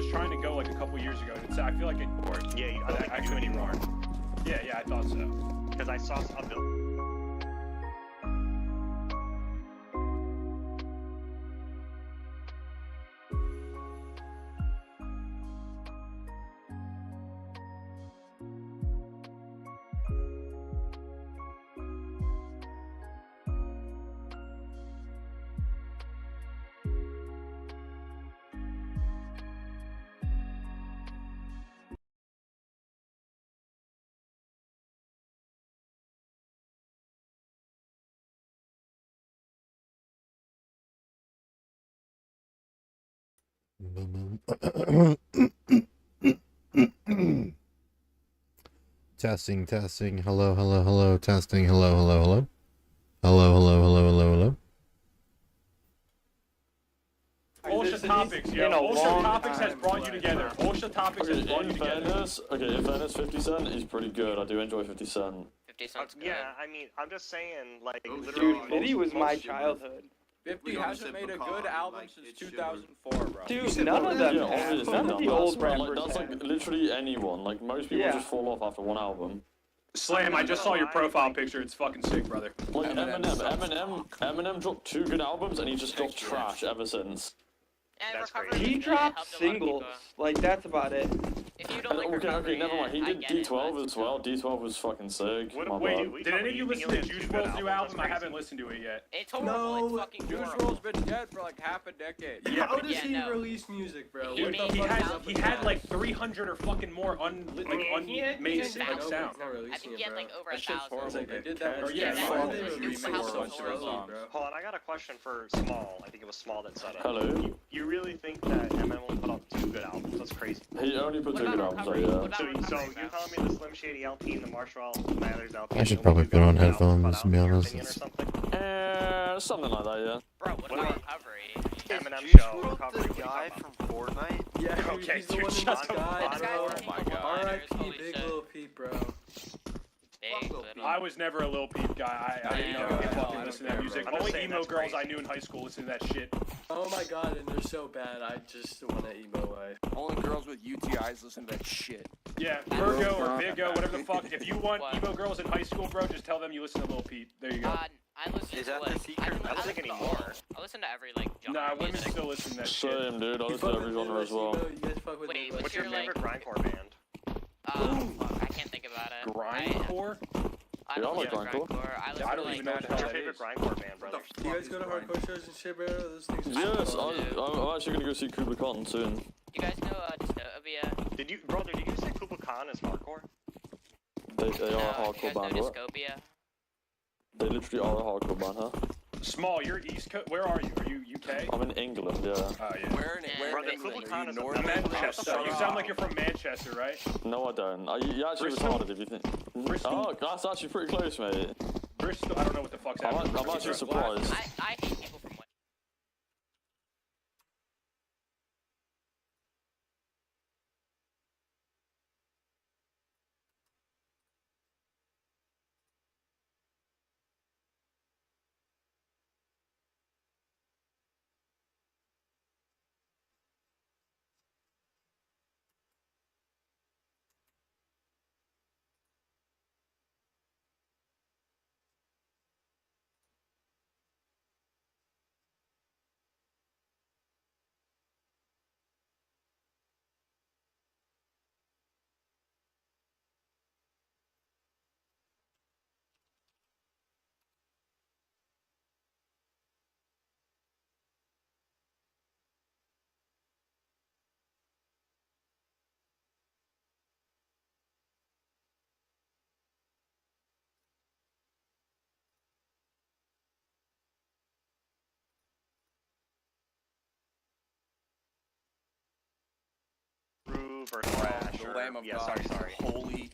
was trying to go like a couple years ago, and it's, I feel like it. Yeah, I don't think you do anymore. Yeah, I thought so. Because I saw a bill. Testing, testing. Hello, hello, hello. Testing. Hello, hello, hello. Hello, hello, hello, hello, hello. Bullshit topics, yo. Bullshit topics has brought you together. Bullshit topics has brought you together. In fairness, 50 Cent is pretty good. I do enjoy 50 Cent. 50 Cent's good. Yeah, I mean, I'm just saying, like, literally. Dude, 50 was my childhood. 50 hasn't made a good album since 2004, bro. Dude, none of them. None of the old rappers. That's like literally anyone. Like most people just fall off after one album. Slam, I just saw your profile picture. It's fucking sick, brother. Like Eminem dropped 2 good albums and he just got trash ever since. That's crazy. He dropped singles. Like, that's about it. If you don't like Okay, never mind. He did D12 as well. D12 was fucking sick. Wait, did any of you listen to Juice WRLD's new album? I haven't listened to it yet. It's horrible. It's fucking Juice horrible. WRLD's been dead for like half a decade. Yeah, How does he release music, bro? Dude, What the he fuck is up with had that? like 300 or fucking more unmade like sound. I think he had like over 1,000. They did that. Or, yeah, Why they they were releasing remixing so much songs. bro? Hold on, I got a question for Small. I think it was Small that said it. Hello? You really think that Eminem will put out 2 good albums? That's crazy. He only put 2 good albums out, yeah. So you're telling me the Slim Shady LP and the Marshall Mathers LP? I should probably put on headphones, to be honest. Something like that, yeah. Bro, what about Recovery? Eminem Juice show. WRLD Recovery, the what are you guy talking from Fortnite? Yeah, Okay, he's the dude, one shut that the died, fuck up. bro. Oh my God. R.I.P. Holy Big shit. Lil Peep, bro. Big little. I was never a Lil Peep guy. I didn't Yeah, know yeah, fucking I listen to don't that music. I'm just Only saying emo that's girls I crazy. knew in high school listened to that shit. Oh my god, and they're so bad. I just want to emo away. Only girls with UTIs listen to that shit. Yeah, Virgo or Vigo, whatever the fuck. If you want emo girls in high school, bro, just tell them you listen to Lil Peep. There you go. I listen Is to that like, the secret? I don't think listen to anymore. all. I listen to every like genre Nah, of women music. still listen to that shit. Same, dude. I You listen to fuck every with genre Midwest as well. emo, you guys fuck with Wait, Midwest What's your You're like- favorite grindcore band? Fuck, I can't think about it. Grindcore? I Yeah, I don't like listen to grindcore. I listen I to don't like, even know what the What's hell your that favorite is. grindcore band, brother? Do you guys go to hardcore shows and shit, bro? Those things are Yes, so fun. I'm actually gonna go see Kublai Khan soon. You guys know Dystopia? Did you say Kublai Khan is hardcore? They are a You hardcore guys know band, what? Dystopia? They literally are a hardcore band, huh? Small, you're East Coast. Where are you? Are you UK? I'm in England, yeah. Oh, yeah. Where in Brother, England? Kublai Khan is a Manchester. You sound like you're from Manchester, right? No, I don't. You actually Bristol? retarded if you think. Bristol? Oh, that's actually pretty close, mate. Bristol? I don't know what the fuck's happening. I'm actually surprised. I hate people from West. Groove or thrash The or... Lamb of yeah, God. sorry. Holy.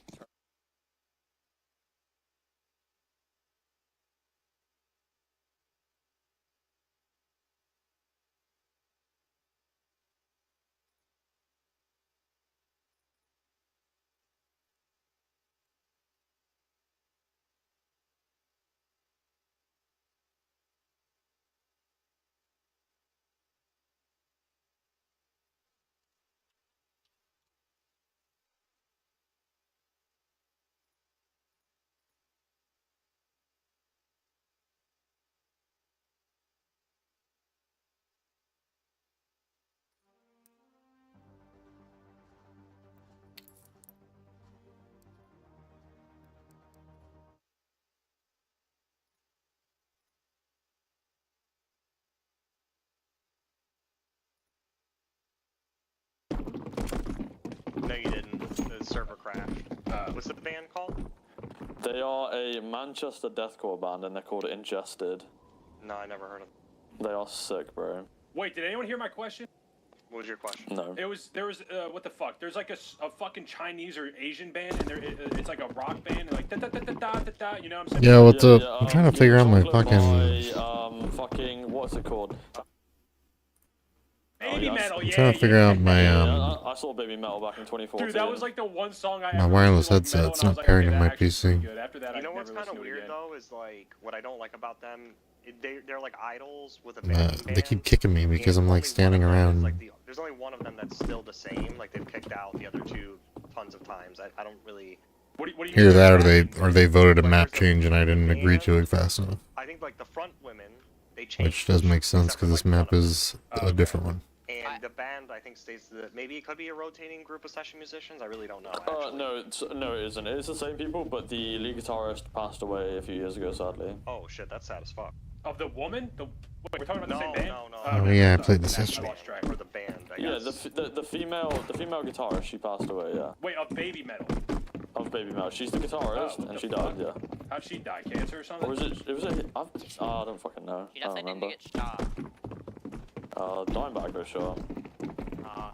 server crashed. What's the band called? They are a Manchester deathcore band, and they're called Ingested. No, I never heard of them. They are sick, bro. Wait, did anyone hear my question? What was your question? No. There was what the fuck? There's like a fucking Chinese or Asian band, and it's like a rock band, and like da da da da da da da. You know what I'm saying? Yeah, what's up? I'm trying to figure out my fucking. Fucking what's it called? Baby metal, I'm trying to figure out my I saw Baby Metal back in 2014. Dude, that was like the one song I. my ever wireless listened to, headset. like, It's metal, not and I was pairing like, to okay, my that actually PC. good. After that, You know I what's never kind of listened to it weird again. though is like what I don't like about them. They're like idols with a band. They keep kicking me because and I'm like only standing one of them is, around. like, there's only one of them that's still the same. Like they've kicked out the other two tons of times. I don't really. What do you Either mean that or by they voted a Like, map there's a change and I didn't agree to band. it fast enough. I think like the front women they changed. Which does make sense except for, because this like, map one of them. is a different one. And the band, I think, stays the. Maybe it could be a rotating group of session musicians. I really don't know. No, it isn't. It's the same people, but the lead guitarist passed away a few years ago, sadly. Oh shit, that's sad as fuck. Of the woman? Wait, we're talking about the same band? No. Oh yeah, I played this I yesterday. lost track. Or the band, I Yeah, guess. the female guitarist, she passed away. Yeah. Wait, of Baby Metal. Of Baby Metal, she's the guitarist, and she died. Yeah. How'd she die? Cancer or something? Or was it? It was a. I don't fucking know. She I don't definitely remember. didn't get shot. Dimebag for sure.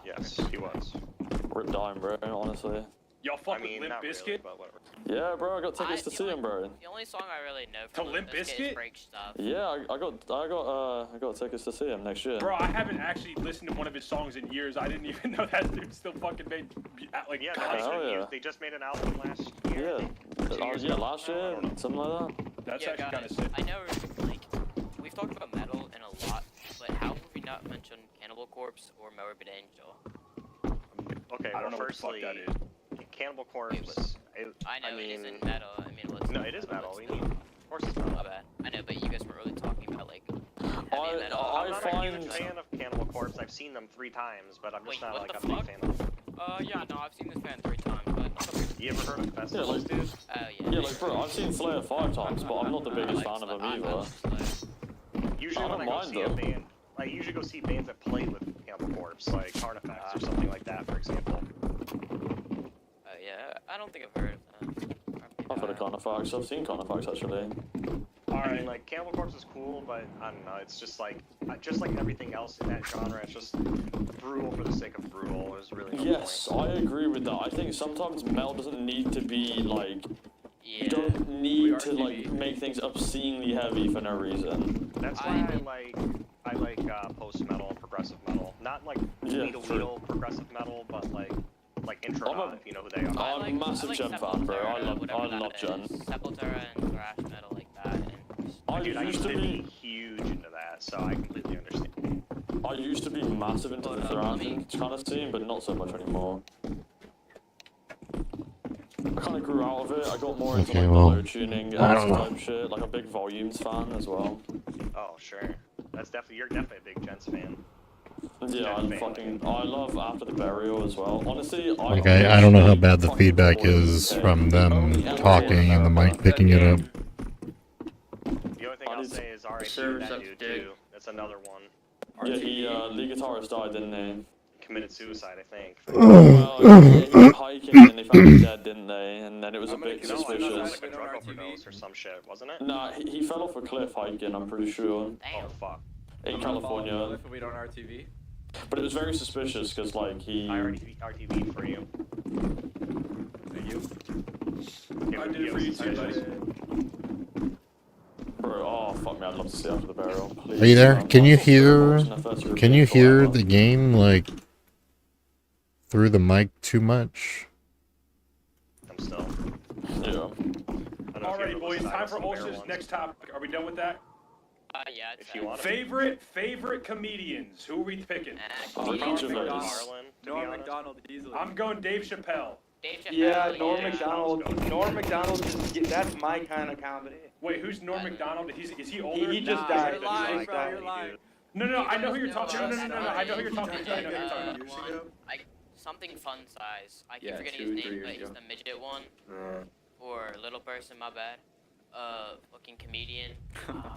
Yes, he was. Rip Dime, bro. Honestly. Y'all fuck with Limp not Bizkit? really, but whatever. Yeah, bro. I got tickets to see him, bro. The only song I really know To from Limp Bizkit Bizkit? is Break Stuff. Yeah, I got tickets to see him next year. Bro, I haven't actually listened to one of his songs in years. I didn't even know that dude still fucking made like Yeah, they just made an album last year. Yeah, last year, something like that. That's Yeah, actually kind of guys, sick. I know, like, we've talked about metal in a lot, but how have we not mentioned Cannibal Corpse or Morbid Angel? Okay, I don't well, know firstly, what the fuck that is. Cannibal Corpse. I know mean, it isn't metal. I mean, let's. No, it is metal. What do you mean? Of course it's My not. bad. I know, but you guys were really talking about like heavy metal. I'm not a huge fan of Cannibal Corpse. I've seen them 3 times, but I'm just not what like the a big fuck? fan of them. Yeah, no, I've seen this band 3 times, but not a big. You ever heard of Bethesda, Yeah, like- dude? Oh yeah. Yeah, like bro, I've seen Slayer 5 times, but I'm not the biggest fan of them either. Usually I when don't I go mind see a them. band, I usually go see bands that play with Cannibal Corpse, like Artifacts or something like that, for example. Oh yeah, I don't think I've heard of that. I've heard of Carnifex. I've seen Carnifex actually. I mean, like, Cannibal Corpse is cool, but I don't know, it's just like everything else in that genre, it's just brutal for the sake of brutal. There's really no Yes, point. I agree with that. I think sometimes metal doesn't need to be like. Yeah. You don't need to like make things obscenely heavy for no reason. That's why I like post-metal and progressive metal. Not like needle progressive metal, but like intro, if you know who they are. I'm a massive Gen fan, bro. I love Gen. Sepultura and thrash metal like that. And Dude, I used to be huge into that, so I completely understand. I used to be massive into the thrashing kind of scene, but not so much anymore. I kind of grew out of it. I got more into like low tuning and type shit, like a big Volumes fan as well. Oh sure, you're definitely a big Gens fan. Yeah, I love After the Burial as well. Honestly, Like I don't know how bad the feedback is from them talking and the mic picking it up. The only thing I'll say is R.I.P. that dude too. That's another one. Yeah, the guitarist died, didn't he? Committed suicide, I think. Well, he was hiking and they found him dead, didn't they? And then it was a bit No, I thought it was suspicious. like a drug overdose or some shit, wasn't it? Nah, he fell off a cliff hiking, I'm pretty sure. Oh fuck. In California. If we don't RTV. But it was very suspicious because, like, he. I already RTV for you. Thank you. Okay, I but did it for you too, buddy. Bro, oh fuck me, I'd love to see After the Burial. Please. Are you there? I'm Can you not hear? watching the first Can you European hear forever. the game like through the mic too much? I'm still. Yeah. Alrighty, boys, time for Ulcer's next topic. Are we done with that? Yeah. If you want. Favorite comedians. Who are we picking? Norm McDonald. Marlon. Norm McDonald easily. I'm going Dave Chappelle. Dave Chappelle, Yeah, Norm yeah. McDonald. Norm McDonald that's my kind of comedy. Wait, who's Norm McDonald? Is he older? He just Nah, died. you're lying, He bro, died. you're lying. No, I know who you're talking about. No, I know who you're talking about. I know who you're Years talking about. ago? Something fun size. I keep Yeah, forgetting 2, his 3 name, years but he's ago. the midget one. Or little person, my bad. Fucking comedian.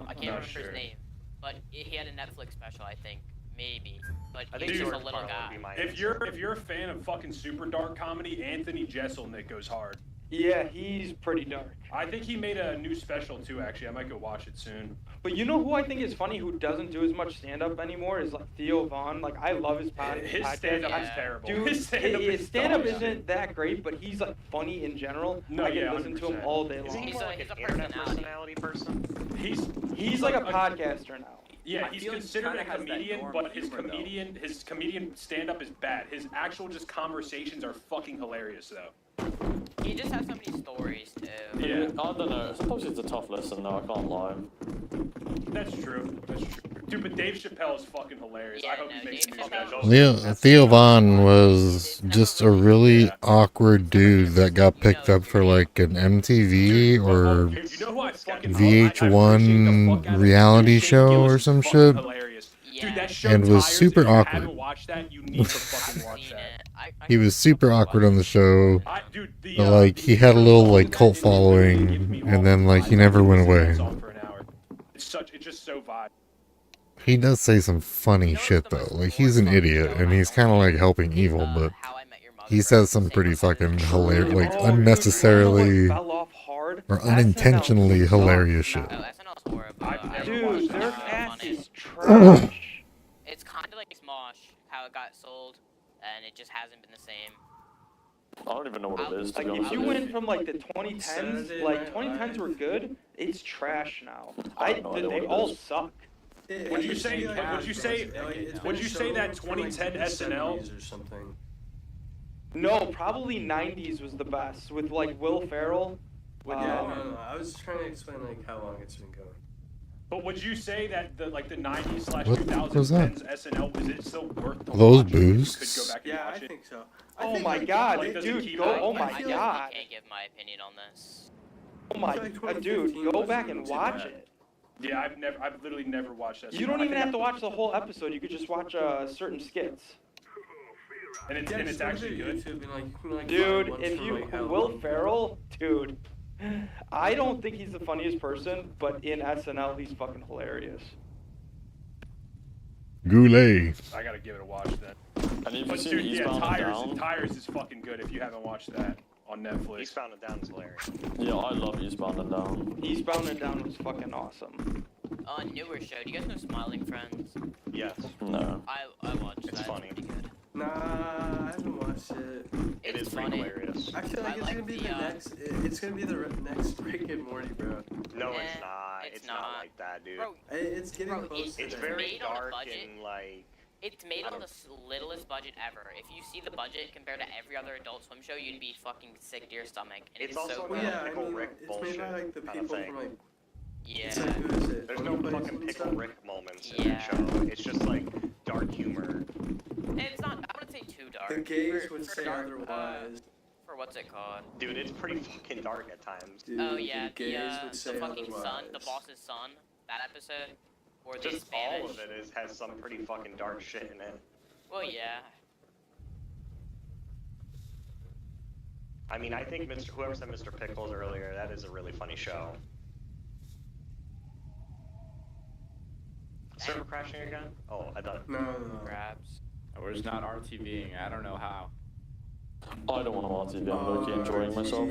I can't remember his name. But he had a Netflix special, I think. maybe. But I he's think just a George little Carlin guy. would be my If answer. you're a fan of fucking super dark comedy, Anthony Jeselnik goes hard. Yeah, he's pretty dark. I think he made a new special too. Actually, I might go watch it soon. But you know who I think is funny who doesn't do as much stand-up anymore is like Theo Vaughn. Like I love his podcast. His stand-up is Yeah. terrible. Dude, his stand-up his stand-up dog shit. isn't that great, but he's like funny in general. No, I can yeah, listen to him 100%. all day Is long. he He's more a- like he's an a internet personality. person? He's like a podcaster now. Yeah, I he's feel like he considered a kinda has that comedian, normal but his humor, though. comedian stand-up is bad. His actual just conversations are fucking hilarious though. He just has so many stories too. Yeah. I don't know. Sometimes it's a tough listen, though. I can't lie. That's true. That's true. Dude, but Dave Chappelle is fucking hilarious. Yeah, I hope no, he makes Dave new Chappelle- specials. Theo Vaughn was just a really awkward dude that got picked up for like an MTV or You know who I fucking VH1 reality show or some shit. Hilarious. Yeah. Dude, that show And was Tires, super if you awkward. haven't watched that, you need to fucking I've watch seen that. it. He was super awkward on the show. Dude, But, like, he had a little, like, cult following, and then, like, he never went away. It's just so vibe. He does say some funny shit though. Like he's an idiot and he's kind of like helping evil, but How I Met Your Mother he says some pretty fucking hilarious, like Oh, dude, unnecessarily you know what fell off hard? or SNL unintentionally sucks hilarious now. shit. Oh, SNL's horrible. I've never Dude, watched their that. cast Funny. is trash. It's kind of like Smosh, how it got sold, and it just hasn't been the same. I don't even know what it is, to Like be honest if you with went from like the 2010s, Saturday like Night 2010s Live. were good. It's trash now. I have no idea They what it all is. suck. Would you say- would you say that 2010 SNL? or something? No, probably 90s was the best with like Will Ferrell. Yeah, no. I was trying to explain like how long it's been going. But would you say that the 90s / What was that? 2010s SNL, is it still worth the Those watch? You could boosts? go back and Yeah, I watch it. think so. Oh my god, like, does it dude, keep go! up? Oh I my honestly god, can't give my opinion on this. oh my, I feel like dude, 2015 go wasn't back and too watch bad. it. Yeah, I've literally never watched that. You don't even have to watch the whole episode. You could just watch certain skits. And it's, Yeah, and it's just go actually to good. YouTube and, like, you can, like, Dude, find ones if from, you like, how Will long- Ferrell, dude, I don't think he's the funniest person, but in SNL he's fucking hilarious. Goulet. I gotta give it a watch then. And if you But see dude, yeah, Eastbound and Down, Tires is fucking good if you haven't watched that on Netflix. Eastbound and Down is hilarious. yeah, I love Eastbound and Down. Eastbound and Down was fucking awesome. A newer show. Do you guys know Smiling Friends? Yes. No. I watched It's that. funny. It's pretty good. Nah, I haven't watched it. It It's is pretty funny. hilarious. Actually, like, I it's like gonna be the, the next. It's gonna be the next Rick and Morty, bro. No, Eh, it's not. it's It's not not. like that, dude. Bro, It's getting Bro, close. It's to very made on a dark budget. and like. it's made on the littlest budget ever. If you see the budget compared to every other Adult Swim show, you'd be fucking sick to your stomach. And It's it's also so about- Well, good. yeah, I Pickle mean, Rick it's made by like the bullshit people kinda from like. Yeah. It's like who is it? There's Funny no Places fucking and Pickle stuff? Rick moments in Yeah. that show. It's just like dark humor. And it's not. I wouldn't say too dark. The gays For- would for say dark, otherwise. For what's it called? Dude, it's pretty fucking dark at times. Dude, Oh yeah, the gays would the say fucking otherwise. son, the boss's son. That episode, or the Just Spanish. all of it has some pretty fucking dark shit in it. Well, yeah. I mean, I think whoever said Mr. Pickles earlier, that is a really funny show. Server crashing again? Oh, I thought. No. Grabs. We're just not RTVing. I don't know how. I don't want to watch TV. I'm low-key enjoying myself.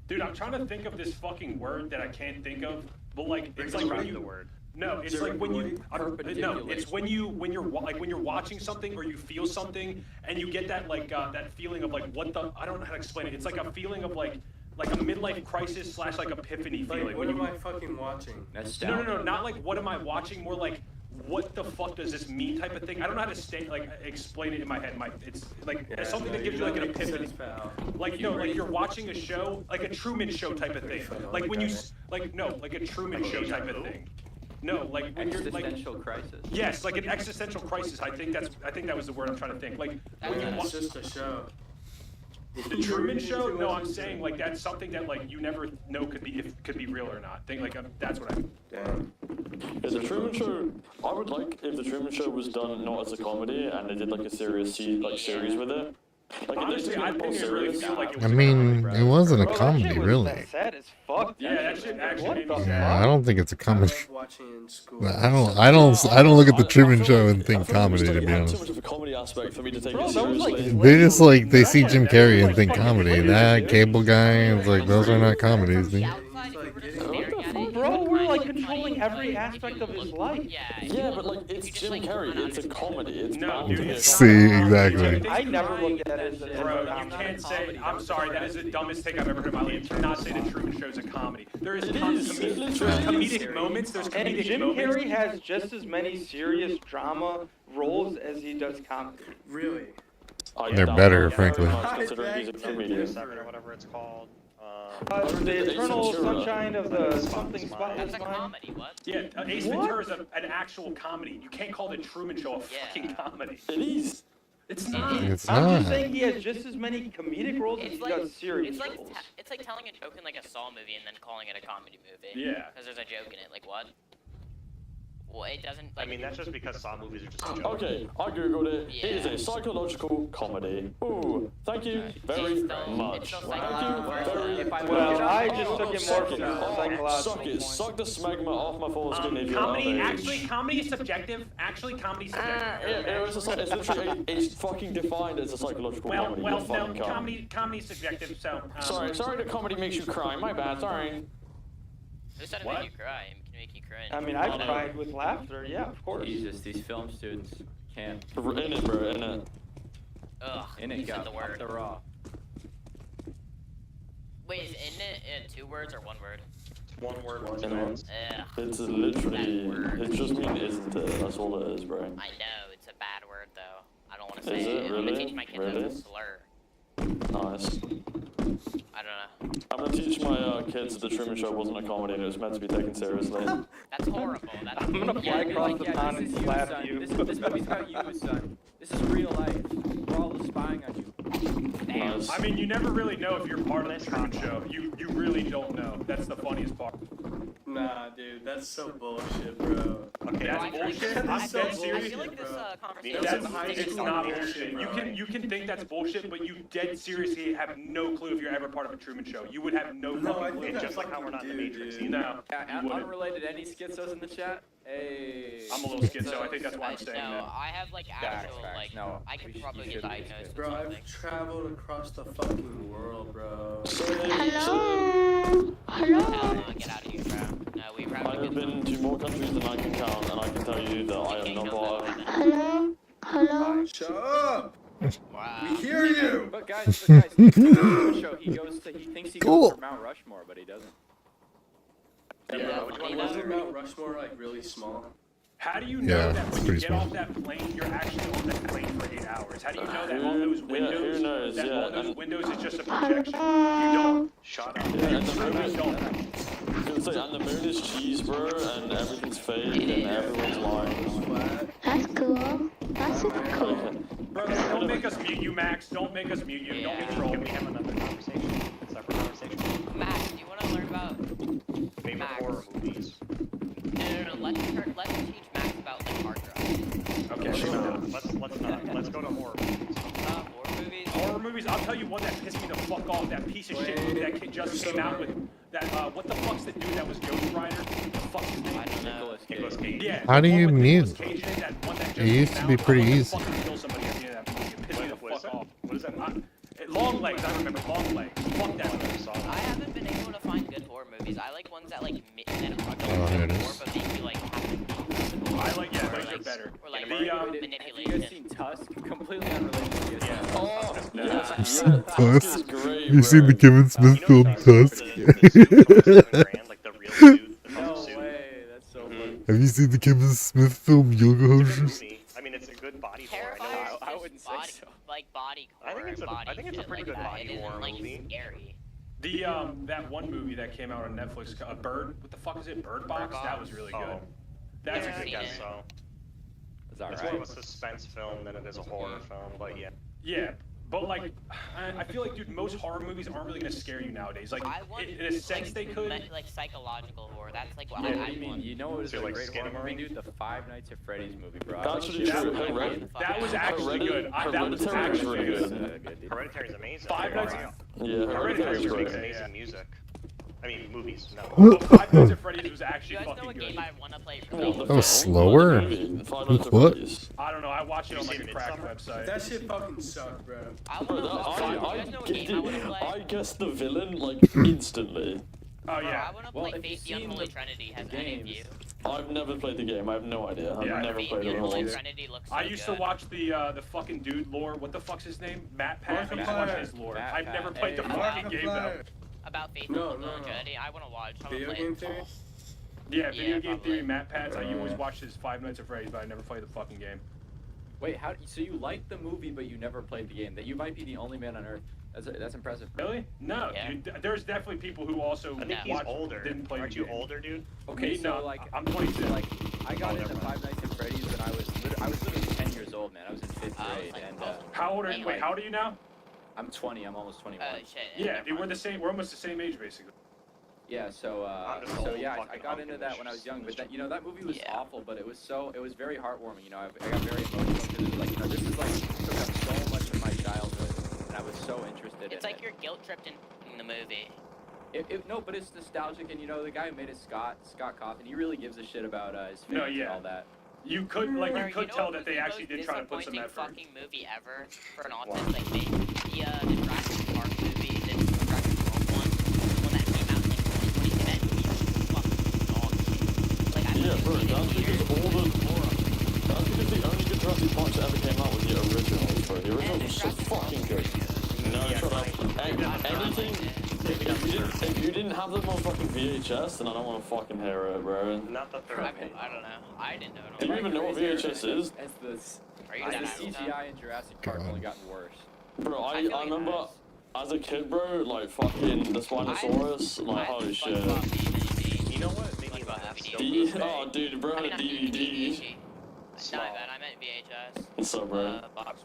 Dude, I'm trying to think of this fucking word that I can't think of. But like, it's like Describe when you. the word. No, it's like when you. No, it's when you're watching something or you feel something and you get that like that feeling of like what the I don't know how to explain it. It's like a feeling of like a midlife crisis / like epiphany feeling. Like, when what you, am I fucking watching? no, not like what am I watching? More like what the fuck does this mean type of thing. I don't know how to explain it in my head. It's like Yeah, something no, that gives you you're like an not making epiphany. sense, pal. Like like you're watching a show, like a Truman Show type of thing. Like when you like a Truman Show type of thing. No, like when you're like Existential crisis. yes, like an existential crisis. I think that was the word I'm trying to think. Like when you Yeah, watch it's just a show. the Truman Show. No, I'm saying like that's something that like you never know could be real or not. Think like that's what I. Damn. Is the Truman Show? I would like if the Truman Show was done not as a comedy and they did like a series with it. Like, Honestly, I didn't even really feel like it was I a mean, comedy, it bro. wasn't a Bro, that comedy, shit was really. sad as fuck. Yeah, that shit actually made me What the sad. Yeah, I don't think it's a I comedy. love watching in school. I don't look at the Truman Show and think comedy, to be Too honest. much of a comedy aspect for me to take Bro, it that was like seriously. They just like they That's see like- Jim that's Carrey like and think fucking comedy. hilarious, That dude. Cable Guy, it's like those are not comedies, dude. Bro, we're like controlling every aspect of his life. Yeah, but like it's Jim Carrey. It's a comedy. It's No, bound dude, to be a it's See, comedy. exactly. I never looked at it as a Bro, you comedy. can't say. I'm sorry. That is the dumbest take I've ever heard in my life. You cannot say the Truman Show's a comedy. There is It tons is. of It there's literally comedic moments. There's And comedic Jim moments. Carrey has just as many serious drama roles as he does comedy. Really? They're better, frankly. Considering he's a comedian. 7 or whatever it's called. The Eternal Ventura. Sunshine of the something spotless That's a mind. comedy, what? Yeah, Ace Ventura is an actual comedy. You can't call the Truman Show a Yeah. fucking comedy. It is. It's not. It's I'm just not. saying he has just as many comedic roles as he does serious it's like roles. it's like telling a joke in like a Saw movie and then calling it a comedy movie. Yeah. Because there's a joke in it. Like what? Well, it doesn't. I Like, mean, that's just because Saw movies are just a joke. Okay, I googled it. It is a psychological comedy. Ooh, thank you very It's still- much. it's still Thank you psychological. very If I look Well, it up- I just took it more Suck from it. the Oh, psychological suck it. point. Suck the smegma off my foreskin if you're Comedy, of actually, age. comedy is subjective. Actually, comedy is subjective. It's literally it's fucking defined as a psychological Well, comedy. well, you no, fucking cunt. comedy is subjective. So. Sorry that comedy makes you cry. My bad. Sorry. who said it What? made you cry? It can make you cringe. I mean, I cried with laughter, yeah, of course. Jesus, these film students can't. In it, bro. In it. Ugh. In you it, said got the word. the raw. Wait, is in it in 2 words or 1 word? One word, one In sentence. Ugh. It's literally. It just means isn't it? That's all it is, bro. I know it's a bad word though. I don't want to Is say it it. I'm gonna really? teach my kids Really? how to slur. Nice. I don't know. I'm gonna teach my kids the Truman Show wasn't a comedy and it was meant to be taken seriously. That's horrible. That's I'm gonna fly across the pond and slap son. you. This movie's about you, son. This is real life. We're all spying on you. damn. Nice. I mean, you never really know if you're part of the Truman Show. You really don't know. That's the funniest part. Nah, dude, that's so bullshit, bro. Okay, That's I- bullshit. I I'm feel- dead I serious. feel like this conversation. That's, in high it's school not bullshit, bullshit. bro. You can think that's bullshit, but you dead seriously have no clue if you're ever part of a Truman Show. You would have no No, I fucking think clue. It's just like how we're not in the Dude, Matrix. dude. You know? No, you wouldn't. Unrelated, any schizos in the chat? Hey. I'm a little schizo. I think that's why I'm saying No, that. I have like actual like No, I could you probably should get be diagnosed with Bro, something. I've traveled across the fucking world, bro. Hell no, get out of here, bro. No, we I probably have been to more countries than I can count, and I can tell you that I am not part. Shut up! Wow. We hear you! But guys, in the show, he thinks he Cool. goes for Mount Rushmore, but he doesn't. Yeah, Wasn't Mount Rushmore like really small? How do you know Yeah, that it's when you pretty get small. off that plane, you're actually on that plane for 8 hours? How do you know that all those who windows, knows, that yeah, all those and- windows is just a projection? You don't. Shut up. Yeah, and the You moon is don't. and the moon is cheese, bro, and everything's fake, and everyone's lying. Flat. That's cool. That's super cool. Bro, don't make us mute you, Max. Don't make us mute you. Don't be Can trolling. we have another conversation? A separate conversation? Max, do you want to learn about? Favorite Max. horror movies? No. Let's teach Max about like hard drugs. Okay, Sure. sure. Let's not. Let's go to horror movies. Horror movies. Horror movies, I'll tell you one that pissed me the fuck off. That piece of shit movie that kid just came out with. That, what the fuck's the dude that was Ghost Rider? The fuck's his name? I don't know. Nicolas Cage. Yeah. How do the one you with Nicolas mute? Cage in it, that one that just It used came to be out. pretty I wanted to easy. fucking kill somebody at the end of that movie. It pissed me the What is fuck that? off. What is that? Long Legs, I remember. Long Legs. Fuck that I never movie. saw I that. haven't been able to find good horror movies. I like ones that like Oh, here it is. but make you like have to think. I like, yeah, Or, those are like, better. Or like The, Have you manipulation. guys seen Tusk? Completely unrelated to this. Yeah. Oh, yes, Tusk. Tusk is great, You seen the bro. Kevin Smith You film know Tusk? the suit costs $7 grand, like the real suit, the No suit. way, that's so funny. Have you seen the Kevin Smith film Yoga It's a good Hosers? movie. I mean, it's a good body horror. I know Terrifier. it's- I wouldn't say body, so. Like body I think horror it's and a- body I think it's a shit pretty like good that. body It isn't horror like movie. scary. The, that one movie that came out on Netflix, Bird, what the fuck is it? Bird Box? That was really good. Oh. That's Yeah. a I good guess it. so. Is that It's more of right? a suspense film than it is a horror film, but yeah. Yeah, But like, I feel like, dude, most horror movies aren't really gonna scare you nowadays. Like, I want in a sense, they could. like psychological horror. That's like what Yeah, I what do you mean? You know what was So, a like, great horror movie, Skinamarink? dude? The Five Nights at Freddy's movie, bro. That's really That true. was- Hereditary. That was actually good. That was Hereditary was actually really good. good. Dude. Hereditary's amazing. Five Nights. Yeah, Hereditary Hereditary was was great. makes great. amazing music. I mean, movies. No. But Five Nights at Freddy's was You actually guys know fucking what game good. I want to play? What, the That was film? slower? Like the movie? Five Nights at What? Freddy's. I don't know. I watched it on like a You've crack seen website. That shit fucking sucked, bro. I Bro, want to. that- You guys know what game I want to play? I guessed the villain like instantly. Oh yeah. I want to Well, play if Fate you've the seen Unholy the Trinity. Has any of games- you? I've never played the game. I have no idea. I've Yeah, never Fate played the it at Unholy all. Trinity looks so I used to good. watch the fucking dude lore. What the fuck's his name? Matt Pat. I used to watch his lore. Matt I've Pat. never played the Hey, fucking game though. About Fate No, the Unholy no. Trinity. I want to watch. I want to Video play game it. theory? Yeah, video Yeah, game probably. theory. Matt Pat's. I always watched his Five Nights at Freddy's, but I never played the fucking game. Wait, so you like the movie, but you never played the game? That you might be the only man on earth. That's impressive. Really? No, Yeah. dude. There's definitely people who also I think he's watched, older. didn't play Aren't the you game. older, dude? Okay, Me, so no, like I'm 22. Like I got Oh, into never mind. Five Nights at Freddy's when I was literally 10 years old, man. I was in 5th I was grade, like, and How old are you? Wait, Wait, how old are you now? I'm 20. I'm almost 21. Shit. Yeah, dude, we're the same. We're almost the same age, basically. Yeah, so I'm just so old yeah, I fucking got into that when I was young. But that, you know, that movie was Yeah. awful, but it was very heartwarming. You know, I got very emotional because it was like, you know, this is like took up so much of my childhood, and I was so interested It's in like it. you're guilt tripped in the movie. No, but it's nostalgic, and you know, the guy who made it, Scott Cawthon, he really gives a shit about his fans No, and yeah. all that. You could like Bro, you could know tell what that was they the actually most did try to put some disappointing effort. fucking movie ever for an autistic like me. The Jurassic Park movie, the Jurassic World one that came out in like 2020. That movie was fucking dog shit. Like I Yeah, went to bro, see it in that's theaters. because that's because the only good Jurassic Parks that ever came out was the originals, bro. The originals were so fucking good. No, shut up. Anything. If you didn't have them on fucking VHS, then I don't want to fucking hear it, bro. Not the third I one. don't know. I didn't know. Do you even know what VHS is? As Are you the that CGI in Jurassic Park only gotten worse. Bro, I I feel like remember it as a kid, bro, like fucking the Spinosaurus, like holy shit. You know what made me laugh so D- good? oh, dude, bro had a DVD. No, man, I meant VHS. What's up, bro? Box.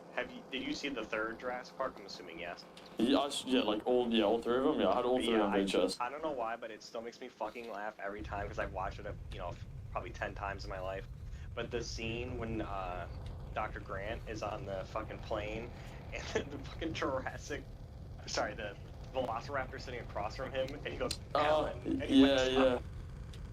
Did you see the third Jurassic Park? I'm assuming yes. Yeah, like all three of them. Yeah, I had all three on VHS. I don't know why, but it still makes me fucking laugh every time because I've watched it, probably 10 times in my life. But the scene when Dr. Grant is on the fucking plane and the fucking the Velociraptor sitting across from him, and he goes, Alan, and he yeah, went, yeah.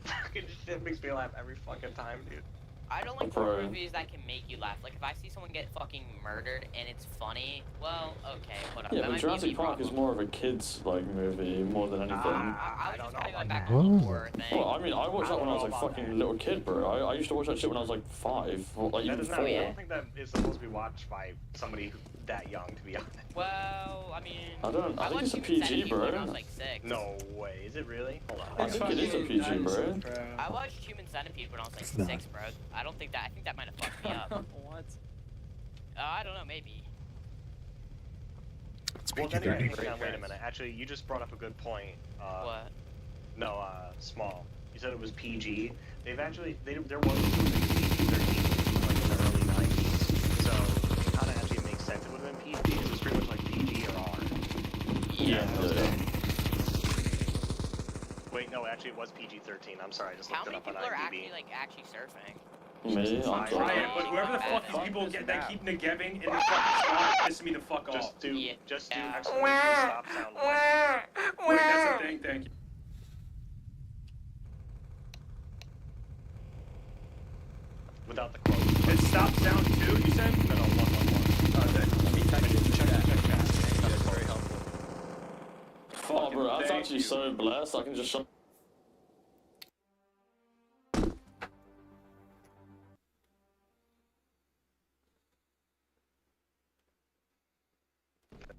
Fucking shit makes me laugh every fucking time, dude. I don't like Bro. horror movies that can make you laugh. Like if I see someone get fucking murdered and it's funny, well, okay, hold up. Yeah, that but might Jurassic be a Park is problem. more of a kids like movie more than anything. I was don't just know kind of going about back that. to the horror thing. Well, I mean, I watched that when I was like I don't know fucking about little kid, bro. I used to watch that shit when I was like 5, or like That even is not, 4. I don't think that is supposed to be watched by somebody that young, to be honest. Well, I mean, I think watched it's a Human PG, Centipede bro. when I was like 6. No way, is it really? Hold on. I think it is a PG, bro. I watched Human Centipede when I was like 6, bro. I think that might have fucked me up. What? I don't know, maybe. Well, then again, hang on, wait a minute. Actually, you just brought up a good point. What? No, small. You said it was PG. There was PG-13 like in the early 90s, so it kind of actually makes sense. It would have been PG. It was pretty much like PG or R. Yeah. Wait, no, actually it was PG-13. I'm sorry, I just How looked it many up on people are IMDb. actually surfing? Me, I'm Fine. Ryan, but whoever the fuck these people get that keep negeving in their fucking spot pisses me the fuck off. Just do Yeah. exclamation stop sound once. Wait, that's a thing. Thank you. Without the quote. It's stop sound too. You said? No, 111. Let me type it in the chat. Check. That's very helpful. Oh, bro, that's Thank actually you. so blessed. I can just shut.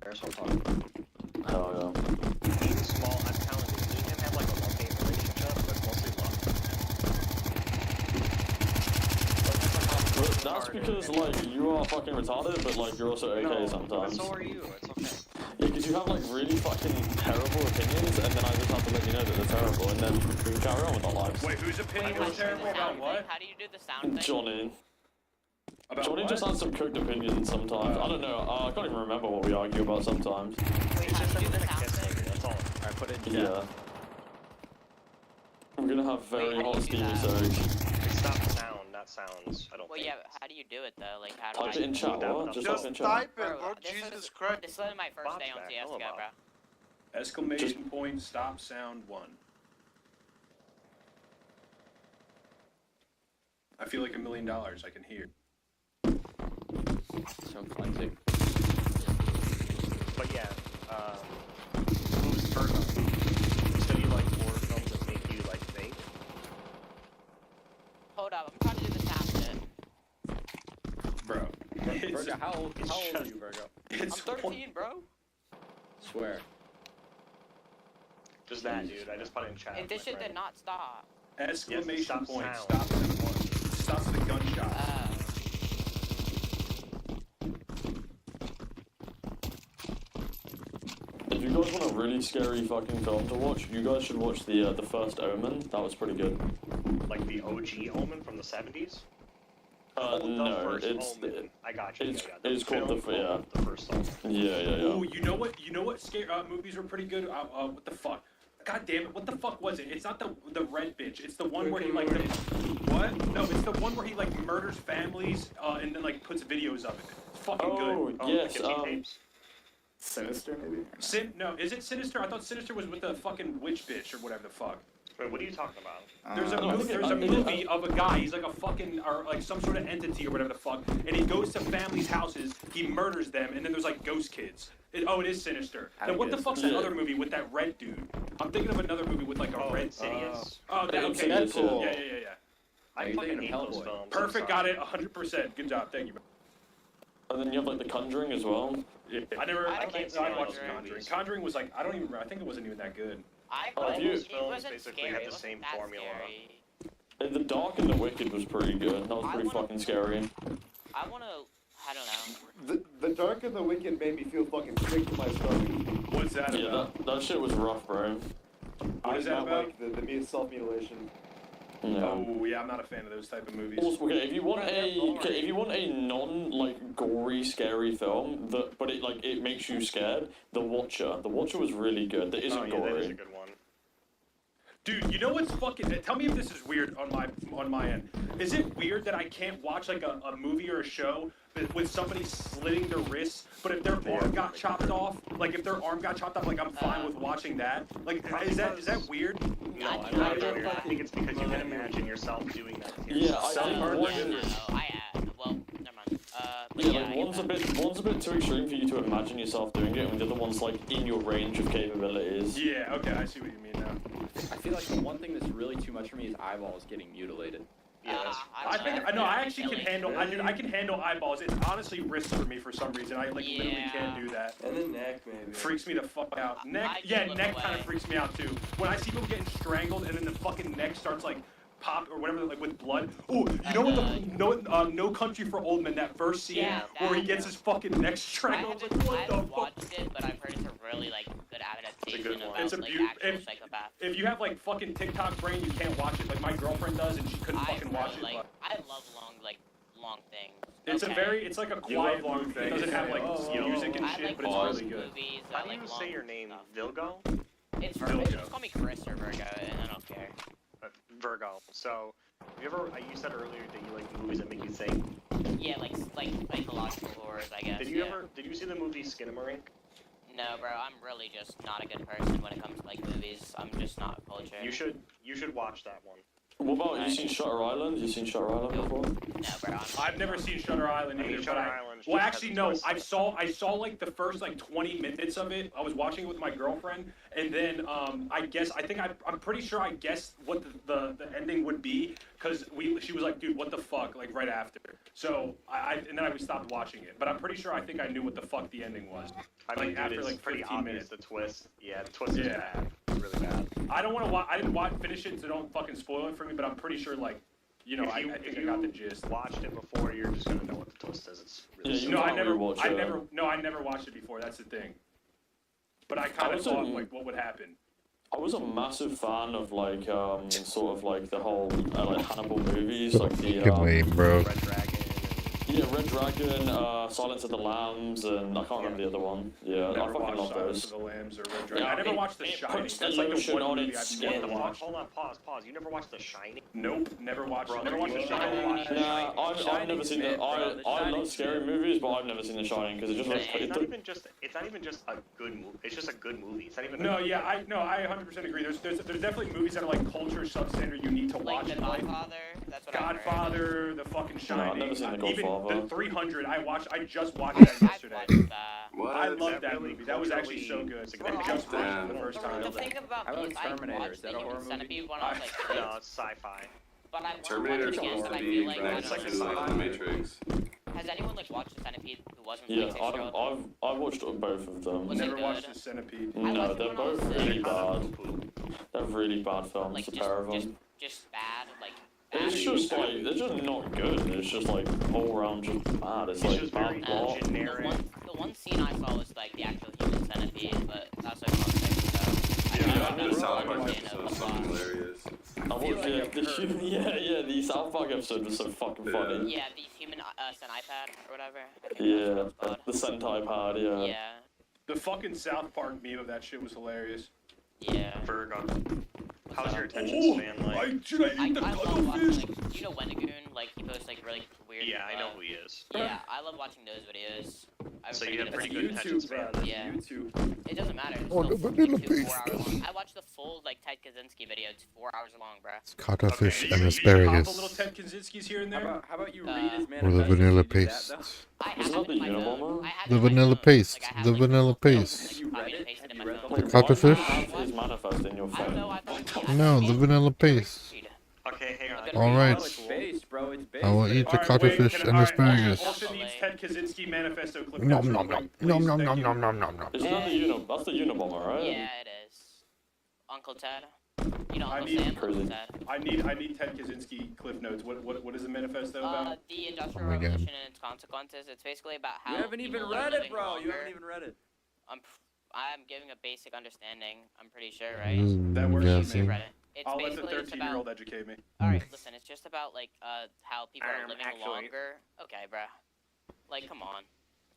There's one talking. Hell Being small, I'm telling you, me and him have like a love-hate relationship, but mostly love. yeah. But that's because like you are fucking retarded, but like you're also okay No, sometimes. but so are you. It's okay. Yeah, because you have like really fucking terrible opinions, and then I just have to let you know that they're terrible, and then we can carry on with our lives. Wait, whose opinion How was do you do terrible the about sound what? thing? How do you do the sound thing? Johnny. About Johnny what? just has some cooked opinions sometimes. I don't know. I can't even remember what we argue about sometimes. Wait, how do you do the sound thing? That's all. Alright, put it in chat. Yeah. We're gonna have very Wait, how hot do you do steamy that? surge. It's not sound, not sounds. I don't Well, think. yeah, but how do you do it though? Like, how do Type I? it in chat, down what? enough. Just Just type in chat. type it, Bro, bro. this Jesus is Christ. this is my first Bob's day on back. CS:GO, Hello, Bob. bro. Exclamation point, stop sound 1. I feel like $1 million, I can hear. So cleansing. But yeah, who's Virgo? So you like horror films that make you like think? Hold up, I'm trying to do the sound bit. Bro. It's, Virgo, how old are you, Virgo? I'm it's 13, bro. Swear. Just that, dude. I just put it in chat. And this shit did not stop. exclamation stop point, sound. stop sound 1. Stop the gunshot. If you guys want a really scary fucking film to watch, you guys should watch the First Omen. That was pretty good. Like the OG Omen from the 70s? No, first it's Omen. I got you. it's- yeah, it's called film the the first Omen. yeah. Ooh, you know what scare movies were pretty good? What the fuck? God damn it, what the fuck was it? It's not the red bitch. It's the one where he like what? No, it's the one where he like murders families and then like puts videos of it. It's fucking good. Oh yes, the Guilty Tapes. Sinister, maybe? No, is it Sinister? I thought Sinister was with the fucking witch bitch or whatever the fuck. Wait, what are you talking about? There's a I think there's a it- movie of a guy. He's like a fucking or like some sort of entity or whatever the fuck, and he goes to families' houses. He murders them, and then there's like ghost kids. It is Sinister. I Then what think the it's fuck's that Sinister. other movie with that red dude? I'm thinking of another movie with like a red. Insidious. Oh, that, okay. Insidious, Cool. yeah. Yeah. I you're fucking thinking hate of those Hellboy. films. I'm Perfect. sorry. Got it. 100%. Good job. Thank you. and then you have like The Conjuring as well. Yeah. I I can't don't say I like watched Conjuring. Conjuring. Conjuring was like I don't even remember. I think it wasn't even that good. I Oh, thought you- it films wasn't basically scary. have It the wasn't same that formula. scary. And The Dark and the Wicked was pretty good. That was I pretty wanna- fucking scary. I wanna. I don't know. The Dark and the Wicked made me feel fucking sick to my stomach. What's that Yeah, about? that shit was rough, bro. What is I that not about? like the self-mutilation. Yeah. Oh yeah, I'm not a fan of those type of movies. Also, okay, if you want They're if you want a non like gory scary film but it makes you scared, The Watcher. The Watcher was really good. That isn't Oh, yeah, that gory. is a good one. Dude, you know what's fucking? Tell me if this is weird on my end. Is it weird that I can't watch like a movie or a show with somebody slitting their wrists, but if their arm got chopped off, like if their arm got chopped off, like I'm fine with watching that? Like, is that weird? No, I don't think it's weird. I think it's because you can imagine yourself doing that to Yeah, yourself. I think Yeah, one, no, well, never mind. But yeah, yeah, like I one's a bit too extreme for you to imagine yourself doing it, and the other one's like in your range of capabilities. Yeah. Okay, I see what you mean now. I feel like the one thing that's really too much for me is eyeballs getting mutilated. Yeah, that's, I think I know. I actually can Really? handle. I can handle eyeballs. It's honestly wrists for me for some reason. I like literally Yeah. can do that. And the neck, maybe. Freaks me the fuck out. I Neck, do yeah, look neck kind away. of freaks me out too. When I see people getting strangled and then the fucking neck starts like pop or whatever, like with blood. Oh, you know what No Country for Old Men, that first scene Yeah, where he that- gets his fucking neck I strangled. haven't, Like, I what the haven't fuck? watched it, but I've heard it's a really like good adaptation good one. about It's a like beaut- actual if- psychopath. If you have like fucking TikTok brain, you can't watch it. Like my girlfriend does, and she couldn't fucking watch it. Like, But I love long things. it's Okay. it's like a You love quiet long movie. It things. doesn't have like Oh. music and I shit, like but it's long really good. movies. how I do like you long say your name? stuff. Vilgo? It's Virgo. Virgo. Just call me Chris or Virgo, and I don't care. Virgo. So, you said earlier that you like movies that make you think. Yeah, like psychological horrors, I guess. Did you yeah. did you see the movie Skinamarink? No, bro, I'm really just not a good person when it comes to like movies. I'm just not cultured. You should watch that one. What about you seen Shutter Island? You seen Shutter Island before? No, bro. I've never seen Shutter Island I mean, either. Shutter but Island's well, just actually, has no. a twist. I saw like the first like 20 minutes of it. I was watching it with my girlfriend, and then I'm pretty sure I guessed what the ending would be because she was like, dude, what the fuck, like right after. So and then we stopped watching it. But I'm pretty sure I think I knew what the fuck the ending was. I mean, Like, after, it's like, pretty 15 obvious minutes. the twist. Yeah, the twist is Yeah. bad. It's really bad. I don't want to. I didn't finish it, so don't fucking spoil it for me. But I'm pretty sure like. You know, I think I got the gist. Watched it before, you're just gonna know what the twist is. It's really Yeah, you No, I can't never rewatch it. I never watched it before. That's the thing. But I kind of was thought in- like what would happen. I was a massive fan of like sort of like the whole like Hannibal movies, like the Fucking lame, bro. Red Dragon. yeah, Red Dragon, Silence of the Lambs, and I can't remember the other one. Yeah, I Never fucking love watched Silence those. of the Lambs or Red Dragon. Yeah, I never watched The it Shining. puts the That's like the lotion one on movie its I've skin. never watched. Hold on, pause. You never watched The Shining? Nope, never watched it. Bro, Never watched The you Shining. gotta watch The Nah, I've never Shining's seen mid, it. bro. The I love Shining's scary mid. movies, but I've never seen The Shining because it just looks. It's not even just. It's not even just a good movie. It's just a good movie. It's not even. No, yeah, I 100% agree. There's definitely movies that are like culture substandard you need to Like watch. The in life. Godfather. That's what I heard. Godfather, The fucking I've Shining, never seen The even Godfather. The 300. I just watched that I've yesterday. watched that. What? I love that that really movie. That was actually so good. culturally I just watched it Damn. for the first time. The thing about How me about is I Terminator? watched Is that the a horror Human movie? Centipede when I was like No, 6, it's sci-fi. but I watched Terminator's it again supposed and I to feel be like I next don't to know. the Matrix. Has anyone like watched the Centipede who wasn't Yeah, like 6-year-old? I've watched both of them. Was it Never watched good? The Centipede. I No, liked it they're when I was both sick. really bad. They're really bad films, Like the pair of them. just bad, like It's bad. just like, they're just not good. It's just like all around just bad. It's It's like just bad very plot. generic. The one scene I saw was like the actual Human Centipede, but that's like context, so I Yeah, don't know the if South that's Park what episode I'm was fucking hilarious. I watched the South Park episode was so fucking funny. Yeah, the Human Centipede or whatever. I think Yeah, that's what the it's called. Sentai pad, yeah. Yeah, The fucking South Park meme of that shit was hilarious. yeah. Virgo. How's your attention span like? Should I eat the I love watching, cuttlefish? like, you know Wendigoon? Like, he posts, like, really weird, Yeah, I know who he is. Yeah, I love watching those videos. I have So pretty you have good pretty attention. good attention YouTube, span. bro. That's Yeah. YouTube. It doesn't matter. It's Oh, still the vanilla 2 4 paste. hours long. I watched the full, like, Ted Kaczynski video. It's 4 hours long, bruh. Cuttlefish Okay, and you pop a little asparagus. Ted Kaczynski's here and How there. about you Uh, read his Or manifesto? the vanilla Did you do that, paste. I Isn't have that it in the my Unabomber? phone. I have The it in my vanilla phone. paste. Like, I have, The like, vanilla full film, paste. like, You copied read and it? pasted Have in you my read the phone. whole Like, Cuttlefish? why do you have his manifest in your I don't know. phone? I thought No, the vanilla paste. Okay, hang on. All right. No, it's based, bro. It's based. I will eat the Alright, cuttlefish wait, and alright, asparagus. Also needs Ted Kaczynski manifesto clip. Nom notes real nom quick, nom please. nom nom Thank nom you. nom nom nom nom. Isn't that that's the Unabomber, right? Yeah, it is. Uncle Ted. You know I Uncle need- Sam, Crazy. Uncle Ted. I need Ted Kaczynski clip notes. What is the manifesto about? The Industrial Oh my God. Revolution and its consequences. It's basically about how You haven't even people are read it, living bro. You longer. haven't even read it. I'm giving a basic understanding. I'm pretty sure, right? That works Yeah, for You see. read it. It's I'll let the basically it's 13-year-old about. educate me. Alright, listen. It's just about like how people are living Actually- longer. Okay, bruh. Like, come on.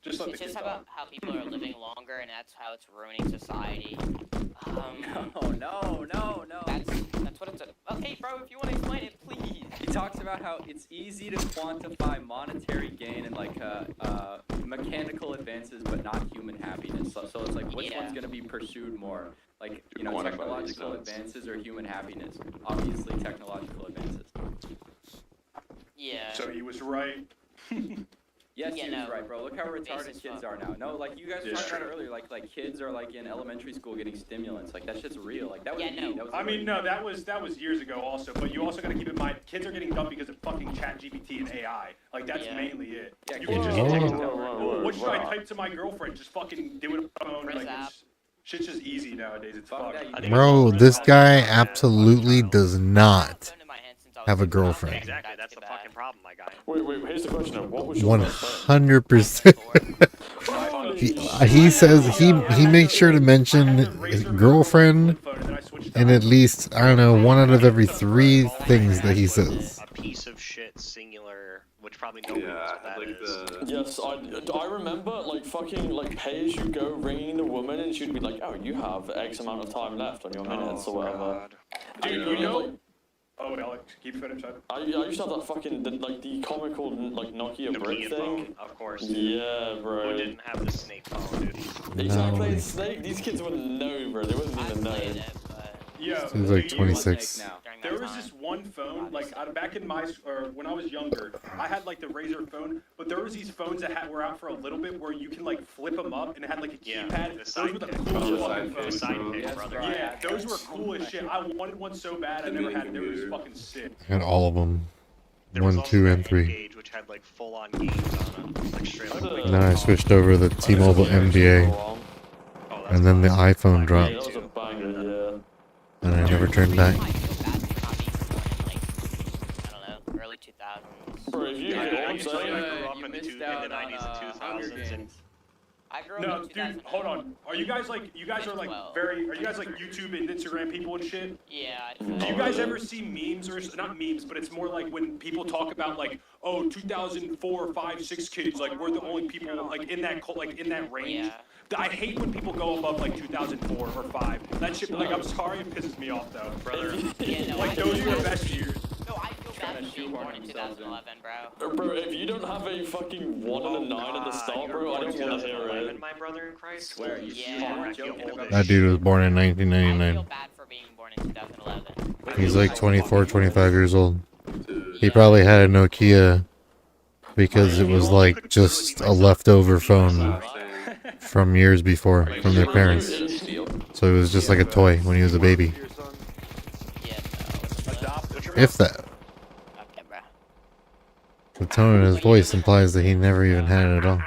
Just let the It's kids just talk. about how people are living longer, and that's how it's ruining society. No. That's what it's. Okay, bro. If you want to explain it, please. He talks about how it's easy to quantify monetary gain and like mechanical advances, but not human happiness. So it's like which Yeah. one's gonna be pursued more? Like You quantify these technological things. advances or human happiness? Obviously, technological advances. Yeah. So he was right. Yes, Yeah, he was no. right, bro. Look how retarded Basis kids fuck. are now. No, like you guys were Yeah. talking about it earlier, like kids are like in elementary school getting stimulants. Like that shit's real. Like that was Yeah, me. no. That was I mean, literally- no, that was years ago also. But you also got to keep in mind, kids are getting dumb because of fucking ChatGPT and AI. Like that's Yeah. mainly it. Yeah, You kids can are just Whoa. text, Whoa. what should I type to my girlfriend? Just fucking do it on my phone. Press Like app. shit's just easy nowadays. It's Fuck fucked. that, you I think Bro, it's this all guy about absolutely does not Phone in my hand since I was have a 6 years old. girlfriend. Exactly, that's the fucking problem, my guy. Wait, here's the question though. What was your best friend? 100%. He says he makes sure to mention his girlfriend in at least, I don't know, 1 out of every 3 things that he says. A piece of shit singular, which probably nobody knows Yeah, what that like is. the. Yes, I remember like fucking like pay as you go ringing the woman and she'd be like, oh, you have X amount of time left on your minutes or whatever. God. Dude, you know. Oh, Alex, keep finishing. I used to have that fucking the comical like Nokia brick Nokia thing. phone, of course. Yeah, Who bro. didn't have the snake phone, dude? Exactly. No. Snake. These kids wouldn't know, bro. They wouldn't I even know. played it, but Yeah. He's like you- 26. Now. during that There was time. this one phone, like back in or when I was younger, I had like the Razr phone, but there was these phones that were out for a little bit where you can like flip them up and it had like a Yeah, keypad. the Those were the sidekick. coolest The fucking sidekick. phones. The sidekick, Yes, brother. bro. Yeah, those were cool as shit. I wanted one so bad. I The never main had it. They were just computer. fucking sick. I had all of them. There was 1, also 2, that and 3. N-Gage, which had like full-on games on it, like straight like. What Wii. Then I switched over to the T-Mobile MDA, Oh, that's and then the classic. iPhone Yeah, dropped, that was a banger. Yeah. and I never turned back. I feel bad for not being born in, like, I don't know, early 2000s. Bro, if you Yeah, all I I'm can tell you I saying. grew up You in the missed in the out 90s on, and Hunger 2000s, and Games. I grew up No, in dude, 2000. hold on. Are you guys like YouTube and Instagram people and shit? Yeah. Do you guys ever see memes or not memes, but it's more like when people talk about like, oh, 2004, 5, 6 kids, like we're the only people like in that range. Yeah. I hate when people go above like 2004 or 5. That shit, like, I'm sorry, it pisses me off though, brother. Yeah, no, Like those are your best years. No, I feel bad for being born in 2011, bro. Bro, if you don't have a fucking 1 and a 9 at the start, bro, I don't want to hear it. My brother in Christ. Swear, you Yeah. are joking about That dude was born in I 1999. feel bad for being born in 2011. He's like 24, 25 years old. He probably had a Nokia because it was like just a leftover phone from years before from their parents. So it was just like a toy when he was a baby. Yeah, no. If that. Okay, bro. The tone in his voice implies that he never even had it at all.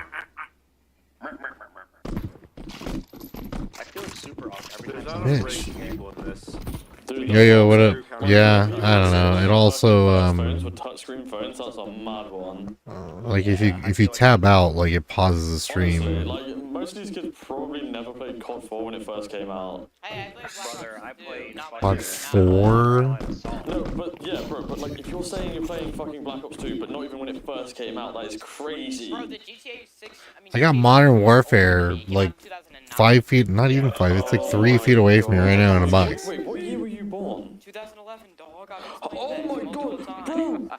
I feel super awkward every There's time. not enough Bitch. racing people in this. Yo, what up? Yeah, I don't know. It also, Phones with touchscreen phones, that's a mad one. like if you tab out, like it pauses the Honestly, stream. like, most of these kids probably never played COD 4 when it first came out. Hey, I played Black Brother, I Ops 2, played not COD Black 4? No, but yeah, but like, if you're saying you're playing fucking Black Ops 2, but not even when it first came out, that is crazy. Bro, the GTA 6, I mean, I got GTA Modern 4 Warfare came out in like 2009. 5 feet, not even 5. It's like 3 feet away from me right now in a box. Wait, what year were you born? 2011, dog. Oh my god, bro!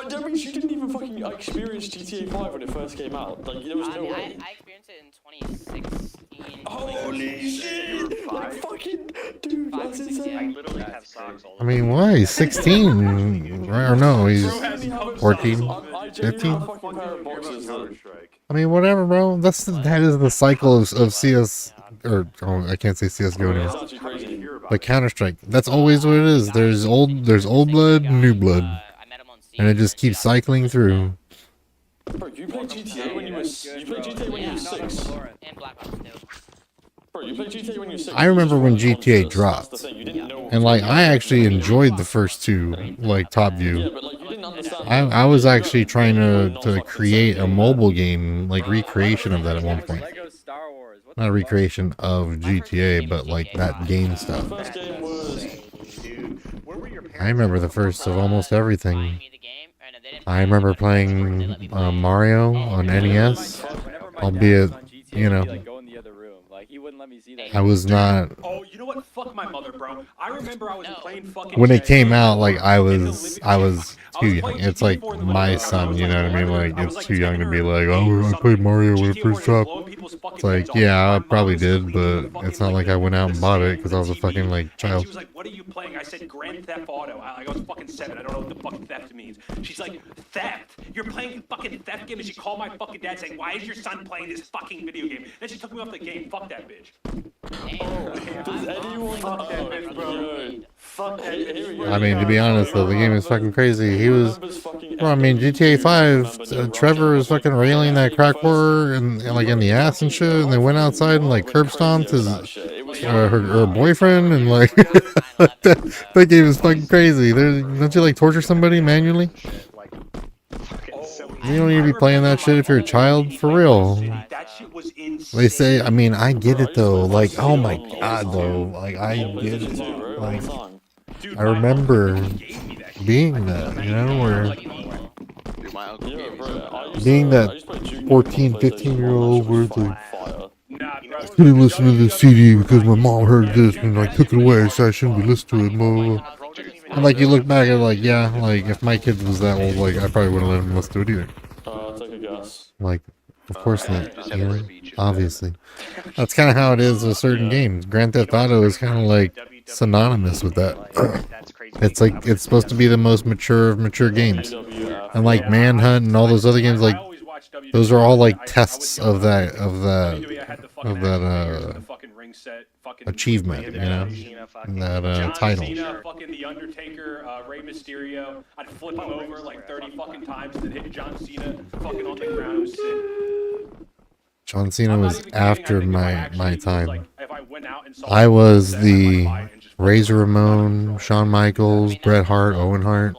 That means you didn't even fucking experience GTA 5 when it first came out. Like, there was no way. I experienced it in 2016. Holy shit! Like, fucking, dude, that's I insane. literally have socks all I mean, why? He's 16. Or no, he's I 14. genuinely 15? have fucking pair of boxes that... Counter-Strike. I mean, whatever, bro. That is the cycle of CS, or oh, I can't say CS:GO It's anymore. actually crazy. But Counter-Strike. That's always what it is. There's old blood, new blood, and it just keeps cycling through. Bro, you played GTA when you were... You played GTA when you were 6. And Black Ops 2. Bro, you played GTA when you were 6. I remember when GTA dropped, That's the thing, you didn't know what and like I actually enjoyed the first two, like top Yeah, view. but like, you didn't understand... I was actually trying to create a mobile game, like recreation of that at one point. Lego Star Wars. What Not a recreation of GTA, but like that game stuff. First game was... dude. Where were your parents? I remember the first of almost everything. Buying me the game, and they didn't I buy it, remember but they let me playing play it. Mario on NES. Whenever my Albeit, dad was on GTA, you know. he'd, like, go in the other room. Like, he wouldn't let me see that. I was not. Oh, you know what? Fuck my mother, bro. I remember I was playing fucking. When it came GTA out, like I in the was living- too young. It's like my son, you know what I mean? Like it's too young to be like, oh, I played Mario when it first dropped. It's like, yeah, I probably did, but it's not like I went out and bought it because I was a fucking like And child. she was like, "What are you playing?" I said, "Grand Theft Auto." I was fucking 7. I don't know what the fucking theft means. She's like, "Theft? You're playing a fucking theft game?" And she called my fucking dad saying, "Why is your son playing this fucking video game?" Then she took me off the game. Fuck that bitch. Does anyone... Fuck that bitch, bro. Fuck that bitch. I mean, to be honest though, the game is fucking crazy. He was. Well, I mean, GTA 5, Trevor was fucking railing that crack whore and like in the ass and shit, and they went outside and like curb stomped his her boyfriend and like that game is fucking crazy. Don't you like torture somebody manually? Like, fucking silly. You don't need to be playing that shit if you're a child, for real. That shit was insane. They say, I mean, I get it though. Like, oh my god, though. Like, I get it. Like, Dude, I my uncle remember gave me that shit. being that, you know, where Dude, my uncle gave me some. being that 14, 15-year-old where it's like, Nah, bro. I couldn't listen to this CD because my mom heard this and I took it away, so I shouldn't be listening to it. Blah, blah, blah. And like, you look back and like, yeah, like if my kid was that old, like I probably wouldn't let him listen to it either. Take a guess. Like, of course not, you know, obviously. That's kind of how it is with certain games. Grand Theft Auto is kind of like synonymous with that. That's crazy. It's like, it's supposed to be the most mature of mature games. And like Manhunt and all those other games, like, those are all like tests of that, achievement, you know, that title. Cena, fucking The Undertaker, Rey Mysterio. I'd flip him over like 30 fucking times and then hit John Cena fucking on the ground. It was sick. John Cena was after my time. Like, if I went out and saw I was someone, I the might buy it and just Razor Ramon, Shawn Michaels, Bret Hart, Owen Hart,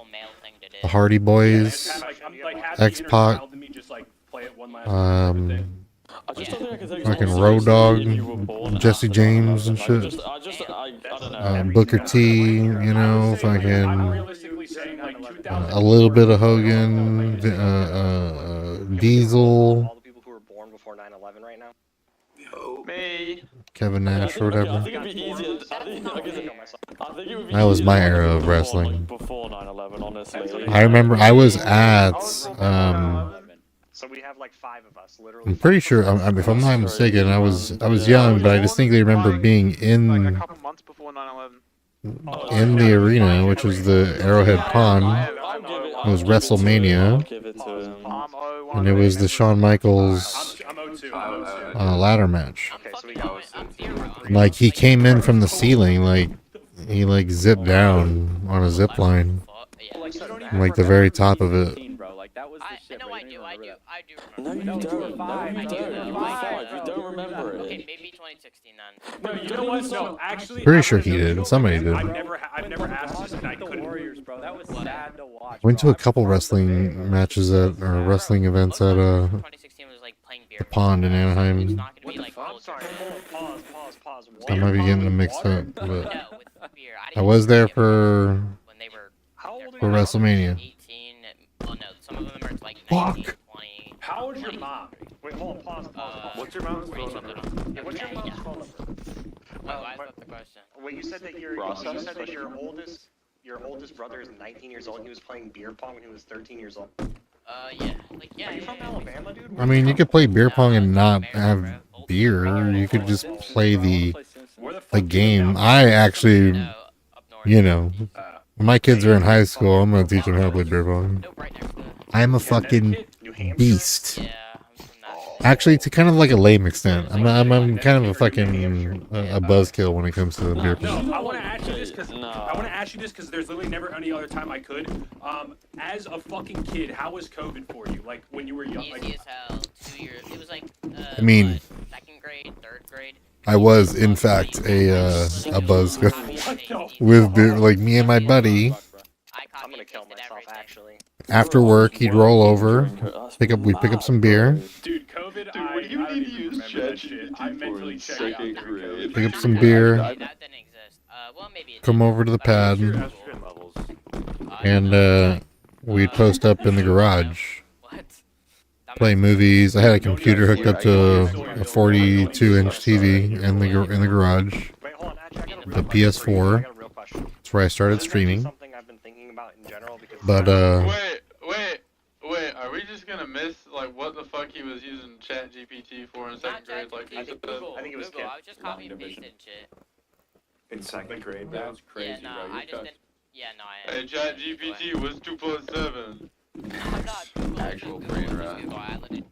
the Hardy Boys, I'm like, X-Pac, Let me just like play it one last time. just don't think I can take Fucking someone Road seriously Dogg, if you were born Jesse after James 9/11. and Like, shit. I don't know. Booker T, you know, I'm fucking realistically saying like a little bit of Hogan, Diesel, All the people who were born before 9/11 right now. Me. Kevin Nash, or I whatever. think it'd be easier. I think it would be That was easier my to era of born, wrestling. Like, before 9/11, honestly. I remember I was at, So we have like 5 of us, literally. I'm pretty sure, if I'm not mistaken, I was young, but I distinctly remember being Like a in couple months before 9/11. the arena, which was the Arrowhead Pond. It was WrestleMania, and it was the Shawn Michaels I'm 02. ladder match. Okay, so we got Like he came in from the ceiling, like he like zipped down on a zip line, like the very top of it. Bro, like that was the shit. No, bro. I You do. don't I do. remember I do No, remember. you don't. No, you don't. You were 5. You don't remember Okay, it. maybe 2016 then. No, you know what? No, actually, Pretty sure he did. Somebody did. I've never asked this, and I the couldn't. Warriors, bro. That was sad to watch. Went to bro. a couple wrestling matches at or wrestling events at 2016 was like playing beer. the Pond in It's Anaheim. not gonna be like I'm close. sorry. Pause. I might be getting them mixed up, No, but with beer. I was there for when they were How old are for you? WrestleMania. 18. Well, no, some of them are like Fuck. 19, 20. How old's your mom? Wait, hold on. Pause. What's your mom's phone number? What's your mom's phone number? Why is that the question? Wait, you said that your oldest brother is 19 years old and he was playing beer pong when he was 13 years old. Yeah. Like, yeah. Are you from Alabama, dude? I mean, you could play beer pong and not have beer. You could just play the game. I actually, No, up north. you know, when my kids are in high school, I'm gonna teach them how to play beer pong. Nope, right next to I'm a fucking New Hampshire? beast. Yeah, I'm from that. Actually, to kind of like a lame extent, I'm kind of a fucking a buzzkill when it comes to beer pong. No, I want to ask you this because there's literally never any other time I could. As a fucking kid, how was COVID for you? Like when you were young? Easy as hell. 2 years. It was like. I mean, what, second grade, third grade. I was in fact a buzzkill with beer, like me and my buddy. I'm gonna kill myself, actually. After work, he'd roll over, pick up some beer, Dude, COVID. Dude, you need to use ChatGPT. I mentally checked out. second grade. pick up some beer, That didn't exist. Well, maybe it come did. over to the But I'm pad, sure it was cool. and we'd post up in the garage, What? play movies. I had a computer hooked up to a 42-inch TV in the garage. Wait, hold on. Actually, I got a The real question for you. PS4. I got a real question. That's where I started This is streaming. something I've been thinking about in general because. But Wait, are we just gonna miss like what the fuck he was using ChatGPT for in second grade? Like I think it was Google. Kid. I was just copy and pasting shit. In second grade, man. That's crazy, Yeah, no, bro. I just didn't. Yeah, no, I. Hey, ChatGPT, what's 2 plus 7? I'm not Google. Actual Google, brain just rot. Google. I legit.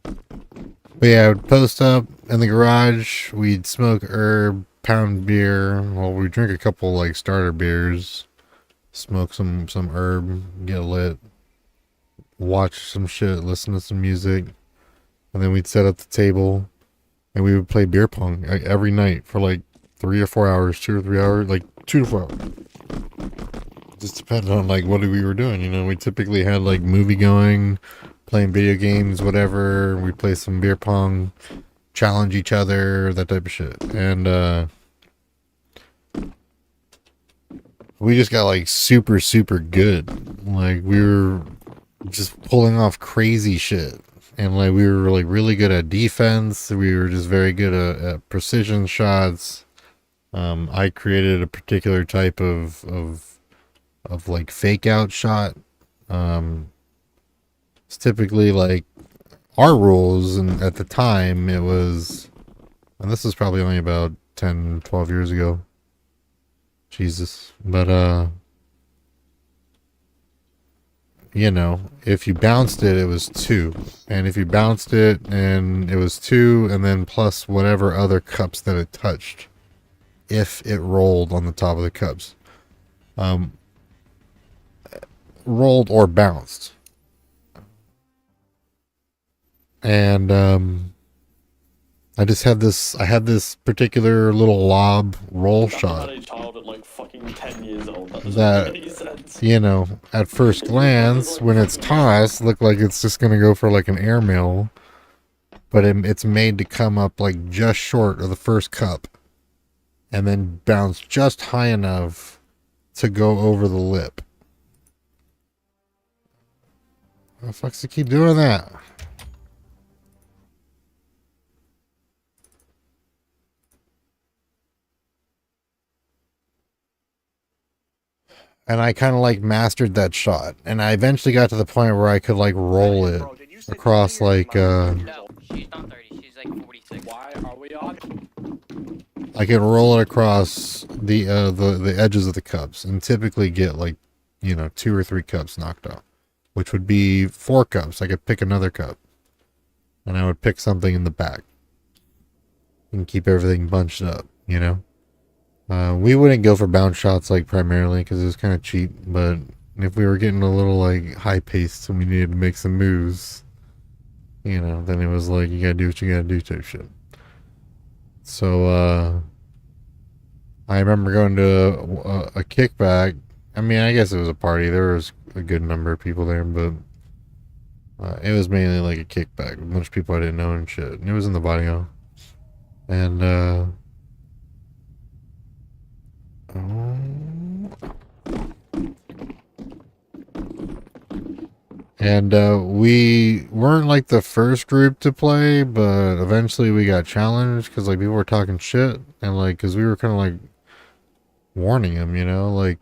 But yeah, I would post up in the garage. We'd smoke herb, pound beer. Well, we drink a couple like starter beers, smoke some herb, get lit, watch some shit, listen to some music, and then we'd set up the table, and we would play beer pong every night for like 3 or 4 hours, 2 or 3 hours, like 2 to 4 hours. Just depended on like what we were doing. You know, we typically had like movie going, playing video games, whatever. We play some beer pong, challenge each other, that type of shit. And we just got like super good. Like we were just pulling off crazy shit. And like we were like really good at defense. We were just very good at precision shots. I created a particular type of like fake out shot. It's typically like our rules, and at the time it was, and this was probably only about 10, 12 years ago. Jesus. But you know, if you bounced it, it was 2. And if you bounced it and it was 2, and then plus whatever other cups that it touched, if it rolled on the top of the cups. Rolled or bounced. And I had this particular little lob roll shot A child at like fucking 10 years old. That doesn't that, make any sense. you know, at first glance, when it's tossed, looked like it's just gonna go for like an airmail. but it's made to come up like just short of the first cup and then bounce just high enough to go over the lip. How the fuck does it keep doing that? And I kind of like mastered that shot, and I eventually got to the point where I could like roll it across like No, she's not 30. She's like 46. Why are we on? I could roll it across the edges of the cups and typically get like, you know, 2 or 3 cups knocked out, which would be 4 cups. I could pick another cup, and I would pick something in the back and keep everything bunched up, you know. We wouldn't go for bounce shots like primarily because it was kind of cheap, but if we were getting a little like high paced and we needed to make some moves, you know, then it was like you gotta do what you gotta do type shit. So I remember going to a kickback. I mean, I guess it was a party. There was a good number of people there, but it was mainly like a kickback. A bunch of people I didn't know and shit. And it was in the body hall. And we weren't like the first group to play, but eventually we got challenged because like people were talking shit, and like because we were kind of like warning him, you know, like,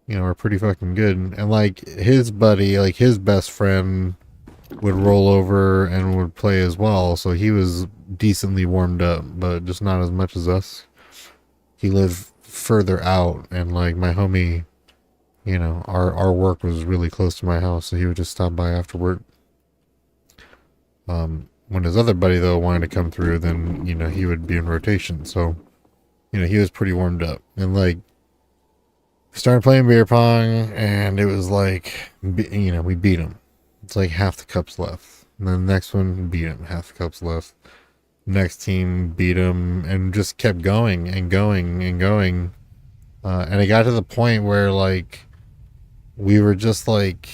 you know, we're pretty fucking good, and like his buddy, like his best friend, would roll over and would play as well, so he was decently warmed up, but just not as much as us. He lived further out, and like my homie, you know, our work was really close to my house, so he would just stop by after work. When his other buddy though wanted to come through, then, you know, he would be in rotation, so, you know, he was pretty warmed up. And like started playing beer pong, and it was like, you know, we beat him. It's like half the cups left, and then the next one beat him, half the cups left. Next team beat him, and just kept going and going and going. And it got to the point where like we were just like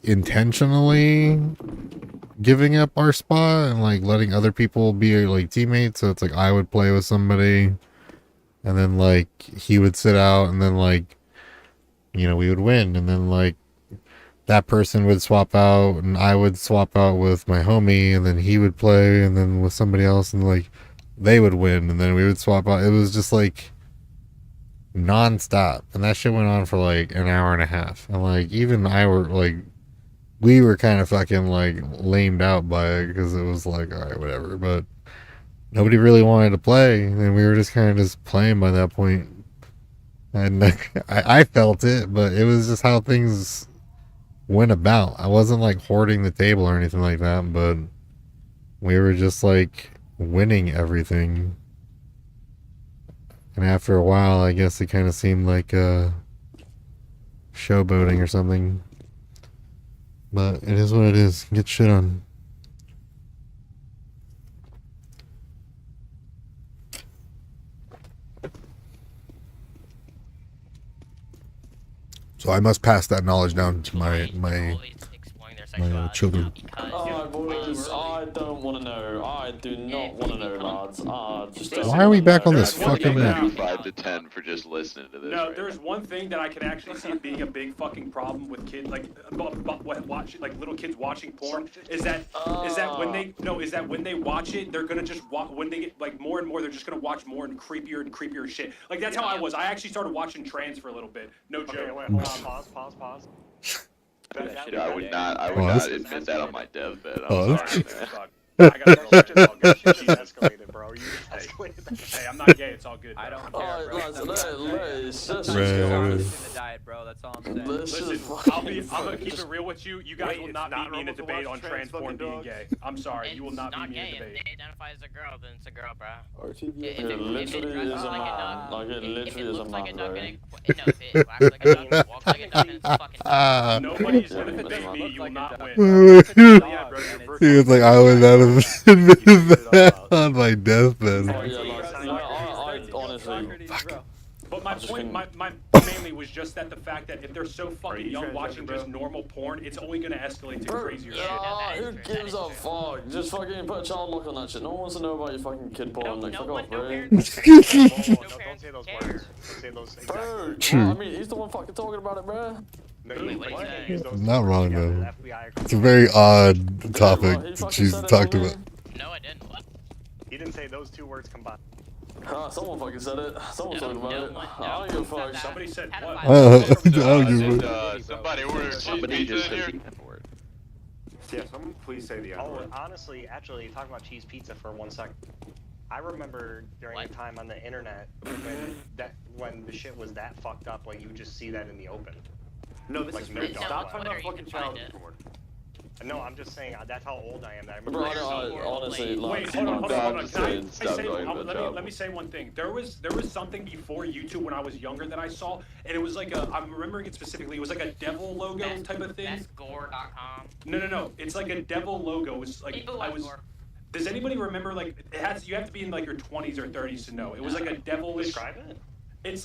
intentionally giving up our spot and like letting other people be like teammates. So it's like I would play with somebody, and then like he would sit out, and then like, you know, we would win, and then like that person would swap out, and I would swap out with my homie, and then he would play, and then with somebody else, and like they would win, and then we would swap out. It was just like non-stop, and that shit went on for like an hour and a half, and like even I were like, we were kind of fucking like lamed out by it because it was like, all right, whatever, but nobody really wanted to play, and we were just kind of just playing by that point. And I felt it, but it was just how things went about. I wasn't like hoarding the table or anything like that, but we were just like winning everything. And after a while, I guess it kind of seemed like showboating or something. But it is what it is. Get shit on. So I must pass that knowledge down to my children. I don't want to know. I do not want to know, lads. Why are we back on this fucking map? 5 to 10 for just listening to this. No, right there's one thing that I could actually see it being a big fucking problem with kids, like watching, like little kids watching porn, is that when they watch it, they're gonna just when they get like more and more, they're just gonna watch more and creepier shit. Like that's how I was. I actually started watching trans for a little bit. No joke. Okay, wait, hold on, pause. Yeah, I would not admit that on my deathbed. I'm sorry, man. I got it's all good. Shit just escalated, bro. You escalated that. Hey, I'm not gay. It's all good. I don't care, Alright, bro. lads, let's in the diet, bro. That's all I'm saying. Listen, I'm gonna keep it real with you. You guys will not beat me in a debate on trans porn being gay. I'm sorry, you will not beat me in a debate. If they identify as a girl, then it's a girl, bro. It literally is a man. Like, it literally is a man, bro. No, if it acts like a duck, walks like a duck, and it's fucking Nobody's gonna debate me. You will not win. He was like, I would not have admitted that on my deathbed. Oh, yeah, like, I honestly... But But my I've just point, been- my mainly was just that the fact that if they're so fucking young watching just normal porn, it's only gonna escalate to crazier shit. Who gives a fuck? Just fucking put a child lock on that shit. No one wants to know about your fucking kid porn. Like, fuck off, bro. Don't say those words. Don't say those exact Bro, words. well, I mean, he's the one fucking talking about it, bro. No, you what what? did he Use those Not words wrong together. though. The FBI It's a very odd topic He that fucking she's said it, talked homie. about. No, I didn't. What? He didn't say those two words combined. Someone fucking said it. Someone's talking about it. I don't give a fuck. Somebody said what? I don't give a Somebody ordered cheese Somebody pizza just in says here. the N-word. Yeah, someone please say the Oh, N-word. honestly, actually, talk about cheese pizza for 1 second. I remember during a time on the internet when the shit was that fucked up, like you would just see that in the open. No, this Like, is no me. doubt Stop about talking it. about You fucking can child find it. porn. No, I'm just saying that's how old I am. That I remember. Bro, seeing it. honestly, like, Wait, hold on. Can I Stop say, talking about let me say one thing. There was something before YouTube when I was younger that I saw, and it was like I'm remembering it specifically. It was like a devil logo type of thing. Bestgore.com. No. It's like a devil logo. It was like People I like was. gore. Does anybody remember like you have to be in like your 20s or 30s to know. It was like a devilish. Describe it.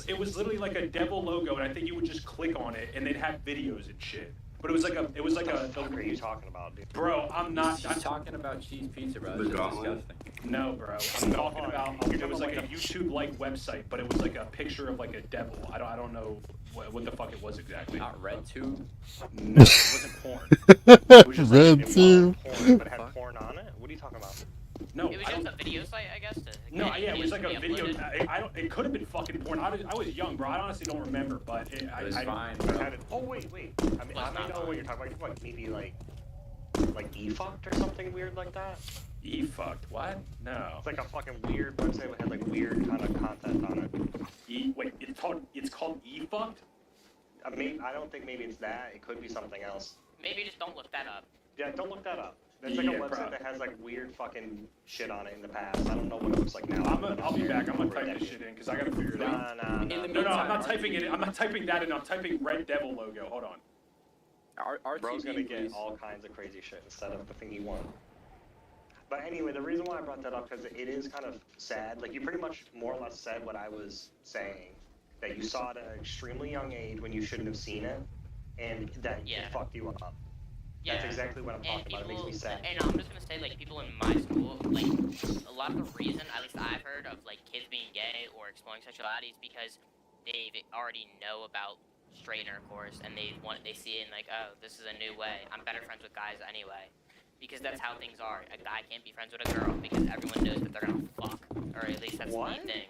It was literally like a devil logo, and I think you would just click on it, and they'd have videos and shit. But it was like a. What the fuck are you talking about, dude? Bro, I'm not. He's talking about cheese pizza, bro. The That's gauntlet. disgusting. No, bro. I'm talking about. It was like a YouTube-like website, but it was like a picture of like a devil. I don't know what the fuck it was exactly. Not RedTube. No, it wasn't porn. It was just like, Red It was too. porn, but it had porn on it. What are you talking about? no, It was I just don't. a video site, I guess. No, yeah, it was like a videos to be video. uploaded. I don't. It could have been fucking porn. I was young, bro. I honestly don't remember, but It was fine, It bro. had it- oh wait. I mean, I not know what you're talking about. Like maybe like e-fucked or something weird like that. E-fucked. What? No. It's like a fucking weird website that had like weird kind of content on it. Wait, it's called E-fucked? I mean, I don't think maybe it's that. It could be something else. Maybe just don't look that up. Yeah, don't look that up. There's like a Yeah, website bro. that has like weird fucking shit on it in the past. I don't know what it looks like now. I'll be back. I'm gonna type this shit in because I gotta figure it out. Nah. In the No, I'm meantime, not typing it. I'm not typing that in. I'm typing Red Devil logo. Hold on. Bro's RTB, gonna get please. all kinds of crazy shit instead of the thing he wanted. But anyway, the reason why I brought that up because it is kind of sad. Like you pretty much more or less said what I was saying, that you saw it at an extremely young age when you shouldn't have seen it, and that Yeah. it fucked you up. Yeah. That's exactly what I'm And talking about. It makes me sad. And I'm just gonna say, like, people in my school, like, a lot of the reason, at least I've heard, of, like, kids being gay or exploring sexuality is because they already know about straight intercourse, and they see it and, like, oh, this is a new way. I'm better friends with guys anyway. Because that's how things are. A guy can't be friends with a girl because everyone knows that they're gonna fuck. Or at least that's What? the thing.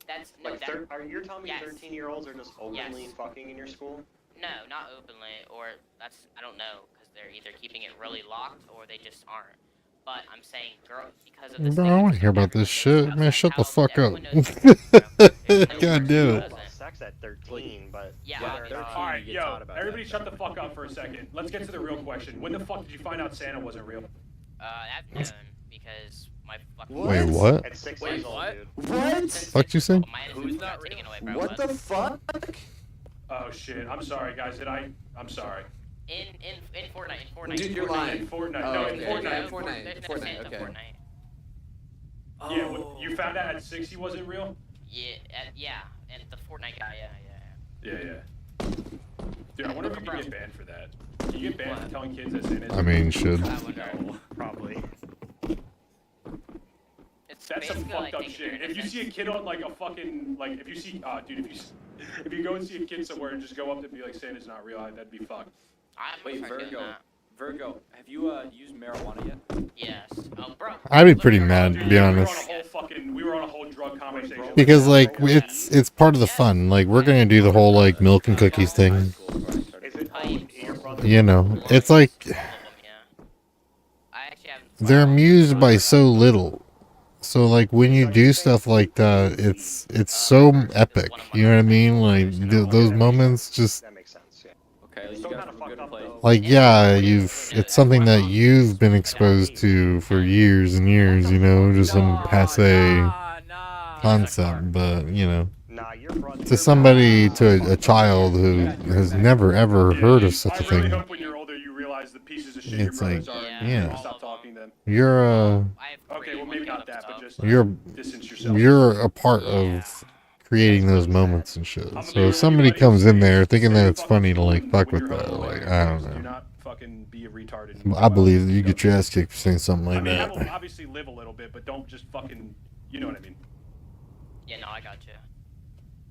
That's, no, Like, that, are you telling me yes. 13-year-olds are just openly Yes. fucking in your school? no, not openly, or that's, I don't know, because they're either keeping it really locked or they just aren't. But I'm saying, girl, because of this Bro, thing, I want to hear about everyone this knows shit. about Man, shut the how fuck up. everyone knows about God damn it. Well, sex at 13, but Yeah, whether or they're not- All right, get yo, taught about everybody, that shut the fuck up for a second. Let's get to the real question. When the fuck did you find out Santa wasn't real? That's known, because my fucking... Wait, what? At 6 Wait, years old, what? dude. What? Fuck you say? My Who's innocence not got taken real? away, bro. What the fuck? Oh shit, I'm sorry, guys. I'm sorry. In Fortnite. Dude, you're In lying. Fortnite. Oh, No, in okay, Fortnite. okay, Fortnite. There's no Fortnite, Santa okay. Fortnite. Yeah, you found out at 6 he wasn't real? Yeah, and the Fortnite guy, yeah. Yeah. Dude, I wonder if you can get banned for that. Can you get banned for telling kids that Santa I mean, should. I wonder. No, probably. It's That's some basically fucked like up taking shit. your If you see a kid on like a fucking like, if you see, dude, if you go and see a kid somewhere and just go up to be like Santa's not real, that'd be fucked. I'm Wait, for doing Virgo. that. Virgo, have you used marijuana yet? Yes. Oh, bro. I'd be pretty mad, Dude, to be honest. We were on a whole drug conversation. Because, like, it's part of the fun. Like, we're gonna do the whole, like, milk and cookies thing. Is it your brother? You know, it's like, All of them, yeah. I actually haven't. they're amused by so little. So, like, when you do stuff like that, it's so epic. You know what I mean? Like, those moments just, That makes sense, yeah. Okay, at least So you got kinda some good fucked up, place. though. like, yeah, it's something that you've been exposed to for years and years, you know, just some passe concept, but, you know, Nah, your brother. to somebody, to a child who has never ever heard of such a I really thing, hope when you're older you realize the pieces of shit It's your like, brothers are. Yeah. And yeah. you stop talking to them. you're I have Okay, three, well maybe one not got that, but up just stuff. you're distance yourself. you're a part of creating those moments and shit. So if somebody comes in there thinking that it's funny to like fuck with that, like I don't Do know. not fucking be a retard. And I believe that you get your ass kicked for saying something I like mean, that. obviously live a little bit, but don't just fucking, you know what I mean. Yeah, no, I got you.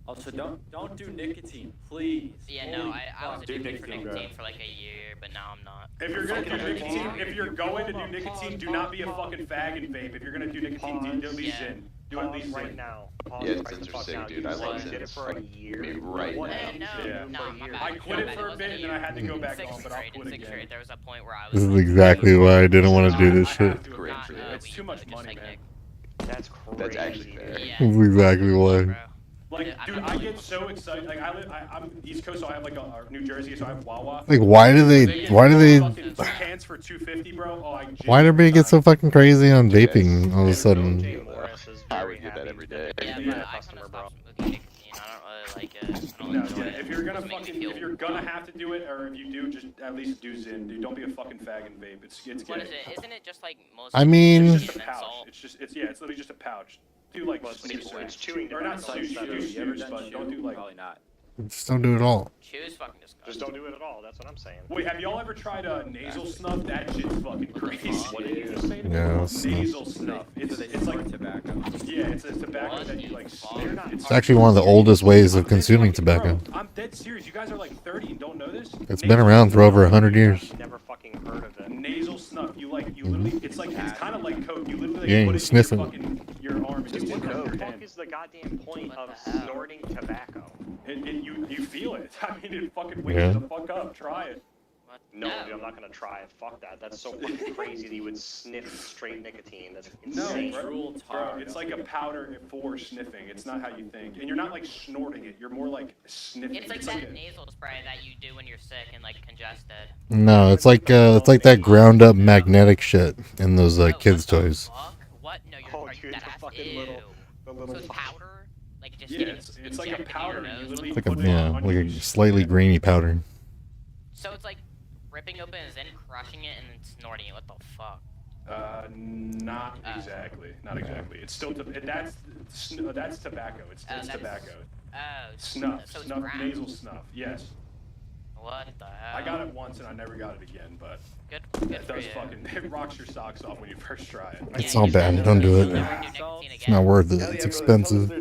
Also, don't do nicotine, please. Yeah, no, I was Do addicted for nicotine, nicotine for like a year, but now I'm not. If you're gonna do nicotine, if you're going to do nicotine, do not be a fucking fag and vape. If you're gonna do nicotine, do at least Yeah. Zyn. Do at least right Zyn. now. Yeah, Pause Zins the are fuck sick, now. dude. You I said love you did it Zins. for a year. Me right What? now. Yeah. No, my bad. I quit it My bad. for a wasn't bit and then I had to go back on, but I'll Sixth quit grade, in sixth again. grade, there was a point where I was This is like, exactly why I didn't want to do this I shit. have to Great eventually. shit. It's too much just money, like man. Nick. That's crazy. That's actually fair. Yeah. This is exactly why. Bro. Like, I'm dude, not I gonna get lie. so excited. Like, I'm East Coast, so I have like a New Jersey, so I have Wawa. Like, why do they? Fucking 2 cans for $2.50, bro. Oh, Why do everybody get so fucking crazy on Yes. vaping all of a sudden? Jay Morris is I very would do that happy every day. that Yeah, you're but a I kind customer, of bro. stopped smoking nicotine. I don't really like it. I don't No, enjoy yeah, it. if you're gonna It makes me fucking, feel if you're gonna have to do it, or if you do, just at least do Zyn, dude. Don't be a fucking fag and vape. It's What gay. is it? Isn't it just like most? I mean- It's just a and then pouch. salt? It's literally just a pouch. Do like Well, snooze, it's chewing or not tobacco, snooze, so do you ever snooze, done but don't chew? do like. Probably not. Just don't do it all. Chew is fucking disgusting. Just don't do it at all. That's what I'm saying. Wait, have y'all ever tried nasal snuff? That shit's fucking crazy. What did you just say to me? Yeah, snuff. Nasal snuff. It's like tobacco. yeah, it's tobacco that you like sniff. It's actually one of the oldest ways of consuming tobacco. Bro, I'm dead serious. You guys are like 30 and don't know this. It's been around for over 100 years. Never fucking heard of it. Nasal snuff. You literally. It's kind of like coke. You literally Yeah, put it sniffing. in your arm and you What put it on the your fuck hand. is the goddamn point What of the hell? snorting tobacco? You feel it. I mean, it fucking wakes Yeah. you the fuck up. Try it. What? No, dude, I'm not gonna try it. Fuck that. That's so fucking crazy that you would sniff straight nicotine. That's No, insane. bro, Drool bro, tar. it's like a powder for sniffing. It's not how you think, and you're not like snorting it. You're more like sniffing. It's like It's that a- nasal spray that you do when you're sick and like congested. No, it's like that ground up magnetic shit in those Oh, kids' what the toys. fuck? What? No, you're Oh, are you dude, that the ass? fucking Ew. little- the little So it's fucking- powder? Like just Yeah, getting it's like a injected in your powder. You nose? literally Like a put it yeah, on like your- a slightly grainy powder. So it's like ripping open and then crushing it and then snorting it. What the fuck? Not exactly. Not exactly. It's still that's tobacco. It's that's- tobacco. Oh, Snuff, So it's snuff, brown. nasal snuff. Yes, What the hell? I got it once and I never got it again. But Good it for does you. fucking it rocks your socks off when you first try it. It's Yeah, not you bad. said Don't do you'll it. never do nicotine It's again. not worth it. It's expensive.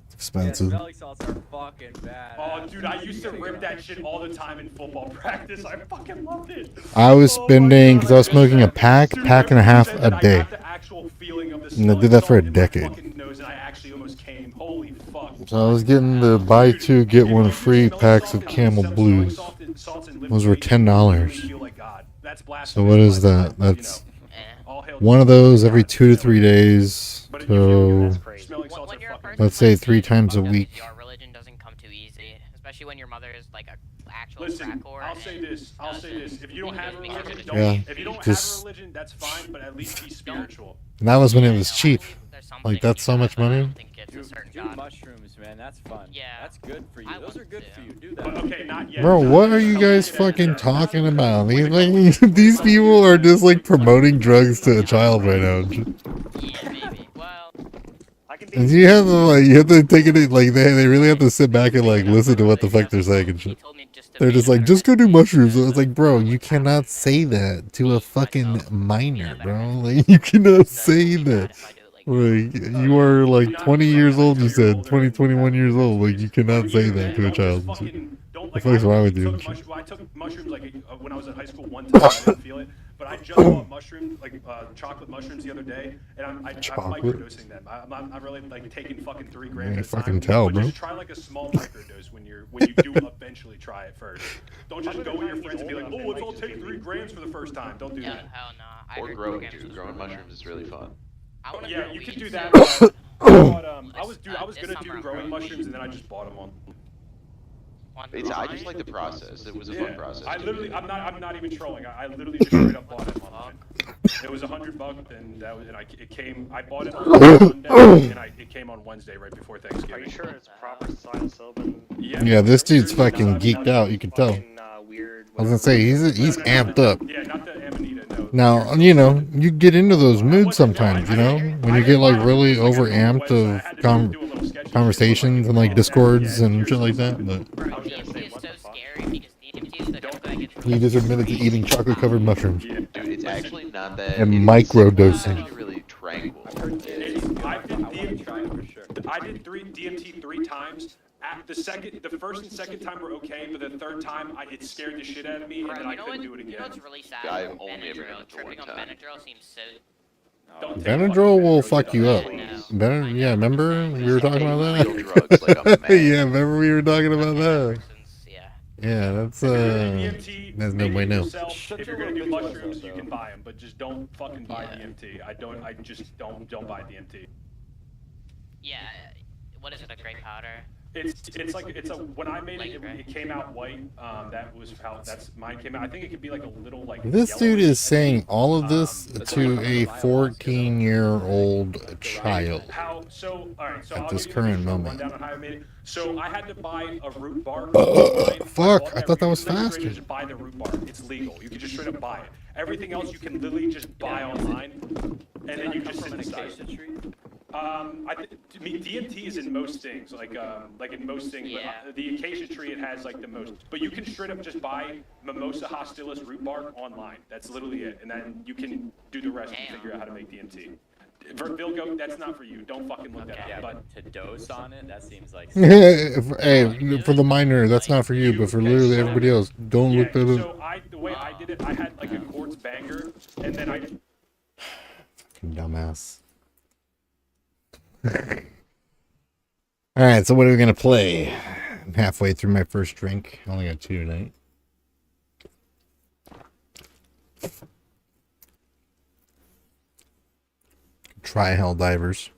It's expensive. Belly salts are fucking bad. Oh, dude, I used to rip that shit all the time in football practice. I fucking loved it. I was Oh my spending, God, because I was smoking a pack Dude, and a half said a that, day. I got the actual feeling of the And I did that for a smelling salt in my decade. fucking nose, and I actually almost came. Holy fuck. So I was getting the buy two get one free packs of Camel Blues. Those were $10. So what is that? That's one of those every 2 to 3 days. So When you're a person let's say like 3 me, times a fuck week. Your religion doesn't come too easy, especially when your mother is like a actual Listen, crackor. I'll say this. If you don't have a religion, Yeah, don't. If you don't have a just- religion, that's fine. But at least be spiritual. And that was when it was I cheap. believe there's something Like that's so much but I money. don't think it's a certain Do God. mushrooms, man. That's fun. Yeah. That's good for you. I Those are want good to. for you. Do But that. okay, not yet. Bro, Not what yet. are you Don't guys get into fucking that. talking about? These people are just like promoting drugs to a child right now. Yeah, maybe. Well, I can And you have to take it like they really have to sit back and like listen to what the fuck they're saying and he shit. told me just to They're be just a like, better just go do person. mushrooms. I was like, bro, you cannot say that to a fucking minor, bro. Like, you cannot say that. Like, you are like 20 years old, you said. 20, 21 years old. Like, you cannot say that to a child. The fuck's wrong with you? I took mushrooms like when I was in high school one time. I didn't feel it, but I just bought mushrooms, like chocolate mushrooms, the other day, and I'm Chocolate? microdosing them. I'm really like taking fucking 3 grams. Yeah, at a time. fucking tell, But bro. just try like a small microdose when you do eventually try it first. Don't just go with your friends and be like, oh, let's all take 3 grams for the first time. Don't do Yeah, that. hell no. I Or heard growing programs too. was Growing really mushrooms is really fun. I wanna Yeah, grow you can weed, do so- that. I was This gonna summer do I'm growing growing mushrooms and then I just bought them all. I just like the process. It was a fun process. I to literally, do. I'm not even trolling. I literally just straight up bought it online. It was $100, and it came. I bought it on Sunday, and it came on Wednesday right before Thanksgiving. Are you sure it's proper psilocybin? Yeah, this dude's fucking geeked out. You can tell. Fucking, weird. I was gonna say, he's amped up. Yeah, not the Amanita, no. Now, you know, you get into those moods sometimes, you know? When you get like really over amped of conversations and like discords and shit like that. But Bro, DMT is so scary because DMT is the chemical that gets he just admitted to eating chocolate-covered mushrooms Dude, it's actually not that. and it's micro-dosing. actually really tranquil. I did DMT 3 times. At the first and second time were okay, but the third time it scared the shit out of me, and then I couldn't do it again. You know what's really sad? I've only ever done Benadryl. it for Tripping one on time. Benadryl seems so... Benadryl will fuck you up. Yeah, remember we were talking about Real drugs like a that? man. Yeah, remember we were talking about that? Yeah. Yeah, that's DMT, there's no make way it no. yourself. If you're gonna do mushrooms, you can buy them, but just don't fucking buy DMT. I just don't buy DMT. Yeah, what is it, a grape powder? It's a when I made it, it came out white. That was how mine came out. I think it could be like a little like. This dude yellowish, is saying all of this to a 14-year-old child So at I'll this give you current a moment. rundown on how I made it. So I had to buy a root bar. Fuck, I thought that was faster. Just buy the root bar. It's legal. You can just straight up buy it. Everything else you can literally just buy online, and then you just synthesize it. To me, DMT is in most things, like in most things. Yeah. But the acacia tree, it has like the most. But you can straight up just buy Mimosa hostilis root bark online. That's literally it, and then you can do the rest and figure out how to make DMT. For Vilgo, that's not for you. Don't fucking look that Yeah, up. But to dose on it, that seems like... Hey, for the minor, that's not for you, but for literally everybody else, don't look that up. So the way I did it, I had like a quartz banger, and then I. Dumbass. Alright, so what are we gonna play? I'm halfway through my first drink. I only got 2 tonight. Try Hell Divers.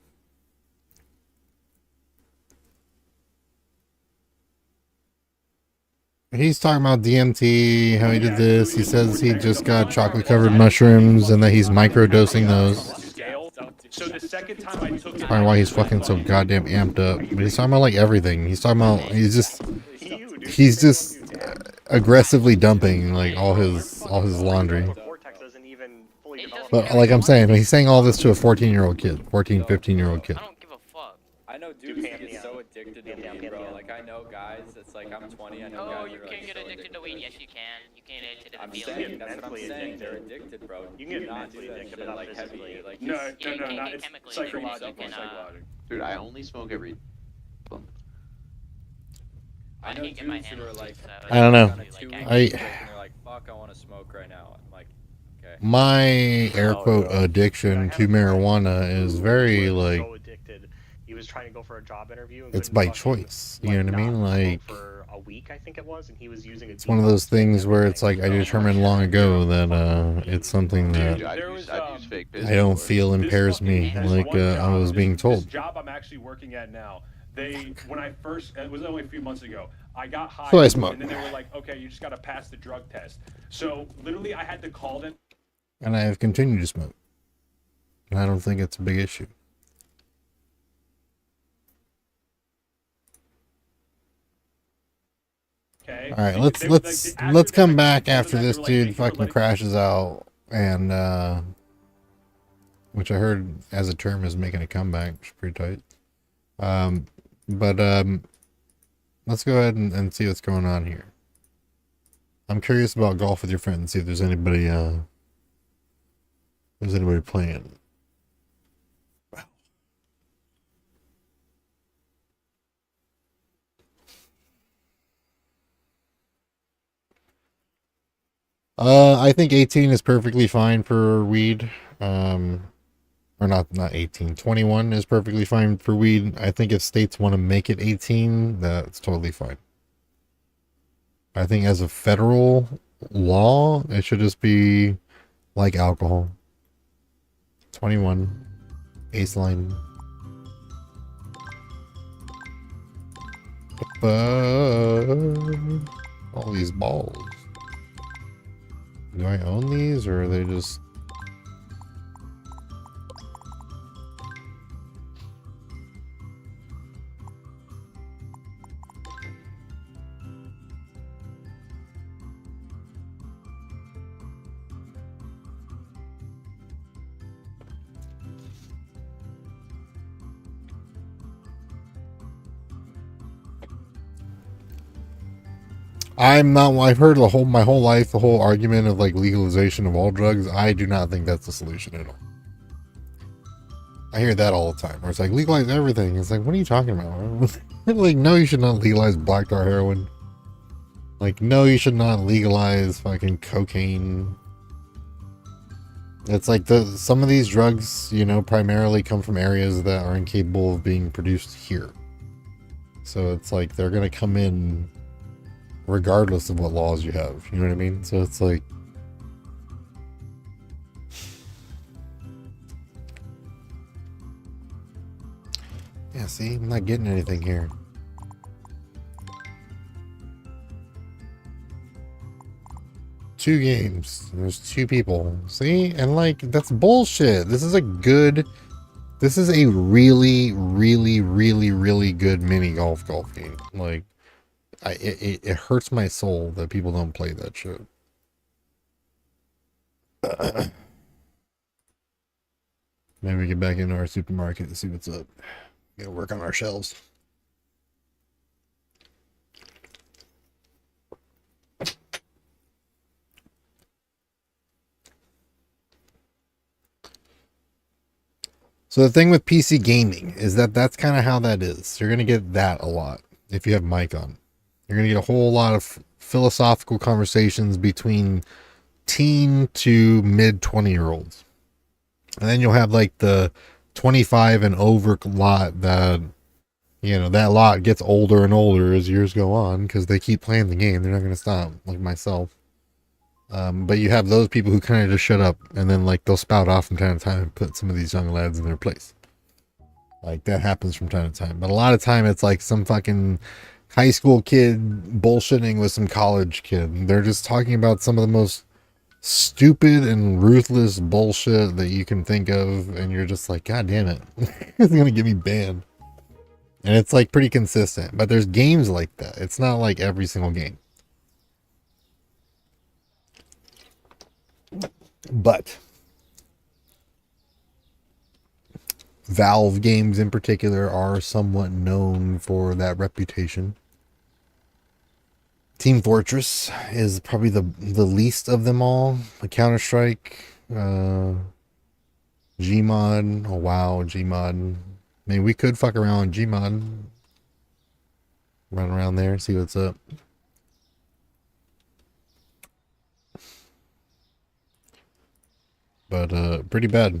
He's talking about DMT, how he did this. He says he just got chocolate-covered mushrooms and that he's micro-dosing those. So the second time I took it, Probably why he's fucking so goddamn amped up. But he's talking about like everything. He's talking about he's just aggressively dumping like all his laundry. But like I'm saying, he's saying all this to a 14-year-old kid, 14, 15-year-old kid. I don't give a fuck. I know dudes get so addicted to weed, bro. Like, I know guys, it's like, I'm 20, I know Oh, guys you are can't like get so addicted to weed. Yes, you can. You can get addicted to the I'm feeling. saying, that's what I'm saying. They're addicted, bro. You can get not do mentally that addicted, shit, but not like heavy, physically. like No, Yeah, you can't not get it's chemically psychological. addicted. You can, Dude, I only smoke every. I know can't get my dudes who are hands like, on it, so I don't know. on a 2 week I- break and they're like, fuck, I want to smoke right now. I'm like, okay. My air quote addiction to marijuana is very like So addicted. He was trying to go for a job interview. And it's couldn't by fucking, choice. You know what I mean? not smoke Like for a week, I think it was, and he was using it's one of those things where it's like I determined long ago that it's something Dude, that I've used fake business I don't for it. feel impairs me like I was being This told. job I'm actually working at now. When I first, it was only a few months ago, I got hired, So I smoke. and then they were like, okay, you just got to pass the drug test. So literally, I had to call them. And I have continued to smoke. And I don't think it's a big issue. Okay. All right, let's come back after this dude fucking crashes out and which I heard as a term is making a comeback. It's pretty tight. But let's go ahead and see what's going on here. I'm curious about golf with your friends. See if there's anybody playing. I think 18 is perfectly fine for weed. Or not 18. 21 is perfectly fine for weed. I think if states want to make it 18, that's totally fine. I think as a federal law, it should just be like alcohol. 21. Baseline. All these balls. Do I own these or are they just... I'm not. I've heard my whole life the whole argument of like legalization of all drugs. I do not think that's the solution at all. I hear that all the time. Where it's like legalize everything. It's like, what are you talking about? Like, no, you should not legalize black tar heroin. Like, no, you should not legalize fucking cocaine. It's like some of these drugs, you know, primarily come from areas that are incapable of being produced here. So it's like they're gonna come in regardless of what laws you have. You know what I mean? So it's like, yeah, see, I'm not getting anything here. Two games. There's two people. See? And like, that's bullshit. This is a really, really, really, really good mini golf game. Like, it hurts my soul that people don't play that shit. Maybe we get back into our supermarket and see what's up. Gotta work on our shelves. So the thing with PC gaming is that that's kind of how that is. You're going to get that a lot if you have mic on. You're going to get a whole lot of philosophical conversations between teen to mid 20-year-olds. And then you'll have like the 25 and over lot that, you know, that lot gets older and older as years go on because they keep playing the game. They're not going to stop, like myself. But you have those people who kind of just shut up and then like they'll spout off from time to time and put some of these young lads in their place. Like that happens from time to time. But a lot of time it's like some fucking high school kid bullshitting with some college kid. They're just talking about some of the most stupid and ruthless bullshit that you can think of. And you're just like, God damn it. It's going to get me banned. And it's like pretty consistent. But there's games like that. It's not like every single game. But Valve games in particular are somewhat known for that reputation. Team Fortress is probably the least of them all. Counter-Strike, Gmod, oh wow, Gmod. I mean, we could fuck around with Gmod. Run around there, see what's up. But pretty bad.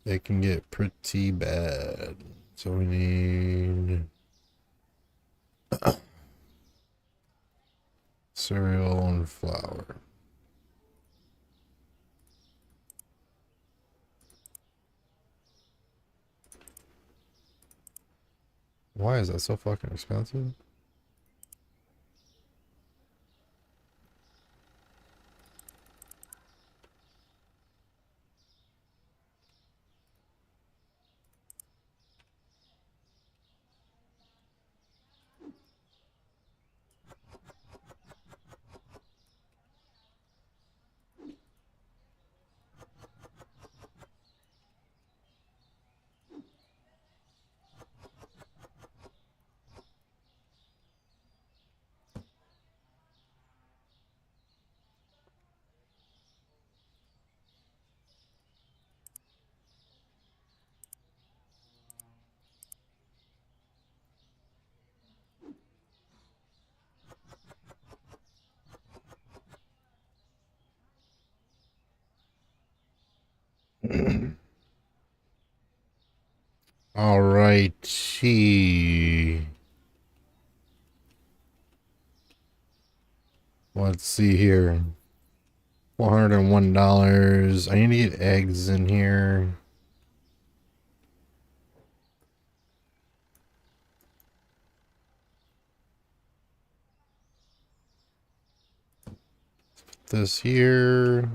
It can get pretty bad. So we need cereal and flour. Why is that so fucking expensive? All righty. Let's see here. $401. I need to get eggs in here. This here.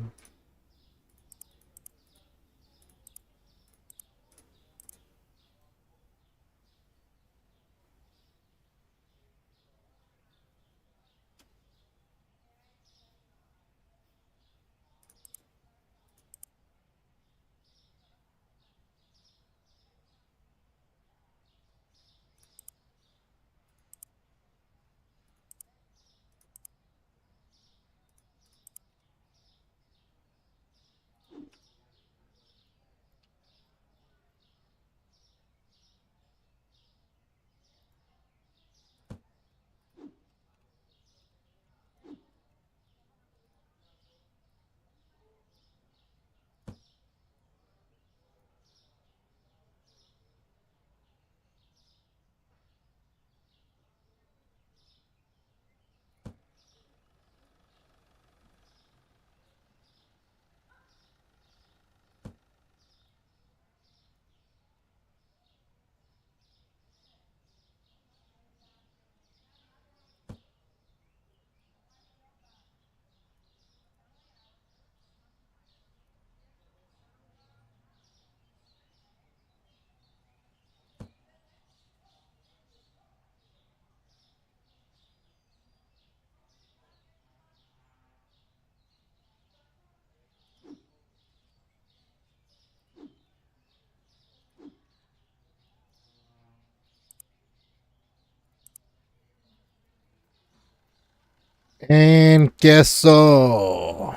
And queso.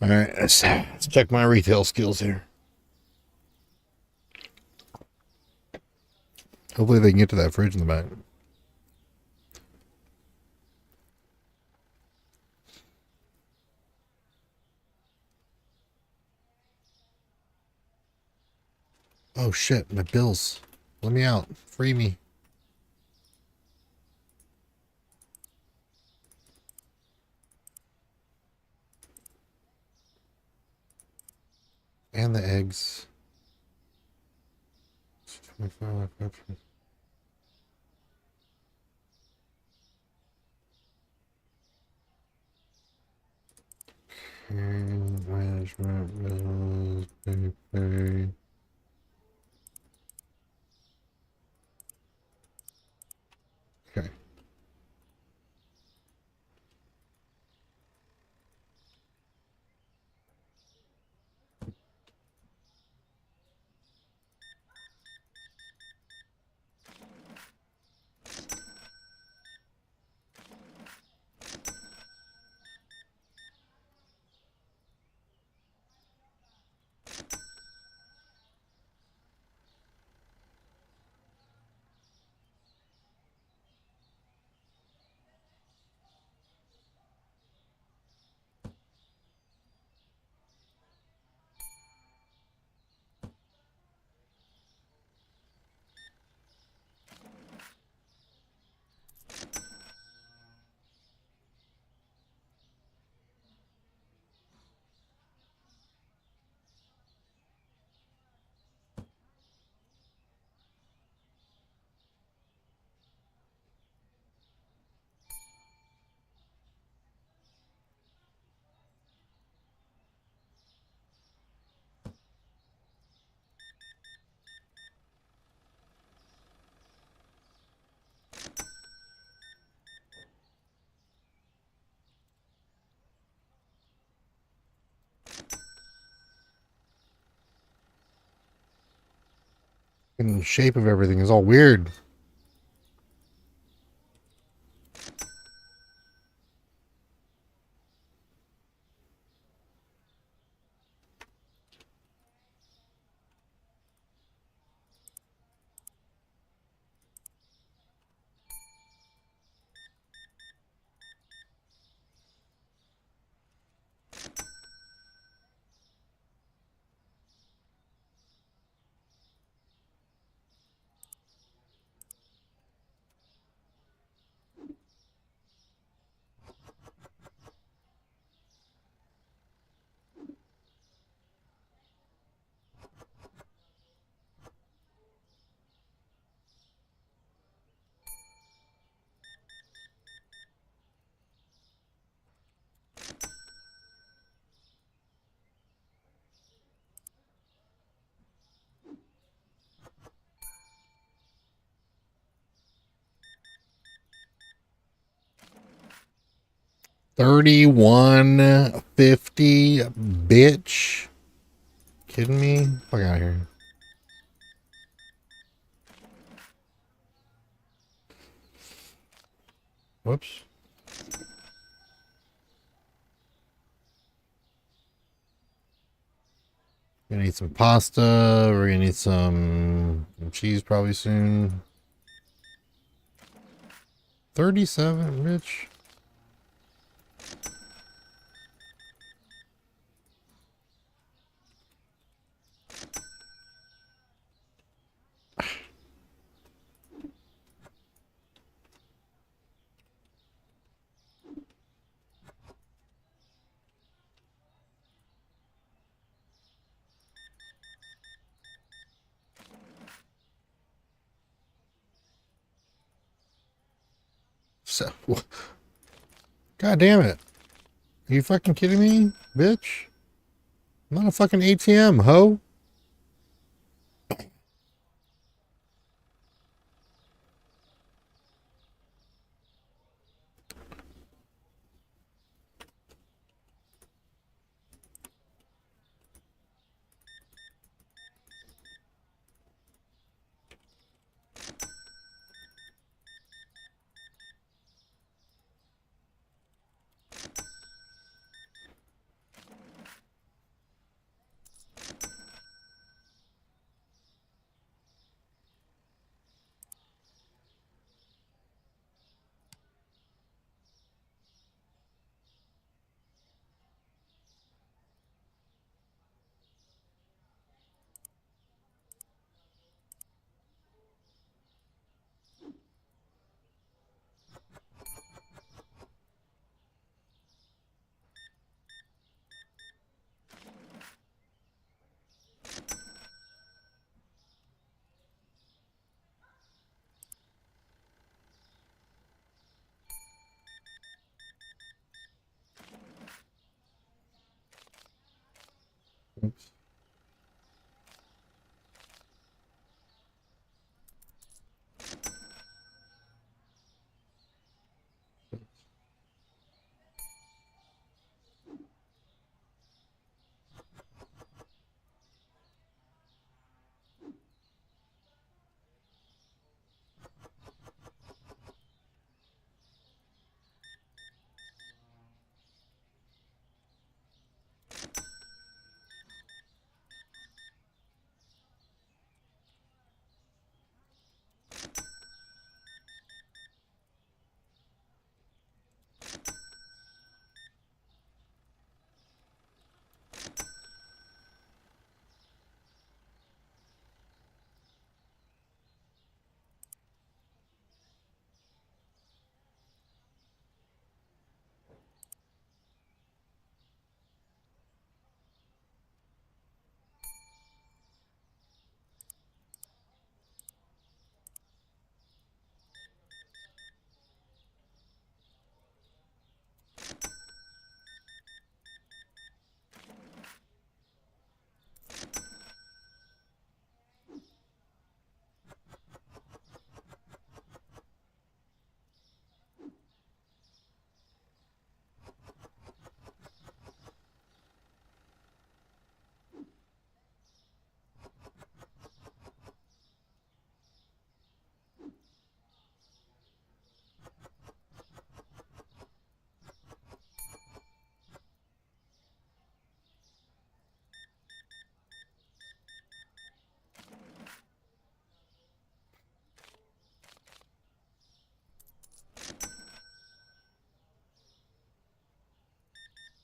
All right, let's check my retail skills here. Hopefully they can get to that fridge in the back. Oh shit, my bills. Let me out. Free me. And the eggs. 25 options. Management, bills, pay. Okay. And the shape of everything is all weird. $31.50, bitch. Kidding me? Fuck out of here. Whoops. Gonna need some pasta. We're gonna need some cheese probably soon. 37, bitch. So, God damn it. Are you fucking kidding me, bitch? I'm not a fucking ATM, ho. Oops.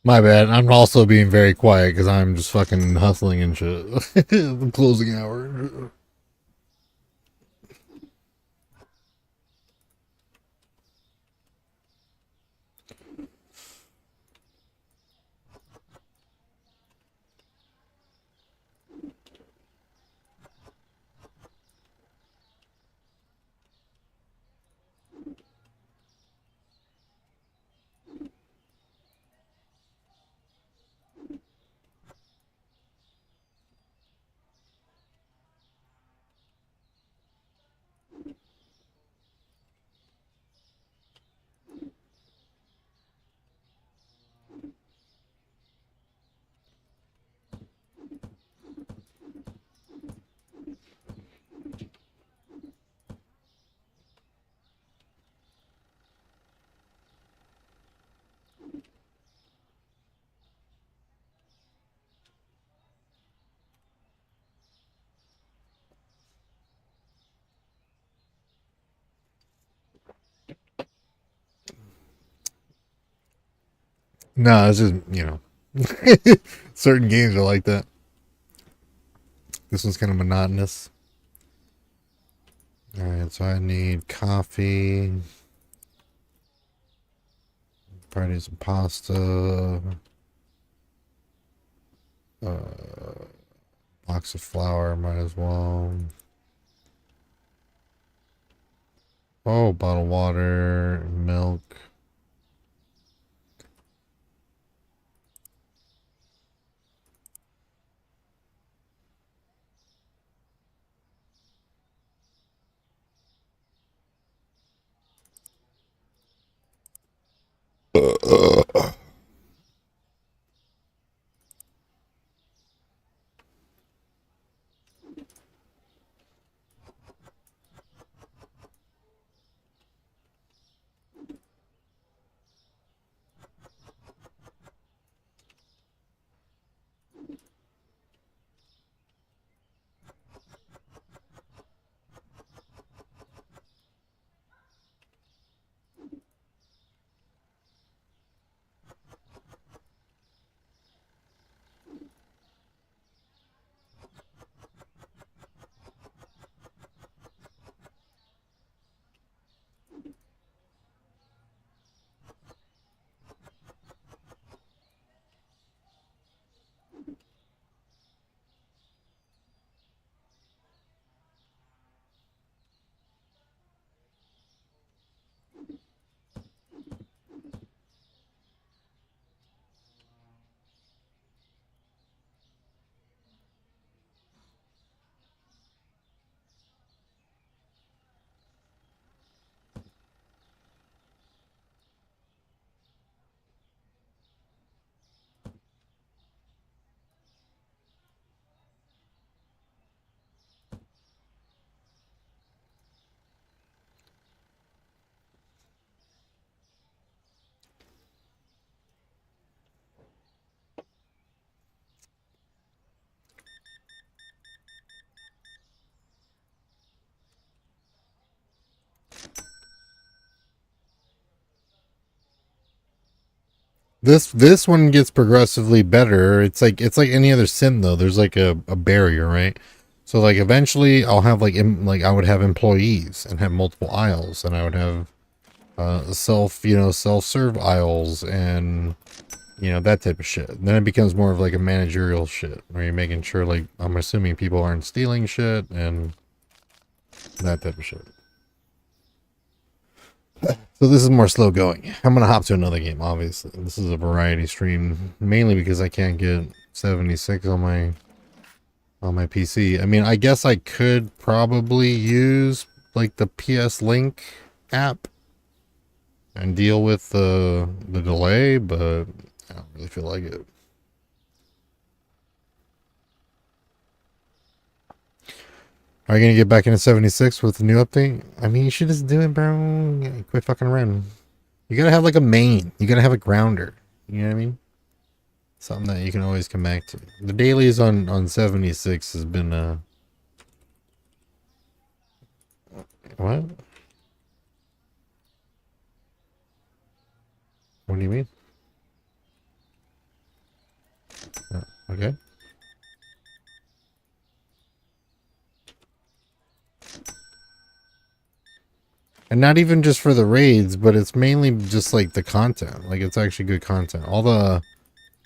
My bad. I'm also being very quiet because I'm just fucking hustling and shit. The closing hour. No, it's just, certain games are like that. This one's kind of monotonous. Alright, so I need coffee. Probably need some pasta. Box of flour, might as well. Oh, bottled water, milk. This one gets progressively better. It's like any other sim though. There's like a barrier, right? So like eventually I'll have like I would have employees and have multiple aisles, and I would have self-serve aisles and that type of shit. And then it becomes more of like a managerial shit where you're making sure, like, I'm assuming people aren't stealing shit and that type of shit. So this is more slow going. I'm gonna hop to another game, obviously. This is a variety stream, mainly because I can't get 76 on my PC. I mean, I guess I could probably use like the PS Link app and deal with the delay, but I don't really feel like it. Are you gonna get back into 76 with the new update? I mean, you should just do it, bro. Yeah, quit fucking around. You gotta have like a main. You gotta have a grounder. You know what I mean? Something that you can always come back to. The dailies on 76 has been what? What do you mean? Okay. And not even just for the raids, but it's mainly just like the content. Like, it's actually good content. All the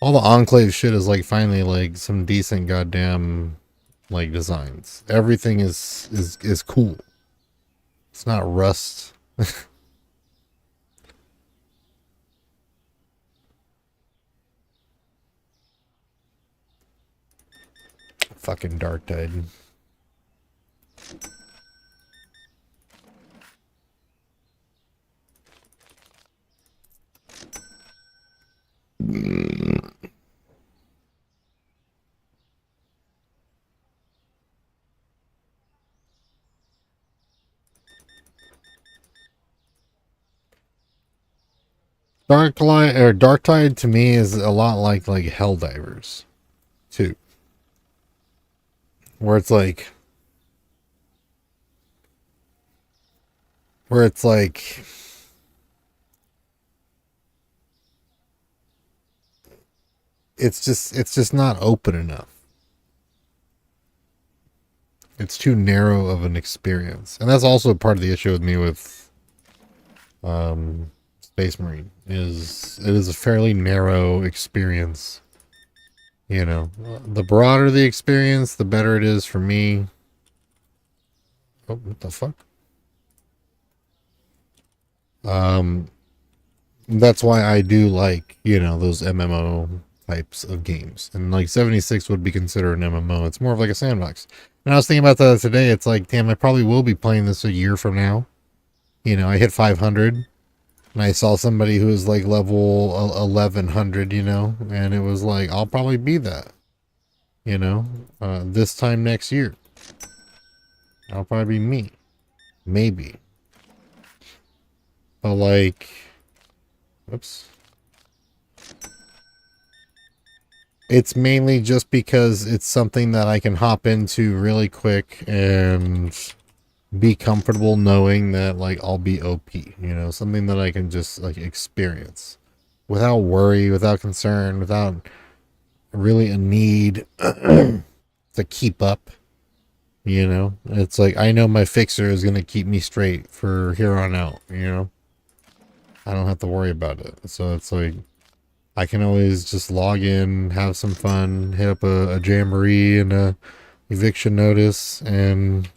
Enclave shit is like finally like some decent goddamn like designs. Everything is cool. It's not rust. Fucking Dark Tide. Dark Tide to me is a lot like Helldivers, too. Where it's like it's just not open enough. It's too narrow of an experience. And that's also part of the issue with me with Space Marine is it is a fairly narrow experience. You know, the broader the experience, the better it is for me. Oh, what the fuck? That's why I do like, those MMO types of games. And like 76 would be considered an MMO. It's more of like a sandbox. And I was thinking about that today. It's like, damn, I probably will be playing this a year from now. I hit 500 and I saw somebody who was like level 1100, and it was like, I'll probably be that, this time next year. I'll probably be me. Maybe. But like, whoops. It's mainly just because it's something that I can hop into really quick and be comfortable knowing that like I'll be OP, something that I can just like experience without worry, without concern, without really a need to keep up. It's like I know my fixer is gonna keep me straight for here on out. I don't have to worry about it. So it's like I can always just log in, have some fun, hit up a jamboree and a eviction notice, and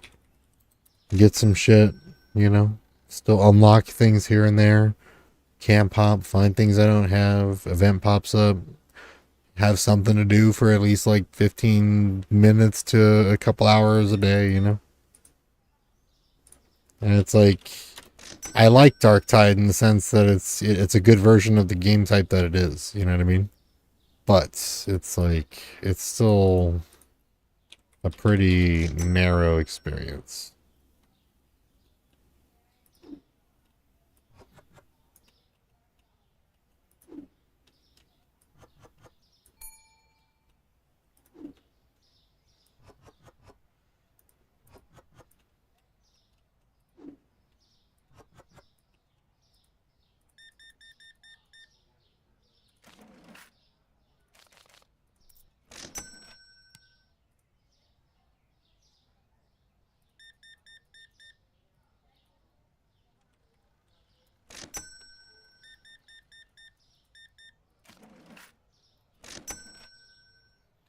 get some shit. Still unlock things here and there. Camp hop, find things I don't have. Event pops up. Have something to do for at least like 15 minutes to a couple hours a day, And it's like, I like Dark Tide in the sense that it's a good version of the game type that it is, you know what I mean? But it's like, it's still a pretty narrow experience.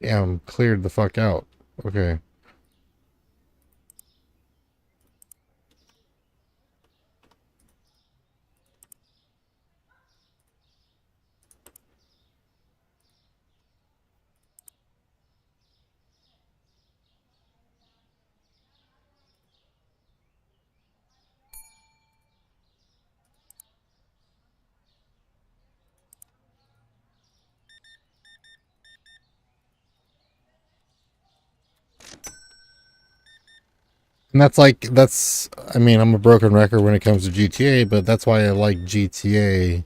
Damn, cleared the fuck out. Okay. And I mean, I'm a broken record when it comes to GTA, but that's why I like GTA,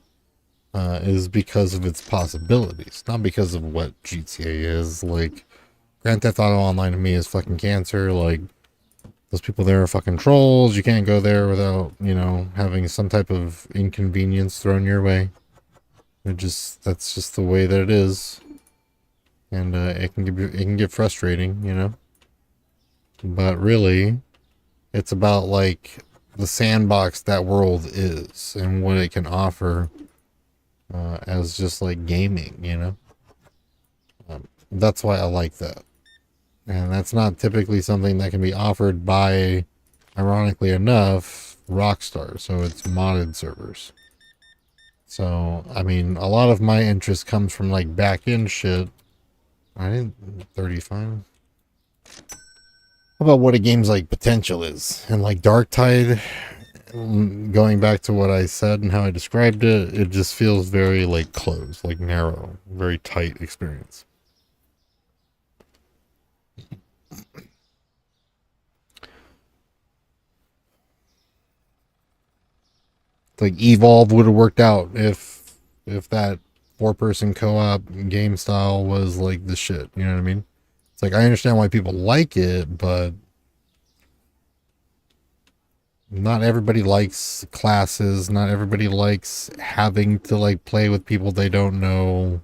is because of its possibilities, not because of what GTA is. Like, Grand Theft Auto Online to me is fucking cancer. Like, those people there are fucking trolls. You can't go there without, having some type of inconvenience thrown your way. That's just the way that it is. And, it can get frustrating. But really, it's about like the sandbox that world is and what it can offer, as just like gaming. That's why I like that. And that's not typically something that can be offered by, ironically enough, Rockstar. So it's modded servers. So, I mean, a lot of my interest comes from like back end shit. I didn't 35. About what a game's like potential is. And like Dark Tide, going back to what I said and how I described it, it just feels very like closed, like narrow, very tight experience. Like Evolve would have worked out if that 4-person co-op game style was like the shit. You know what I mean? It's like I understand why people like it, but not everybody likes classes. Not everybody likes having to like play with people they don't know.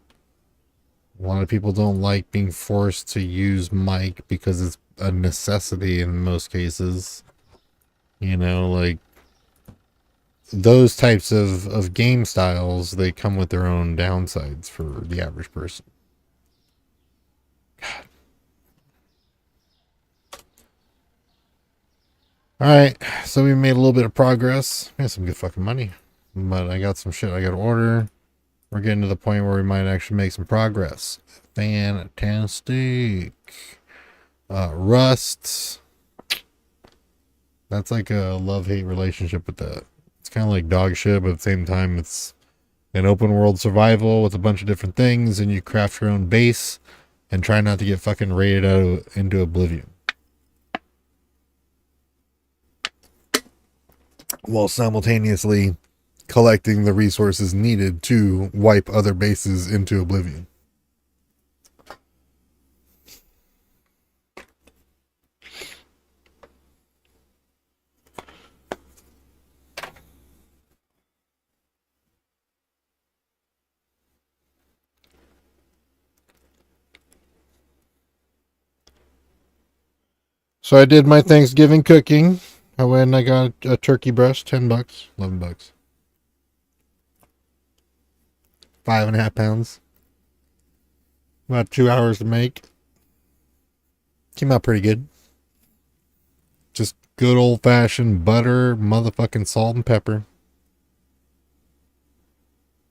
A lot of people don't like being forced to use mic because it's a necessity in most cases. Like those types of game styles, they come with their own downsides for the average person. God. Alright, so we made a little bit of progress. We had some good fucking money. But I got some shit I gotta order. We're getting to the point where we might actually make some progress. Fantastic. Rust. That's like a love-hate relationship with that. It's kind of like dog shit, but at the same time, it's an open world survival with a bunch of different things, and you craft your own base and try not to get fucking raided out into oblivion. While simultaneously collecting the resources needed to wipe other bases into oblivion. So I did my Thanksgiving cooking. I went and I got a turkey breast, $10, $11. 5.5 pounds. About 2 hours to make. Came out pretty good. Just good old fashioned butter, motherfucking salt and pepper.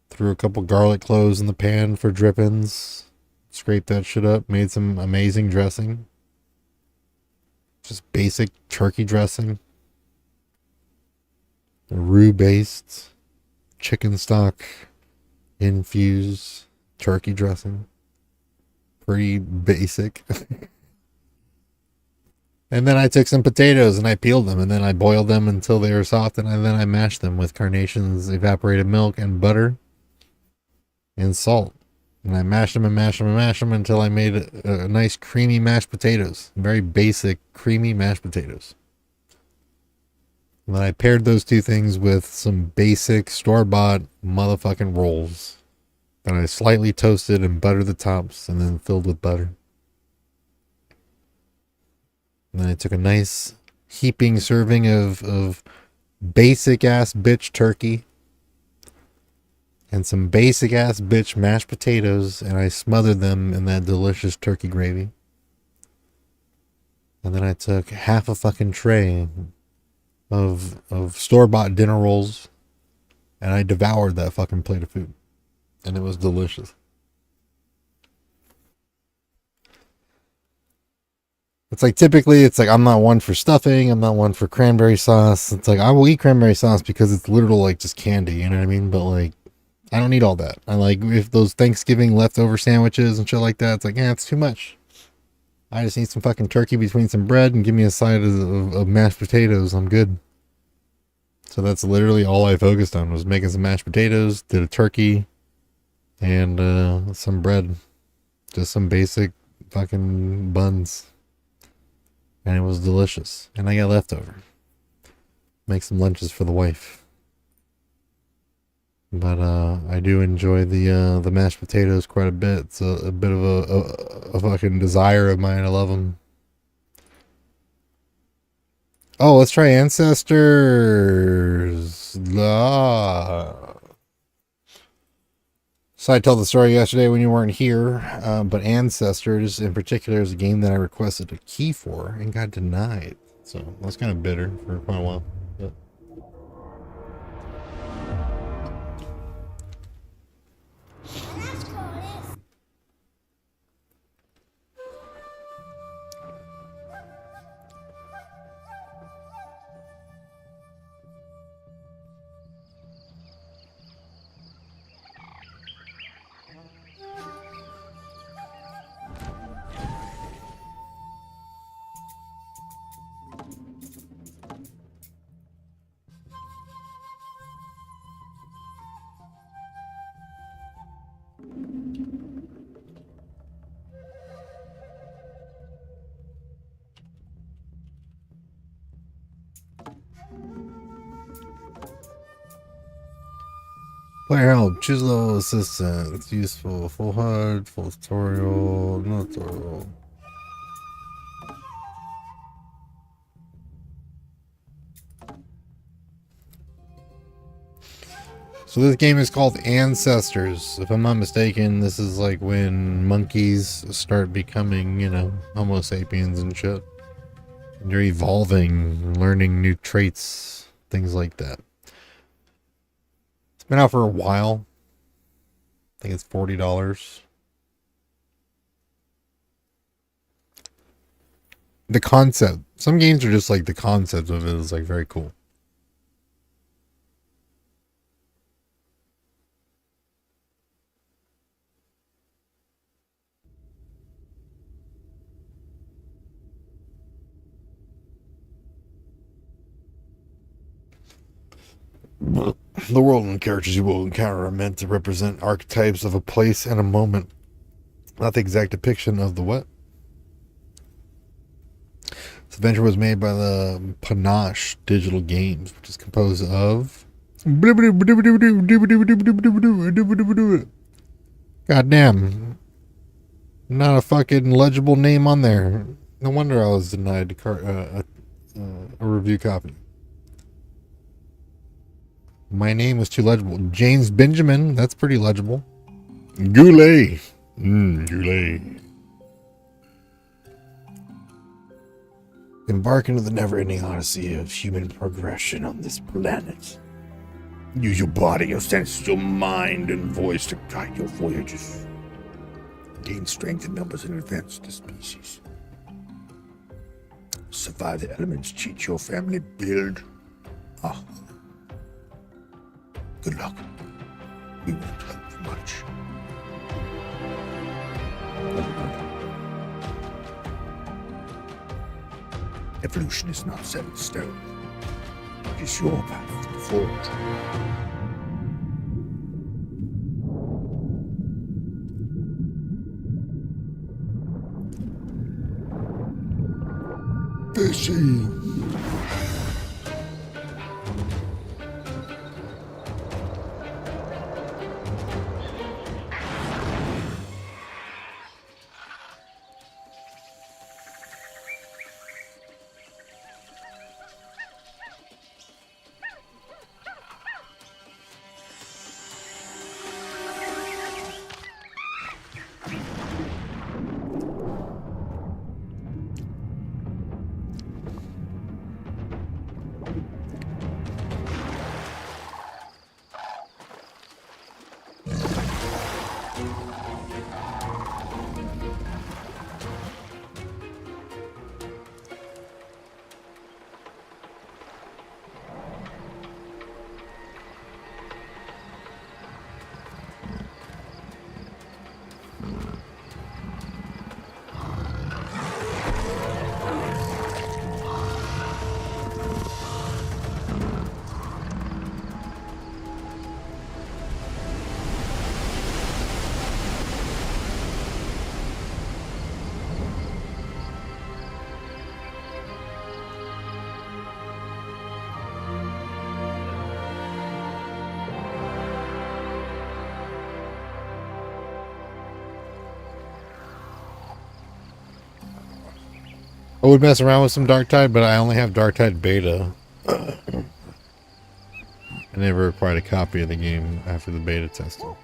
Threw a couple garlic cloves in the pan for drippings. Scraped that shit up. Made some amazing dressing. Just basic turkey dressing. Roux based. Chicken stock. Infused turkey dressing. Pretty basic. And then I took some potatoes and I peeled them and then I boiled them until they were soft and then I mashed them with Carnation's evaporated milk and butter and salt. And I mashed them and mashed them and mashed them until I made a nice creamy mashed potatoes. Very basic creamy mashed potatoes. And then I paired those two things with some basic store-bought motherfucking rolls that I slightly toasted and buttered the tops and then filled with butter. And then I took a nice heaping serving of basic ass bitch turkey. and some basic ass bitch mashed potatoes, and I smothered them in that delicious turkey gravy. And then I took half a fucking tray of store-bought dinner rolls, and I devoured that fucking plate of food. And it was delicious. It's like typically it's like I'm not one for stuffing, I'm not one for cranberry sauce. It's like I will eat cranberry sauce because it's literal like just candy, you know what I mean? But like I don't need all that. I like if those Thanksgiving leftover sandwiches and shit like that, it's like, yeah, it's too much. I just need some fucking turkey between some bread and give me a side of mashed potatoes. I'm good. So that's literally all I focused on was making some mashed potatoes, did a turkey, and some bread. Just some basic fucking buns. And it was delicious. And I got leftover. Make some lunches for the wife. But I do enjoy the mashed potatoes quite a bit. It's a bit of a fucking desire of mine. I love them. Oh, let's try Ancestors. So I told the story yesterday when you weren't here, but Ancestors in particular is a game that I requested a key for and got denied. So I was kind of bitter for quite a while. But. Player help, choose level assistance, useful, full HUD, full tutorial, no tutorial. So this game is called Ancestors. If I'm not mistaken, this is like when monkeys start becoming, you know, Homo sapiens and shit. And you're evolving, learning new traits, things like that. It's been out for a while. I think it's $40. The concept. Some games are just like the concept of it is like very cool. The world and characters you will encounter are meant to represent archetypes of a place and a moment, not the exact depiction of the what. This adventure was made by the Panache Digital Games, which is composed of... Goddamn. Not a fucking legible name on there. No wonder I was denied a review copy. My name was too legible. James Benjamin, that's pretty legible. Goulet. Goulet. Embark into the never-ending odyssey of human progression on this planet. Use your body, your senses, your mind, and voice to guide your voyages. Gain strength in numbers and advance the species. Survive the elements, cheat your family, build. Good luck. We won't help you much. Evolution is not set in stone. It is your path to forge. Fishy. I would mess around with some Dark Tide, but I only have Dark Tide Beta. I never acquired a copy of the game after the beta testing.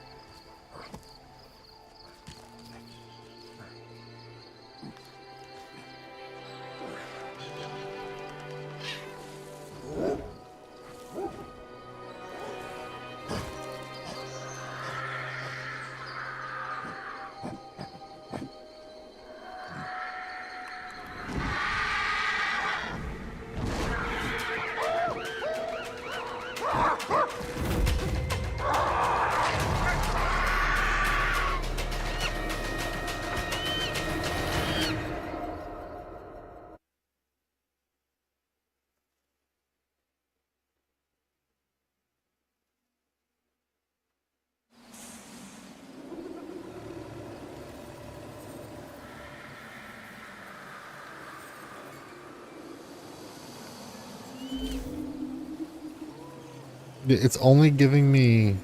It's only giving me...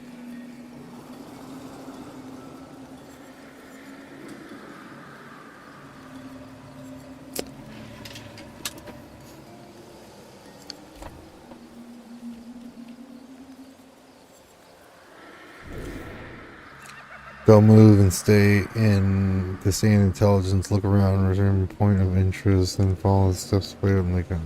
Go move and stay in the same intelligence, look around, resume point of interest, then follow the steps way up and like that.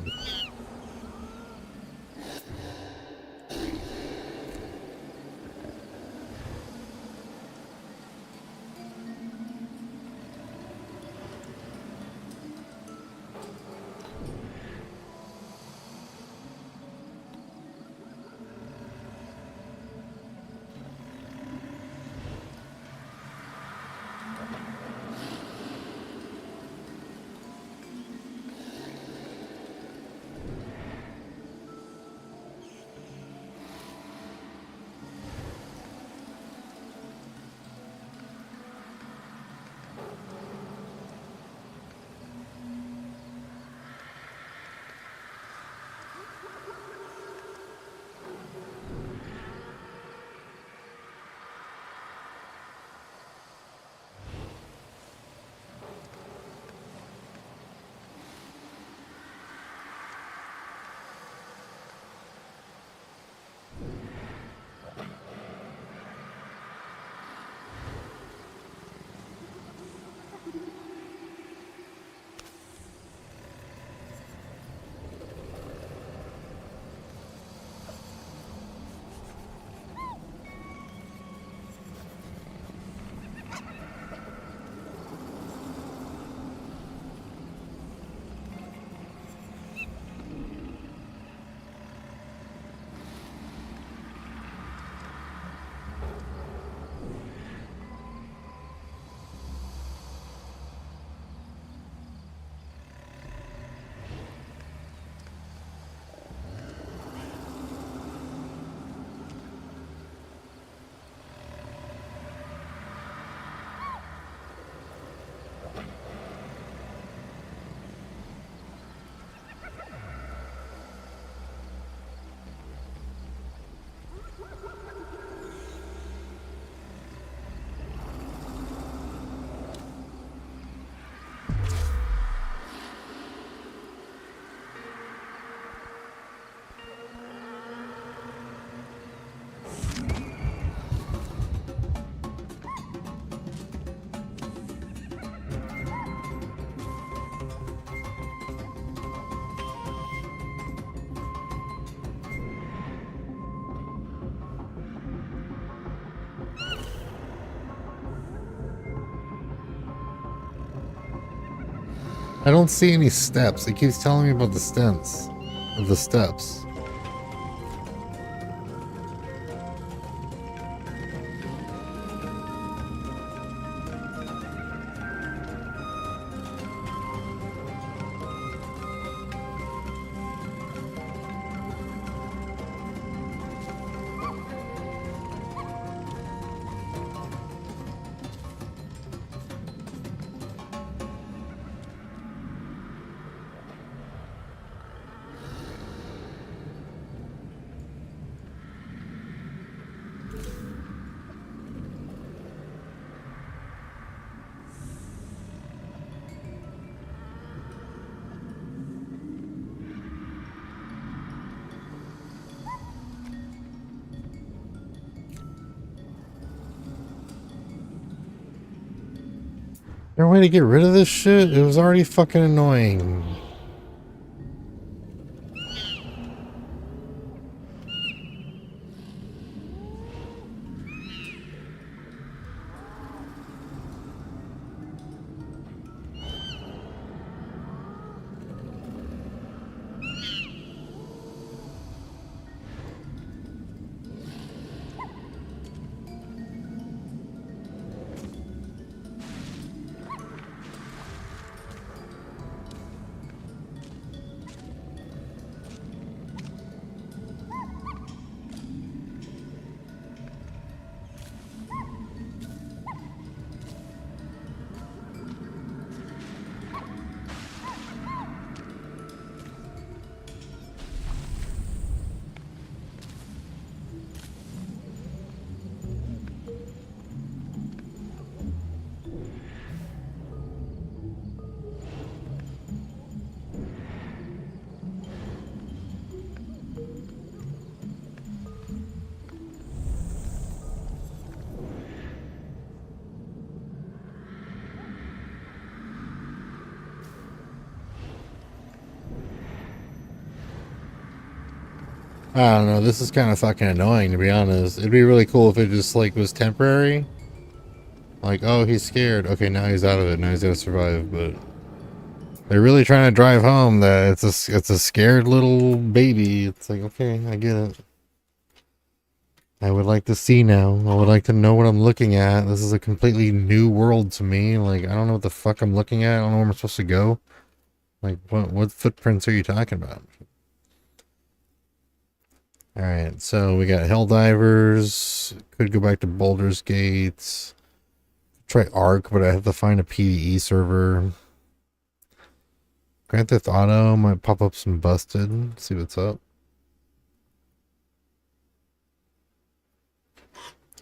I don't see any steps. It keeps telling me about the steps. there a way to get rid of this shit? It was already fucking annoying. I don't know, this is kind of fucking annoying, to be honest. It'd be really cool if it just, like, was temporary. Like, oh, he's scared. Okay, now he's out of it. Now he's gotta survive, but... They're really trying to drive home that it's a scared little baby. It's like, okay, I get it. I would like to see now. I would like to know what I'm looking at. This is a completely new world to me. Like, I don't know what the fuck I'm looking at. I don't know where I'm supposed to go. Like, what footprints are you talking about? Alright, so we got Helldivers. Could go back to Baldur's Gate. Try Ark, but I have to find a PvE server. Grand Theft Auto might pop up some Busted. See what's up.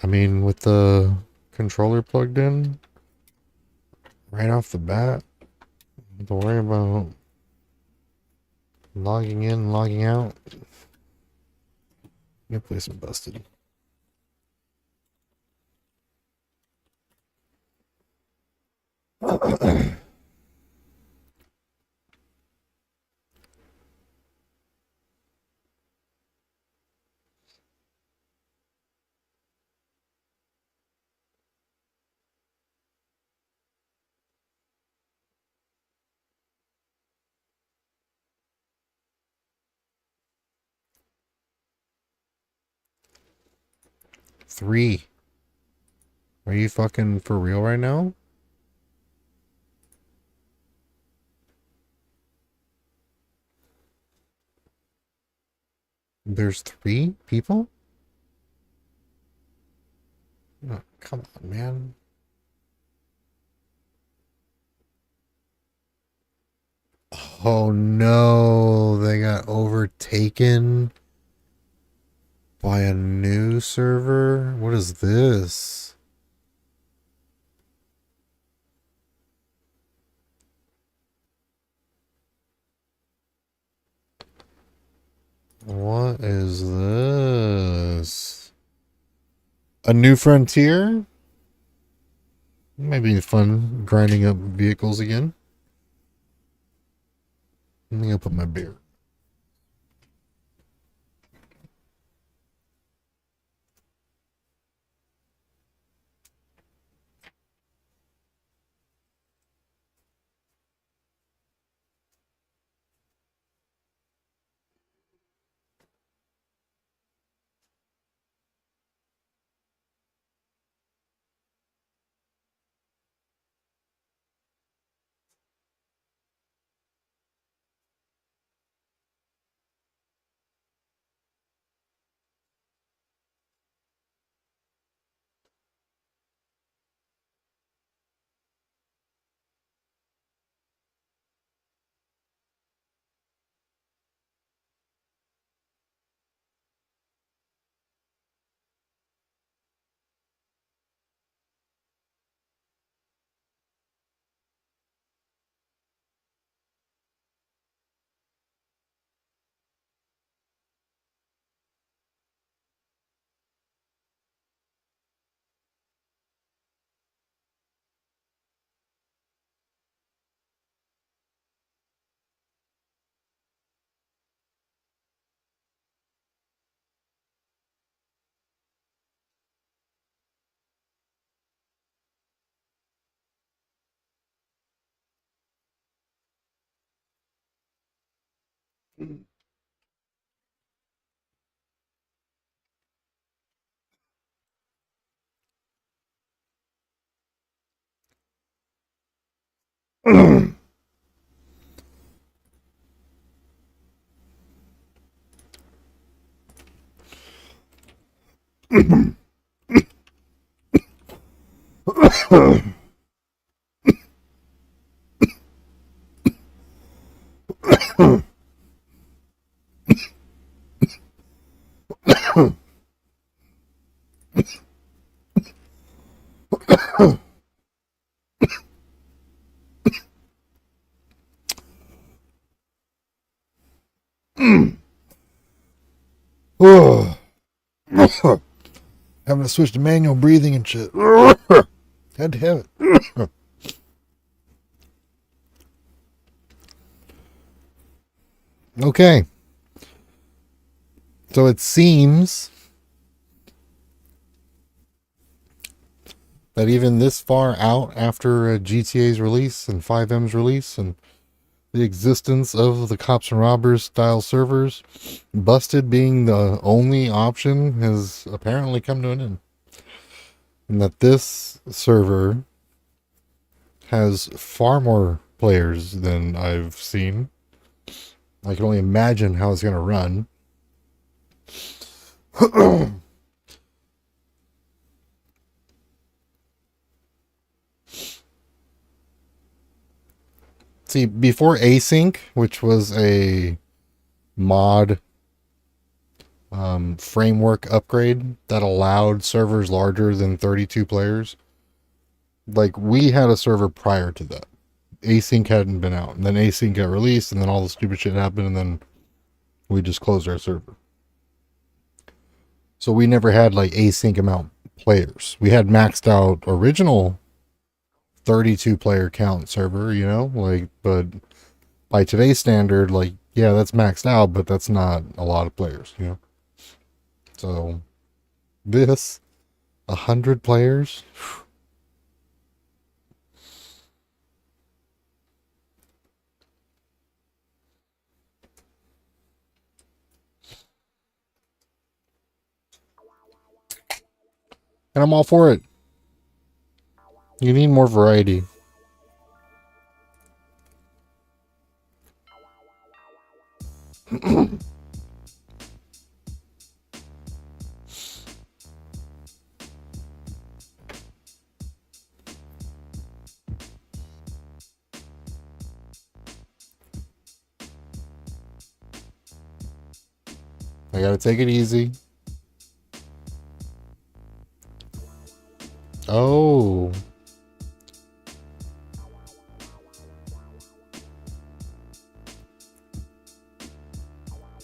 I mean, with the controller plugged in, right off the bat, don't worry about logging in, logging out. Let me play some Busted. Three. Are you fucking for real right now? There's 3 people? Oh, come on, man. Oh no, they got overtaken by a new server? What is this? What is this? A new frontier? Might be fun grinding up vehicles again. Let me open my beer. Having to switch to manual breathing and shit. Had to have it. Okay. So it seems that even this far out after GTA's release and 5M's release and the existence of the Cops and Robbers style servers, busted being the only option has apparently come to an end. And that this server has far more players than I've seen. I can only imagine how it's going to run. See, before async, which was a mod framework upgrade that allowed servers larger than 32 players, like, we had a server prior to that. Async hadn't been out, and then async got released, and then all the stupid shit happened, and then we just closed our server. So we never had like async amount players. We had maxed out original 32 player count server, you know, like, but by today's standard, like, yeah, that's maxed out, but that's not a lot of players, you know. So this 100 players. And I'm all for it. You need more variety. I gotta take it easy. Oh.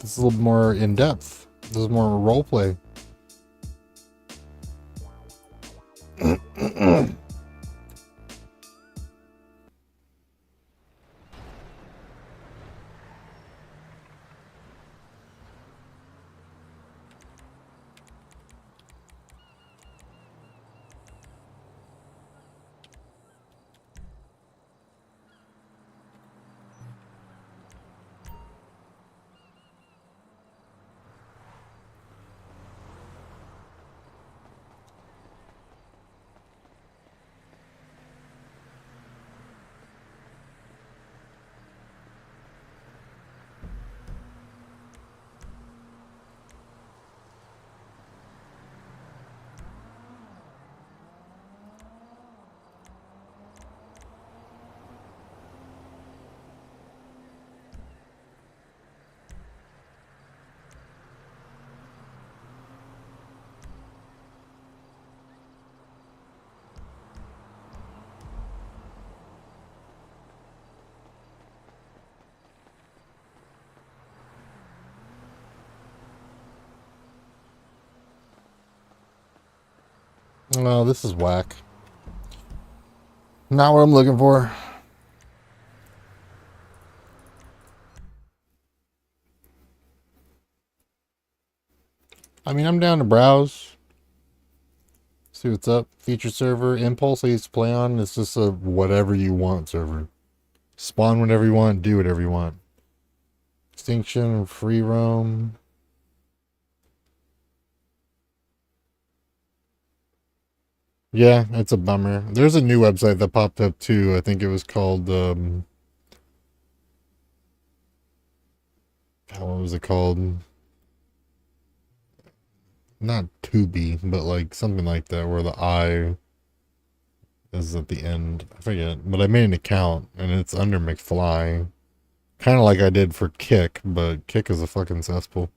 This is a little more in depth. This is more role play. Oh, this is whack. Not what I'm looking for. I mean, I'm down to browse. See what's up. Feature server. Impulse I used to play on. It's just a whatever you want server. Spawn whatever you want. Do whatever you want. Extinction, free roam. Yeah, it's a bummer. There's a new website that popped up too. I think it was called what was it called? Not Tubi, but like something like that, where the I is at the end. I forget, but I made an account and it's under McFly, kind of like I did for Kick, but Kick is a fucking cesspool.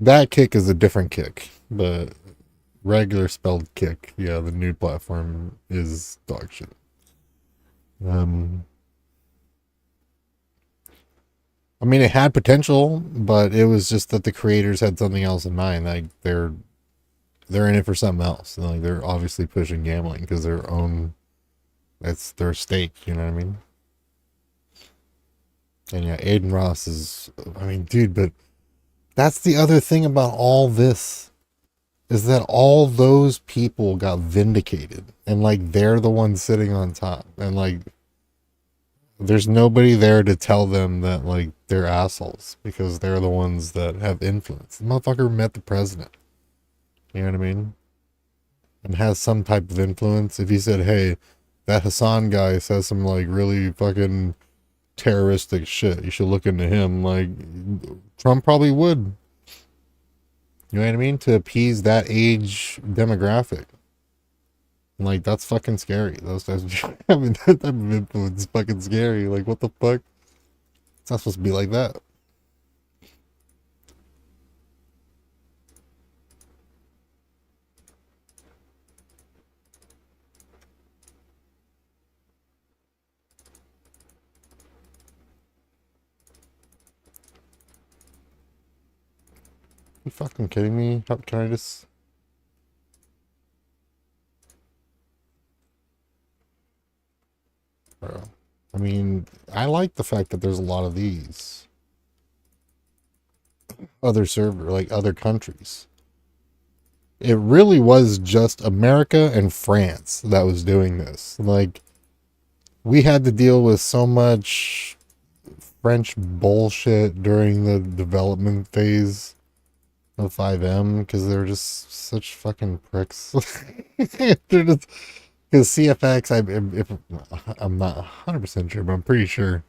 That Kick is a different Kick, but regular spelled Kick, yeah, the new platform is dog shit. I mean, it had potential, but it was just that the creators had something else in mind. Like they're in it for something else. And like they're obviously pushing gambling because that's their stake. You know what I mean? And yeah, Aiden Ross is. I mean, dude, but that's the other thing about all this is that all those people got vindicated, and like they're the ones sitting on top, and like there's nobody there to tell them that like they're assholes because they're the ones that have influence. The motherfucker met the president. You know what I mean? And has some type of influence. If he said, hey, that Hassan guy says some like really fucking terroristic shit, you should look into him, like Trump probably would. You know what I mean? To appease that age demographic. Like, that's fucking scary. Those types of having that type of influence is fucking scary. Like, what the fuck? It's not supposed to be like that. You fucking kidding me? How can I just... Bro. I mean, I like the fact that there's a lot of these other server, like other countries. It really was just America and France that was doing this. Like, we had to deal with so much French bullshit during the development phase of 5M because they're just such fucking pricks. They're just... Because CFX, I'm not 100% sure, but I'm pretty sure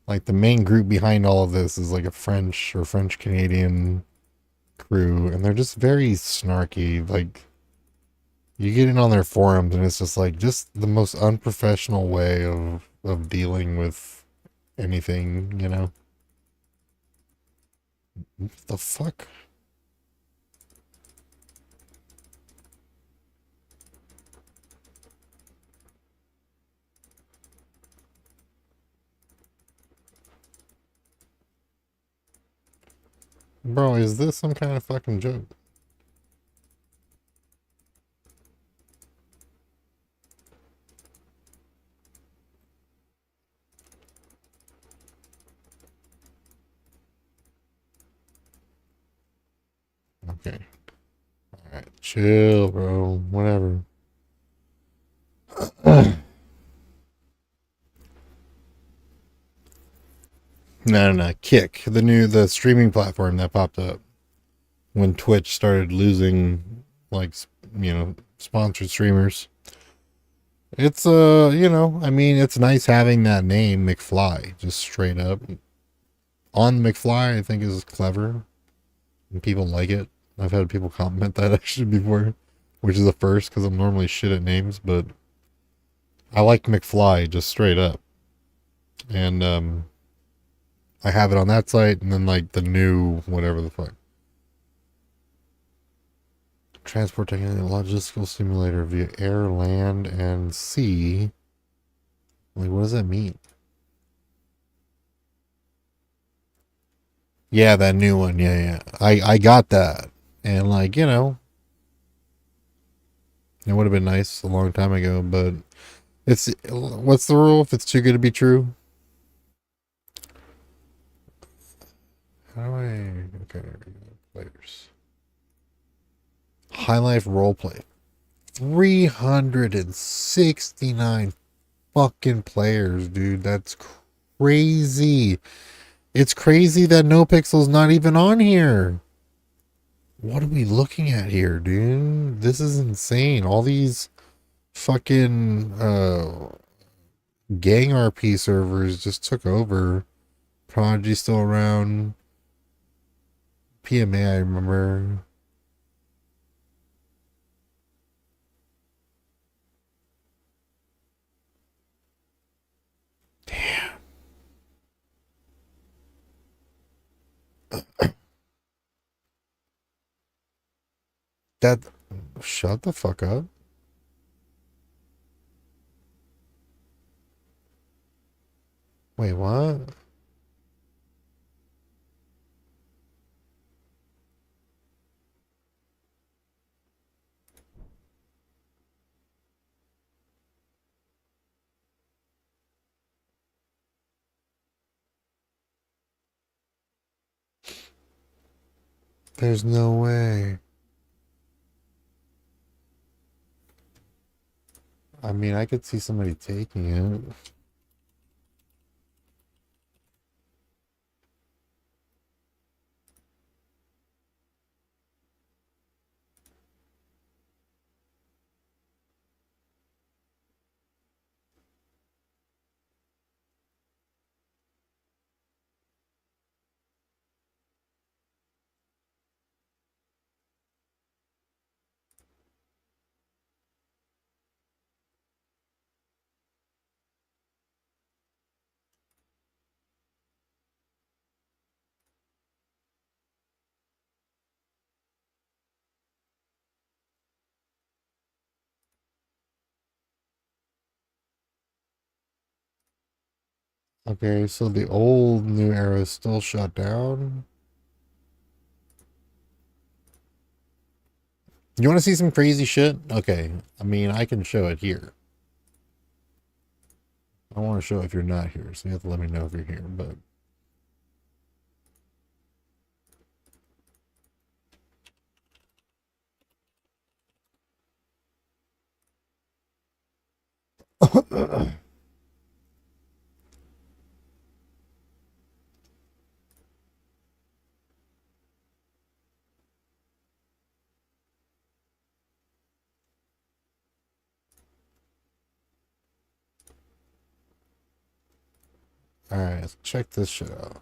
like the main group behind all of this is like a French or French Canadian crew, and they're just very snarky. Like, you get in on their forums and it's just like just the most unprofessional way of dealing with anything, you know? What the fuck? Bro, is this some kind of fucking joke? Okay. Alright, chill, bro. Whatever. No. Kick, the streaming platform that popped up when Twitch started losing, like, sponsored streamers. It's, I mean, it's nice having that name, McFly, just straight up. On McFly, I think is clever. And people like it. I've had people comment that actually before, which is the first because I'm normally shit at names, but I like McFly just straight up. And, I have it on that site, and then like the new whatever the fuck. Transport technology logistical simulator via air, land, and sea. Like, what does that mean? Yeah, that new one. Yeah. I got that. And like, It would have been nice a long time ago, but what's the rule? If it's too good to be true? How do I... Okay, players. High Life Roleplay. 369 fucking players, dude. That's crazy. It's crazy that NoPixel's not even on here. What are we looking at here, dude? This is insane. All these fucking gang RP servers just took over. Prodigy's still around. PMA, I remember. Damn. That... Shut the fuck up. Wait, what? There's no way. I mean, I could see somebody taking it. Okay, so the old New Era is still shut down. You want to see some crazy shit? Okay, I mean, I can show it here. I want to show it if you're not here, so you have to let me know if you're here, but... Alright, let's check this shit out.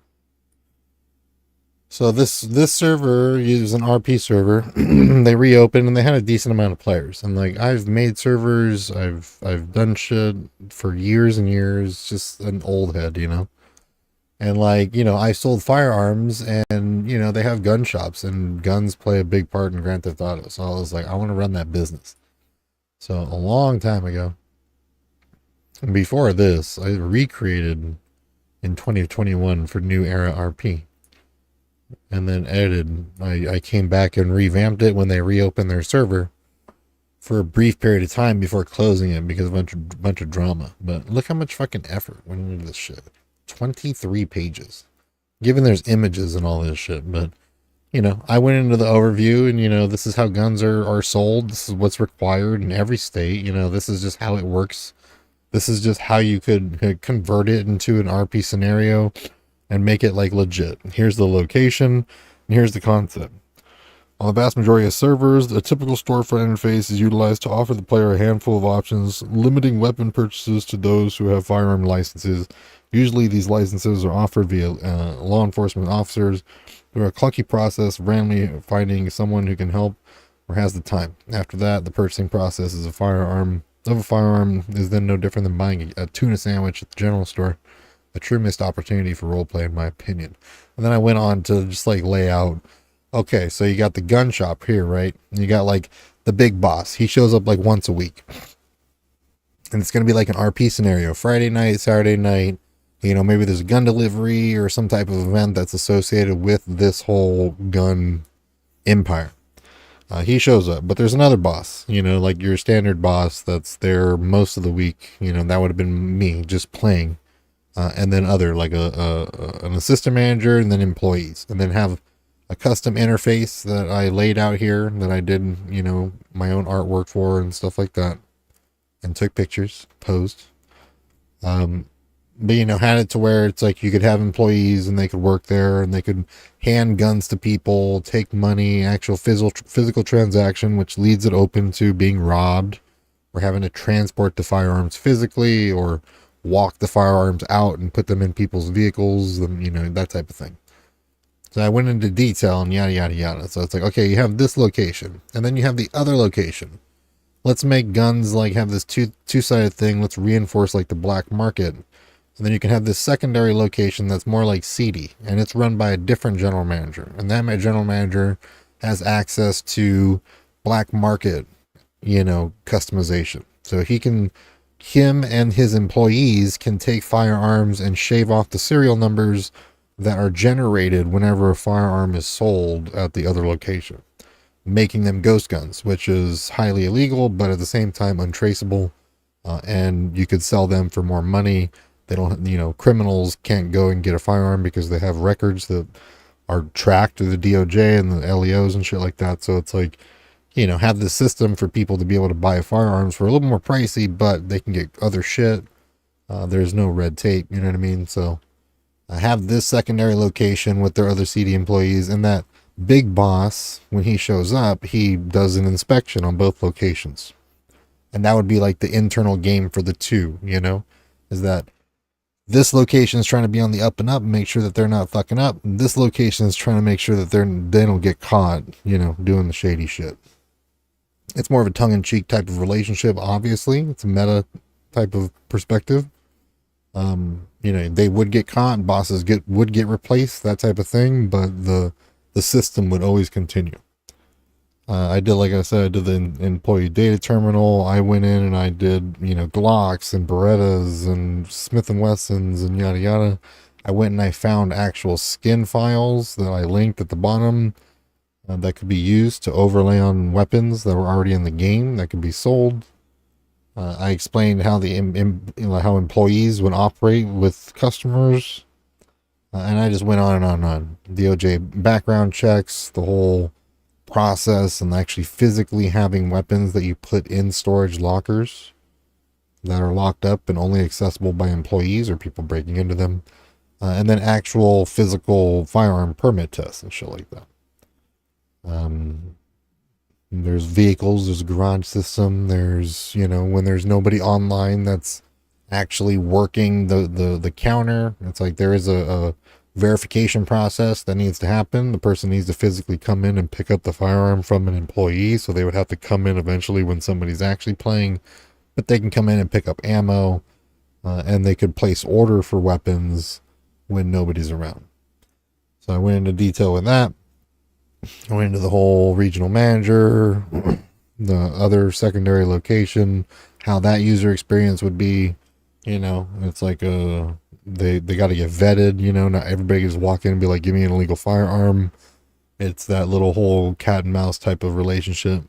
So this server is an RP server. They reopened and they had a decent amount of players. And like I've made servers, I've done shit for years and years, just an old head, you know. And like, you know, I sold firearms and, you know, they have gun shops and guns play a big part in Grand Theft Auto. So I was like, I want to run that business. So a long time ago. And before this, I recreated in 2021 for New Era RP. And then edited. I came back and revamped it when they reopened their server for a brief period of time before closing it because of a bunch of drama. But look how much fucking effort went into this shit. 23 pages. Given there's images and all this shit, but you know, I went into the overview and you know, this is how guns are sold. This is what's required in every state. You know, this is just how it works. This is just how you could convert it into an RP scenario and make it like legit. Here's the location, and here's the concept. On the vast majority of servers, a typical storefront interface is utilized to offer the player a handful of options, limiting weapon purchases to those who have firearm licenses. Usually these licenses are offered via law enforcement officers through a clunky process, randomly finding someone who can help or has the time. After that, the purchasing process is a firearm is then no different than buying a tuna sandwich at the general store. A true missed opportunity for roleplay, in my opinion. And then I went on to just like lay out, okay, so you got the gun shop here, right? And you got like the big boss. He shows up like once a week. And it's going to be like an RP scenario. Friday night, Saturday night, you know, maybe there's a gun delivery or some type of event that's associated with this whole gun empire. He shows up, but there's another boss, like your standard boss that's there most of the week. That would have been me just playing, and then other like an assistant manager, and then employees, and then have a custom interface that I laid out here that I did, my own artwork for and stuff like that, and took pictures, posed. But had it to where it's like you could have employees and they could work there and they could hand guns to people, take money, actual physical transaction, which leads it open to being robbed or having to transport the firearms physically or walk the firearms out and put them in people's vehicles and, that type of thing. So I went into detail and yada, yada, yada. So it's like, okay, you have this location and then you have the other location. Let's make guns like have this two-sided thing. Let's reinforce like the black market. And then you can have this secondary location that's more like seedy, and it's run by a different general manager. And that general manager has access to black market, customization. So him and his employees can take firearms and shave off the serial numbers that are generated whenever a firearm is sold at the other location, making them ghost guns, which is highly illegal, but at the same time untraceable. And you could sell them for more money. They don't, criminals can't go and get a firearm because they have records that are tracked to the DOJ and the LEOs and shit like that. So it's like, have this system for people to be able to buy firearms for a little more pricey, but they can get other shit. There's no red tape, you know what I mean? So I have this secondary location with their other CD employees, and that big boss, when he shows up, he does an inspection on both locations. And that would be like the internal game for the two, is that this location is trying to be on the up and up and make sure that they're not fucking up. And this location is trying to make sure that they don't get caught, doing the shady shit. It's more of a tongue-in-cheek type of relationship, obviously. It's a meta type of perspective. They would get caught, bosses would get replaced, that type of thing, but the system would always continue. I did, like I said, I did the employee data terminal. I went in and I did, Glocks and Berettas and Smith & Wessons and yada yada. I went and I found actual skin files that I linked at the bottom that could be used to overlay on weapons that were already in the game that could be sold. I explained how how employees would operate with customers. And I just went on and on and on. DOJ background checks, the whole process, and actually physically having weapons that you put in storage lockers that are locked up and only accessible by employees or people breaking into them, and then actual physical firearm permit tests and shit like that. There's vehicles, there's a garage system, there's when there's nobody online that's actually working the counter, it's like there is a verification process that needs to happen. The person needs to physically come in and pick up the firearm from an employee, so they would have to come in eventually when somebody's actually playing, but they can come in and pick up ammo, and they could place order for weapons when nobody's around. So I went into detail with that. I went into the whole regional manager, the other secondary location, how that user experience would be. It's like they got to get vetted, not everybody just walk in and be like, give me an illegal firearm. It's that little whole cat and mouse type of relationship.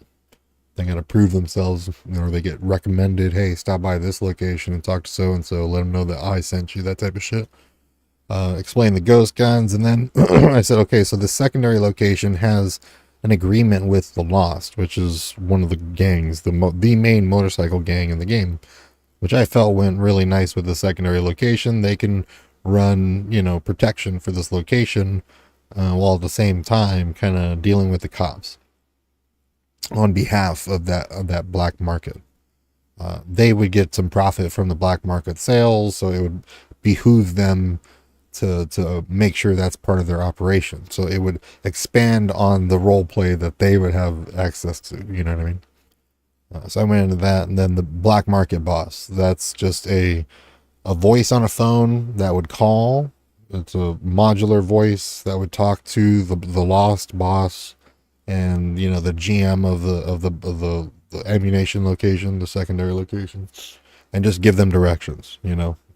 They got to prove themselves, or they get recommended, hey, stop by this location and talk to so-and-so, let them know that I sent you, that type of shit. Explain the ghost guns, and then I said, okay, so the secondary location has an agreement with the Lost, which is one of the gangs, the main motorcycle gang in the game, which I felt went really nice with the secondary location. They can run, protection for this location, while at the same time kind of dealing with the cops on behalf of that black market. They would get some profit from the black market sales, so it would behoove them to make sure that's part of their operation. So it would expand on the role play that they would have access to, you know what I mean? So I went into that, and then the black market boss, that's just a voice on a phone that would call. It's a modular voice that would talk to the Lost boss and, the GM of the ammunition location, the secondary location, and just give them directions,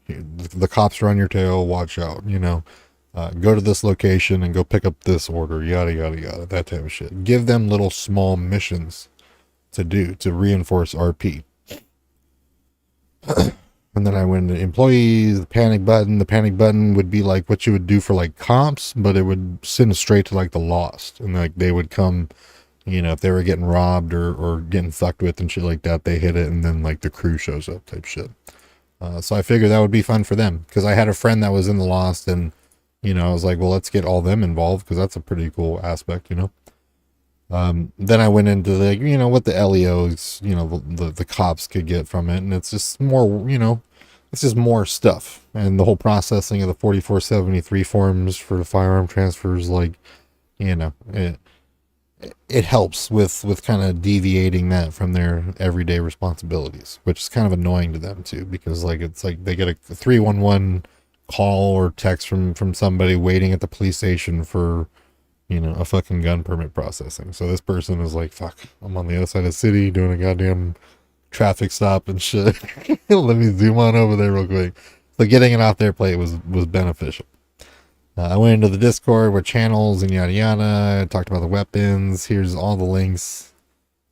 the cops are on your tail, watch out, Go to this location and go pick up this order, yada, yada, yada, that type of shit. Give them little small missions to do to reinforce RP. And then I went into employees, the panic button. The panic button would be like what you would do for like comps, but it would send straight to like the lost. And like they would come, you know, if they were getting robbed or getting fucked with and shit like that, they hit it and then like the crew shows up type shit. So I figured that would be fun for them because I had a friend that was in the lost and, you know, I was like, well, let's get all them involved because that's a pretty cool aspect, you know. Then I went into the, you know, what the LEOs, you know, the cops could get from it. And it's just more, you know, it's just more stuff. And the whole processing of the 4473 forms for the firearm transfers, like, you know, it helps with kind of deviating that from their everyday responsibilities, which is kind of annoying to them too, because like, it's like they get a 311 call or text from somebody waiting at the police station for, you know, a fucking gun permit processing. So this person is like, fuck, I'm on the other side of the city doing a goddamn traffic stop and shit. Let me zoom on over there real quick. So getting it off their plate was beneficial. I went into the Discord with channels and yada yada. I talked about the weapons. Here's all the links,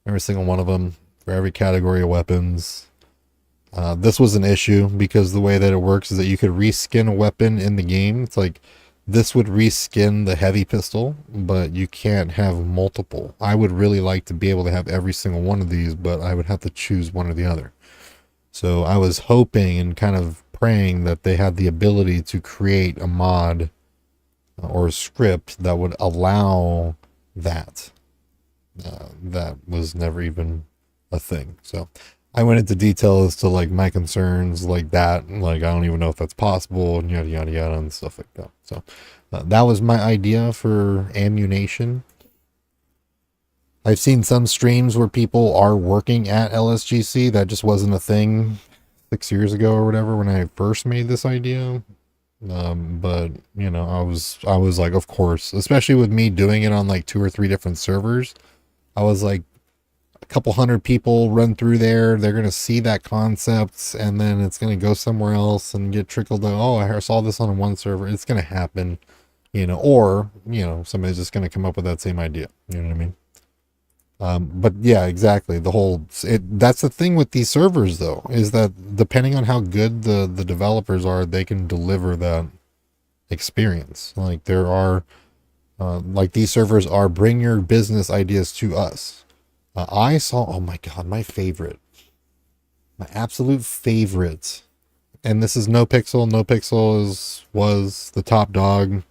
every single one of them for every category of weapons. This was an issue because the way that it works is that you could reskin a weapon in the game. It's like this would reskin the heavy pistol, but you can't have multiple. I would really like to be able to have every single one of these, but I would have to choose one or the other. So I was hoping and kind of praying that they had the ability to create a mod or a script that would allow that. That was never even a thing. So I went into detail as to like my concerns like that. Like, I don't even know if that's possible and yada, yada, yada and stuff like that. So that was my idea for ammunition. I've seen some streams where people are working at LSGC. That just wasn't a thing 6 years ago or whatever when I first made this idea. But you know, I was like, of course, especially with me doing it on like 2 or 3 different servers, I was like, a couple hundred people run through there, they're going to see that concept and then it's going to go somewhere else and get trickled out. Oh, I saw this on one server. It's going to happen, you know, or, you know, somebody's just going to come up with that same idea. You know what I mean? But yeah, exactly. That's the thing with these servers though, is that depending on how good the developers are, they can deliver that experience. Like there are, like these servers are bring your business ideas to us. I saw, oh my God, my absolute favorite, and this is NoPixel. NoPixel was the top dog.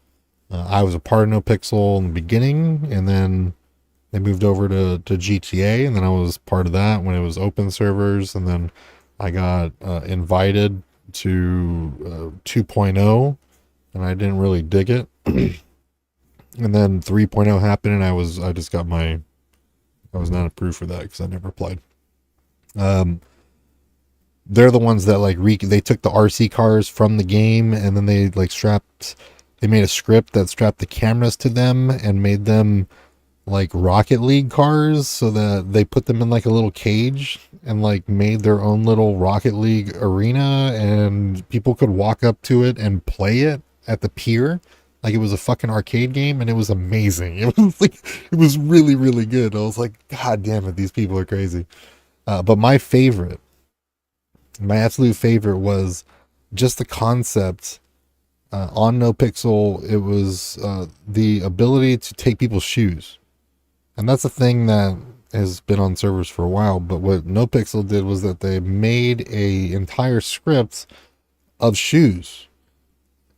I was a part of NoPixel in the beginning, and then they moved over to GTA, and then I was part of that when it was open servers, and then I got invited to 2.0, and I didn't really dig it. And then 3.0 happened, and I was not approved for that because I never applied. They're the ones that like they took the RC cars from the game and then they like they made a script that strapped the cameras to them and made them like Rocket League cars, so that they put them in like a little cage and like made their own little Rocket League arena, and people could walk up to it and play it at the pier like it was a fucking arcade game, and it was amazing. It was like, it was really, really good. I was like, God damn it, these people are crazy. But my absolute favorite was just the concept on NoPixel. It was the ability to take people's shoes. And that's a thing that has been on servers for a while. But what NoPixel did was that they made a entire script of shoes.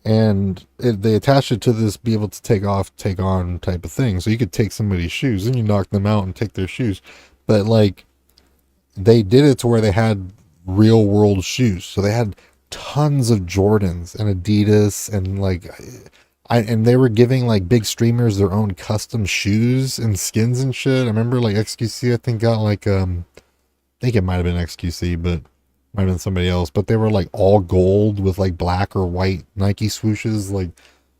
And they attached it to this be able to take off, take on type of thing. So you could take somebody's shoes and you knock them out and take their shoes. But like, they did it to where they had real world shoes. So they had tons of Jordans and Adidas and like, and they were giving like big streamers their own custom shoes and skins and shit. I remember like XQC, I think got like, I think it might've been XQC, but might have been somebody else, but they were like all gold with like black or white Nike swooshes, like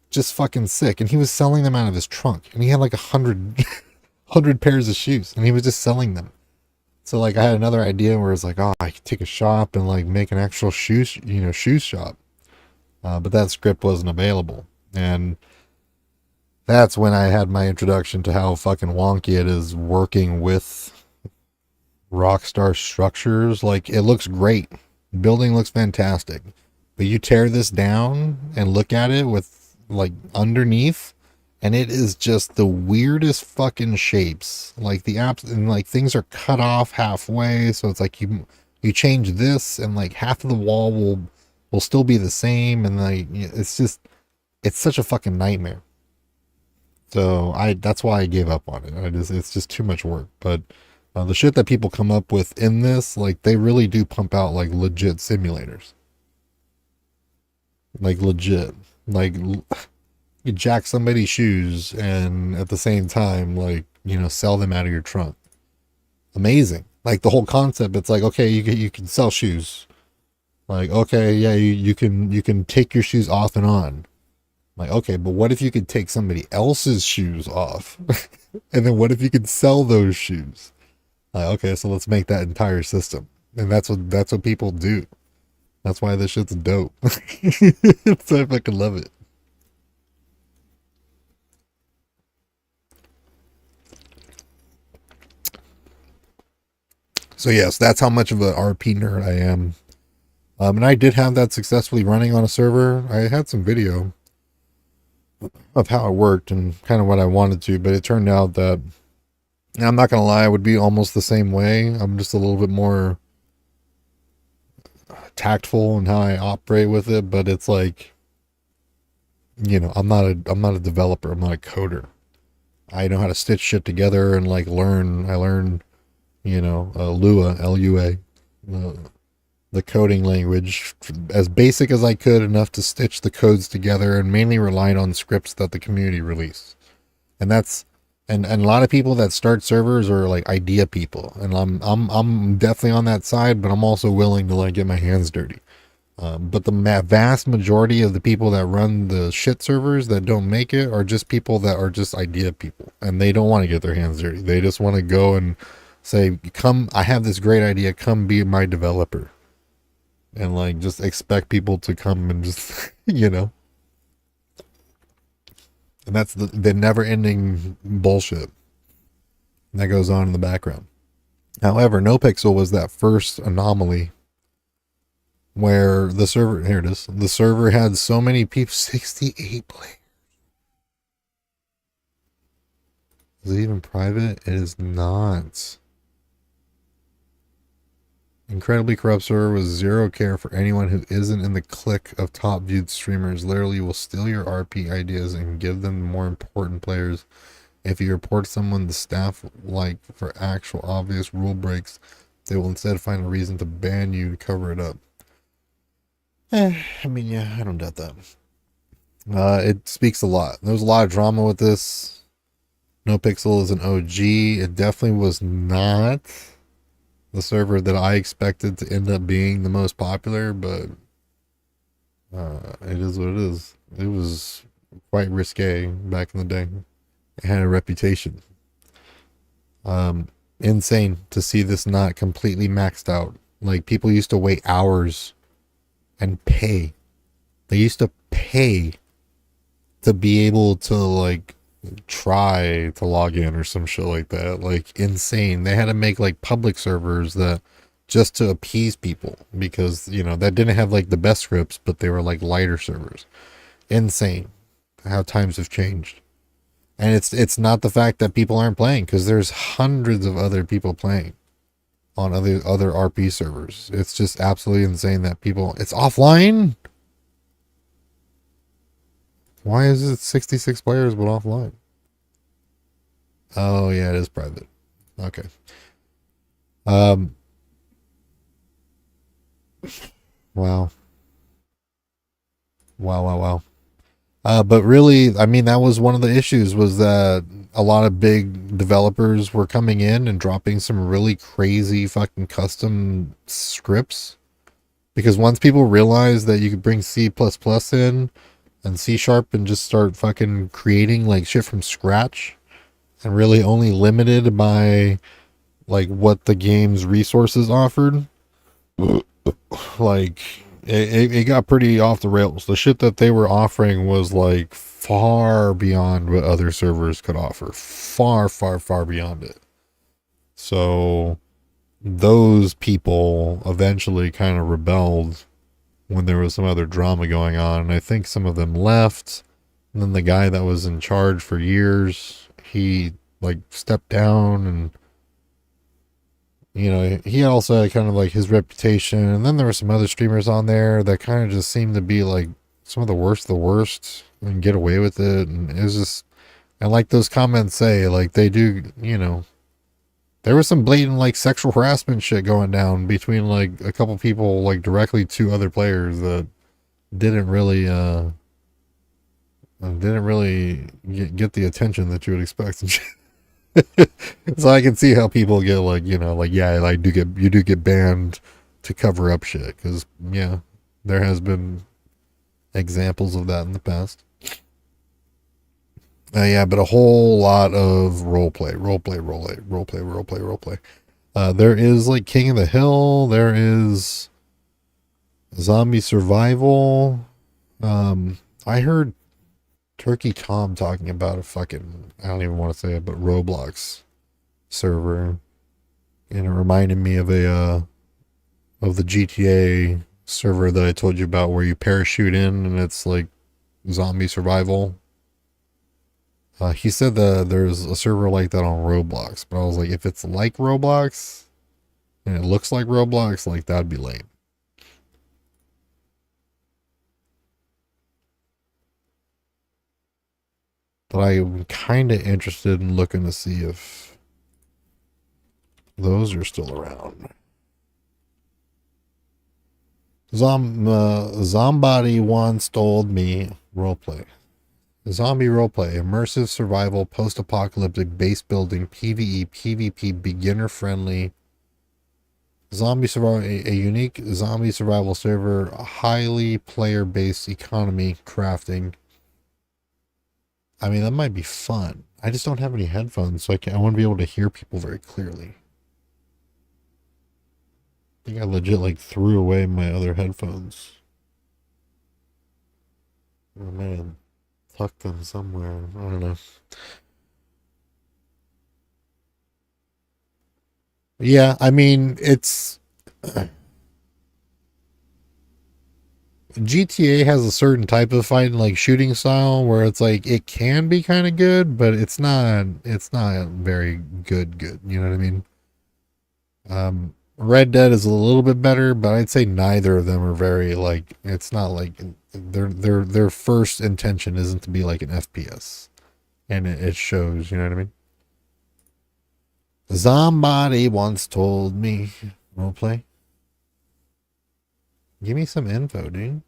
just fucking sick. And he was selling them out of his trunk, and he had like 100 pairs of shoes, and he was just selling them. So like I had another idea where it's like, oh, I could take a shop and like make an actual shoe shop. But that script wasn't available. And that's when I had my introduction to how fucking wonky it is working with Rockstar structures. Like, it looks great. Building looks fantastic. But you tear this down and look at it with, like, underneath, and it is just the weirdest fucking shapes. Like, the apps, and, like, things are cut off halfway, so it's like you change this, and, like, half of the wall will still be the same, and, like, it's just, it's such a fucking nightmare. So that's why I gave up on it. It's just too much work. But the shit that people come up with in this, like, they really do pump out, like, legit simulators. Like, legit. Like, you jack somebody's shoes and at the same time, like, you know, sell them out of your trunk. Amazing. Like, the whole concept, it's like, okay, you can sell shoes. Like, okay, yeah, you can take your shoes off and on. Like, okay, but what if you could take somebody else's shoes off? And then what if you could sell those shoes? Like, okay, so let's make that entire system. And that's what people do. That's why this shit's dope. So I fucking love it. So yes, that's how much of an RP nerd I am. And I did have that successfully running on a server. I had some video of how it worked and kind of what I wanted to, but it turned out that, and I'm not gonna lie, I would be almost the same way. I'm just a little bit more tactful in how I operate with it, but it's like, you know, I'm not a developer, I'm not a coder. I know how to stitch shit together and like learn. I learned, you know, Lua, L-U-A, the coding language, as basic as I could, enough to stitch the codes together, and mainly relied on scripts that the community released. And that's, and a lot of people that start servers are like idea people, and I'm definitely on that side, but I'm also willing to like get my hands dirty. But the vast majority of the people that run the shit servers that don't make it are just people that are just idea people, and they don't want to get their hands dirty. They just want to go and say, come, I have this great idea, come be my developer. And like just expect people to come and just, you know. And that's the never-ending bullshit that goes on in the background. However, NoPixel was that first anomaly where the server, here it is, the server had so many people, 68 players. Is it even private? It is not. Incredibly corrupt server with zero care for anyone who isn't in the clique of top viewed streamers. Literally will steal your RP ideas and give them the more important players. If you report someone, the staff, like for actual obvious rule breaks, they will instead find a reason to ban you to cover it up. I mean, yeah, I don't doubt that. It speaks a lot. There's a lot of drama with this. NoPixel is an OG. It definitely was not the server that I expected to end up being the most popular, but it is what it is. It was quite risque back in the day. It had a reputation. Insane to see this not completely maxed out. Like, people used to wait hours and pay. They used to pay to be able to like try to log in or some shit like that. Like, insane. They had to make like public servers that just to appease people, because, you know, that didn't have like the best scripts, but they were like lighter servers. Insane how times have changed. And it's not the fact that people aren't playing, because there's hundreds of other people playing on other RP servers. It's just absolutely insane that people, it's offline. Why is it 66 players but offline? Oh yeah, it is private. Okay. Wow. Wow. But really, I mean, that was one of the issues, was that a lot of big developers were coming in and dropping some really crazy fucking custom scripts. Because once people realized that you could bring C++ in and C# and just start fucking creating like shit from scratch, and really only limited by like what the game's resources offered, like it got pretty off the rails. The shit that they were offering was like far beyond what other servers could offer. Far, far, far beyond it. So those people eventually kind of rebelled when there was some other drama going on. And I think some of them left. And then the guy that was in charge for years, he like stepped down, and you know, he also had kind of like his reputation. And then there were some other streamers on there that kind of just seemed to be like some of the worst and get away with it. And it was just, and like those comments say, like they do, you know, there was some blatant like sexual harassment shit going down between like a couple people, like directly to other players that didn't really get the attention that you would expect. So I can see how people get like, you know, like, yeah, you do get banned to cover up shit, because yeah, there has been examples of that in the past. Yeah, but a whole lot of roleplay. There is like King of the Hill. There is zombie survival. I heard Turkey Tom talking about a fucking, I don't even want to say it, but Roblox server, and it reminded me of the GTA server that I told you about, where you parachute in and it's like zombie survival. He said that there's a server like that on Roblox, but I was like, if it's like Roblox and it looks like Roblox, like that'd be lame. But I'm kind of interested in looking to see if those are still around. Zombody once told me roleplay. Zombie roleplay, immersive survival, post-apocalyptic, base building, PvE, PvP, beginner-friendly. Zombie survival, a unique zombie survival server, a highly player-based economy, crafting. I mean, that might be fun. I just don't have any headphones, so I want to be able to hear people very clearly. I think I legit like threw away my other headphones. Oh man, tucked them somewhere. I don't know. Yeah, I mean, it's GTA has a certain type of fighting, like shooting style, where it's like it can be kind of good, but it's not very good, you know what I mean? Red Dead is a little bit better, but I'd say neither of them are very, like, it's not like their first intention isn't to be like an FPS, and it shows, you know what I mean? Somebody once told me, roleplay. Give me some info, dude.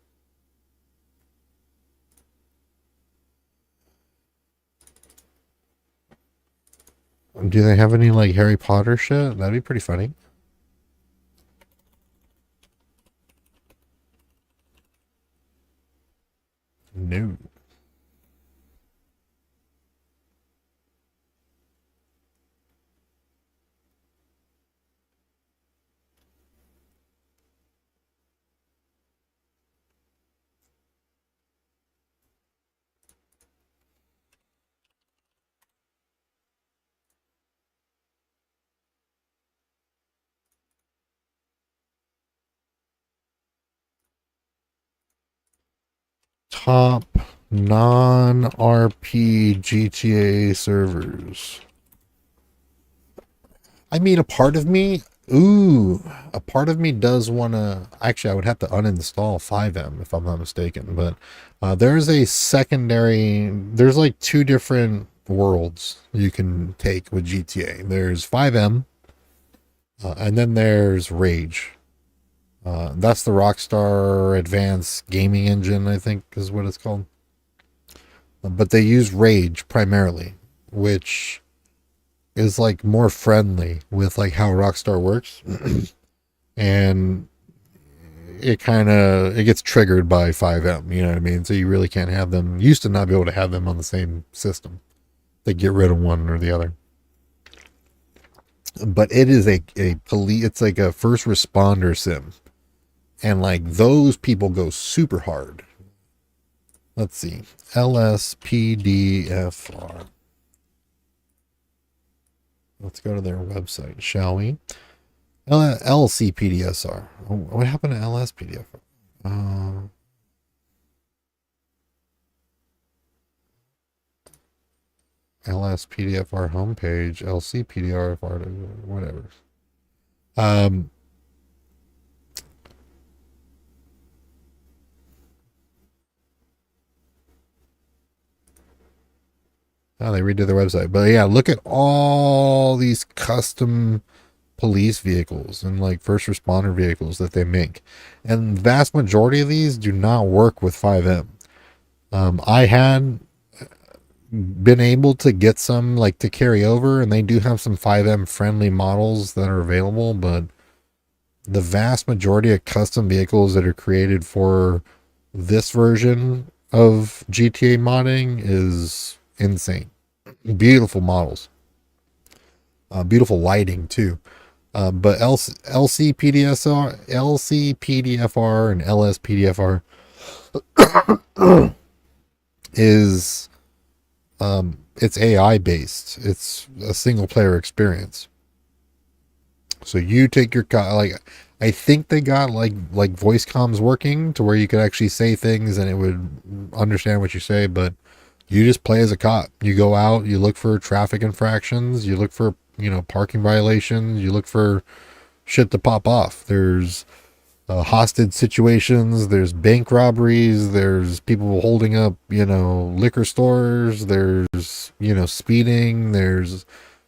Do they have any like Harry Potter shit? That'd be pretty funny. No. Top non-RP GTA servers. I mean, a part of me does want to, actually I would have to uninstall 5M if I'm not mistaken, but there's a secondary, there's like two different worlds you can take with GTA. There's 5M, and then there's Rage. That's the Rockstar Advanced Gaming Engine, I think is what it's called. But they use Rage primarily, which is like more friendly with like how Rockstar works. And it gets triggered by 5M, you know what I mean? So you really can't have them. Used to not be able to have them on the same system. They get rid of one or the other. But it is it's like a first responder sim. And like those people go super hard. Let's see. LSPDFR. Let's go to their website, shall we? LCPDSR. What happened to LSPDFR? LSPDFR homepage, LCPDFR, whatever. Oh, they redid their website. But yeah, look at all these custom police vehicles and like first responder vehicles that they make. And the vast majority of these do not work with 5M. I had been able to get some like to carry over, and they do have some 5M friendly models that are available, but the vast majority of custom vehicles that are created for this version of GTA modding is insane. Beautiful models. Beautiful lighting too. But LCPDFR and LSPDFR is it's AI based. It's a single player experience. So you take your I think they got like voice comms working to where you could actually say things and it would understand what you say, but you just play as a cop. You go out, you look for traffic infractions, you look for, parking violations, you look for shit to pop off. There's hostage situations, there's bank robberies, there's people holding up, liquor stores, there's, speeding, there's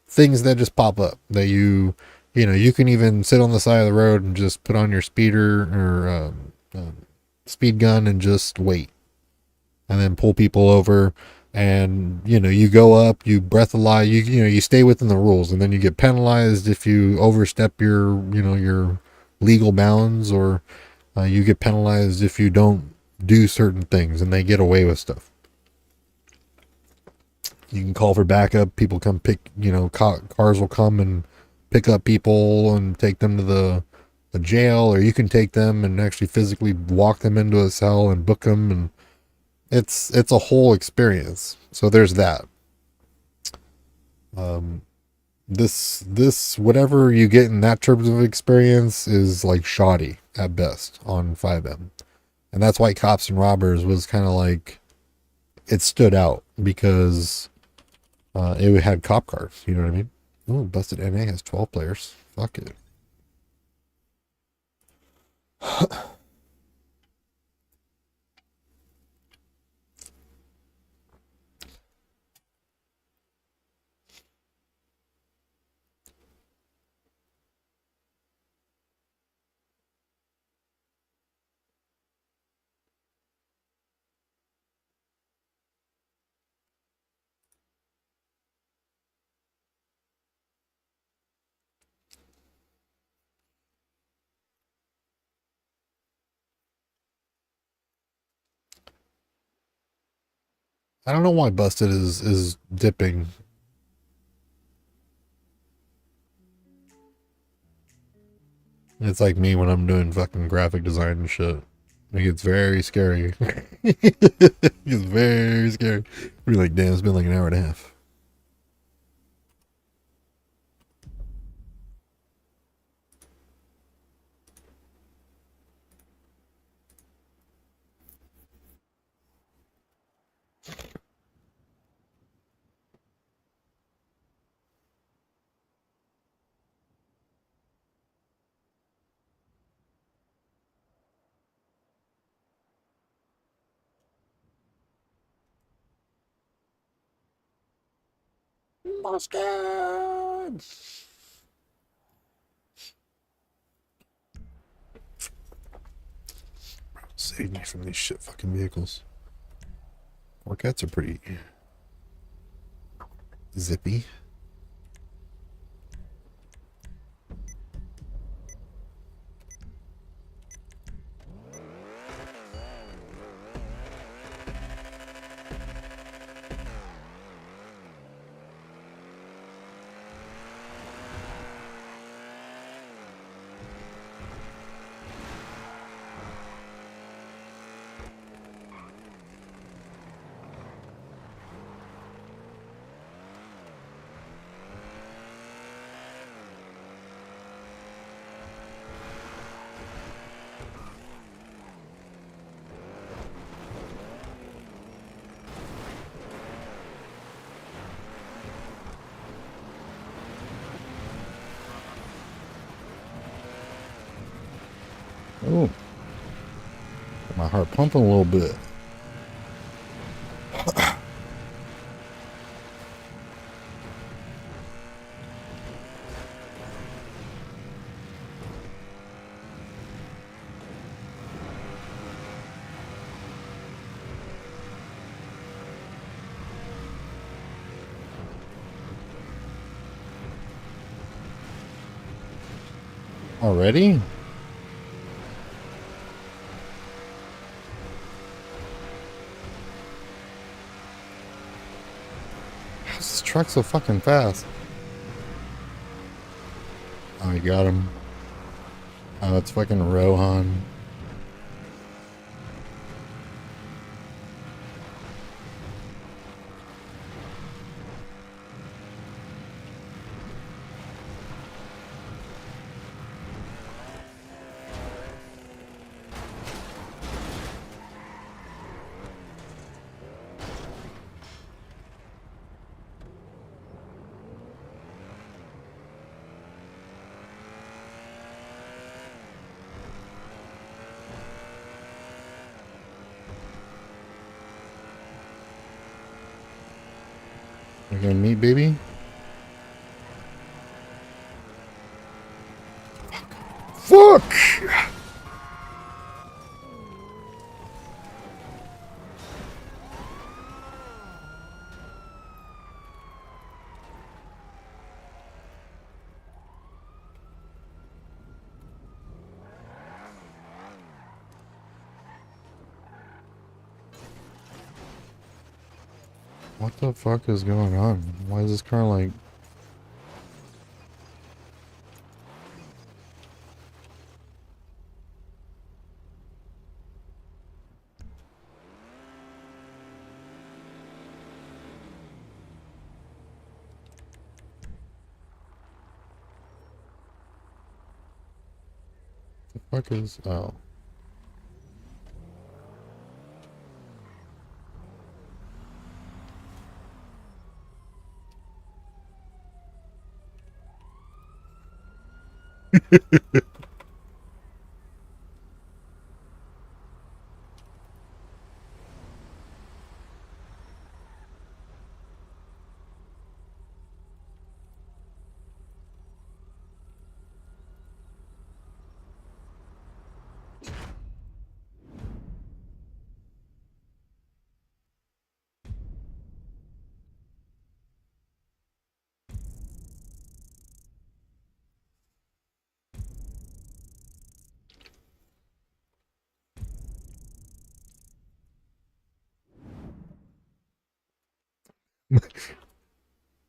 things that just pop up that you can even sit on the side of the road and just put on your speeder or speed gun and just wait. And then pull people over, and you go up, you breathalyze, you stay within the rules, and then you get penalized if you overstep your your legal bounds, or you get penalized if you don't do certain things, and they get away with stuff. You can call for backup. People come pick, cars will come and pick up people and take them to the jail, or you can take them and actually physically walk them into a cell and book them, and it's a whole experience. So there's that. This whatever you get in that terms of experience is like shoddy at best on 5M. And that's why Cops and Robbers was kind of like, it stood out because it had cop cars, you know what I mean? Oh, Busted NA has 12 players. Fuck it. I don't know why Busted is dipping. It's like me when I'm doing fucking graphic design and shit. It gets very scary. It gets very scary. We're like, damn, it's been like an hour and a half. Busted! Save me from these shit fucking vehicles. Corvettes are pretty zippy. My heart pumping a little bit. Already? How's this truck so fucking fast? Oh, you got him. Oh, it's fucking Rohan. We're gonna meet, baby. Fuck! What the fuck is going on? Why is this car like... The fuck is... Oh.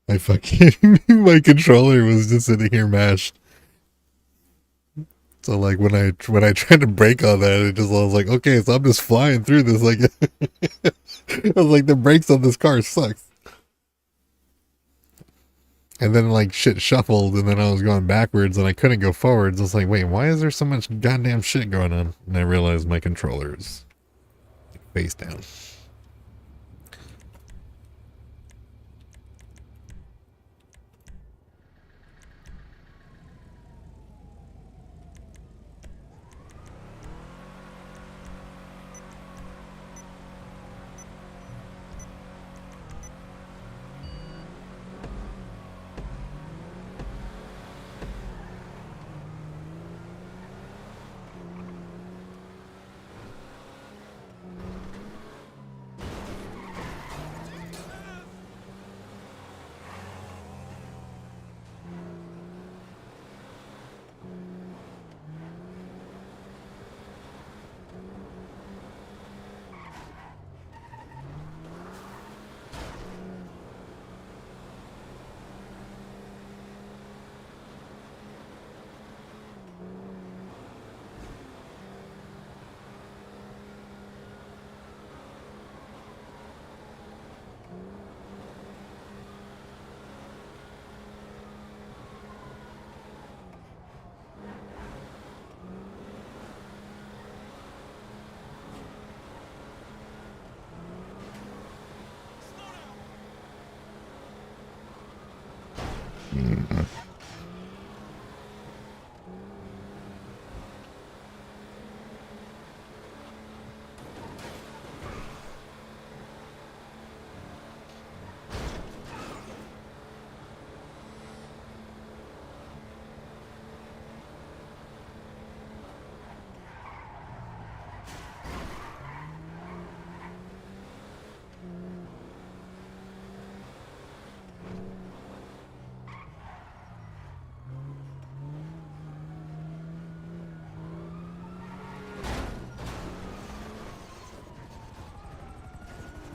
I fucking... my controller was just sitting here mashed. So like when I tried to brake on that, I was like, okay, so I'm just flying through this like I was like, the brakes on this car sucks. And then like shit shuffled and then I was going backwards and I couldn't go forwards. I was like, wait, why is there so much goddamn shit going on? And I realized my controller is face down.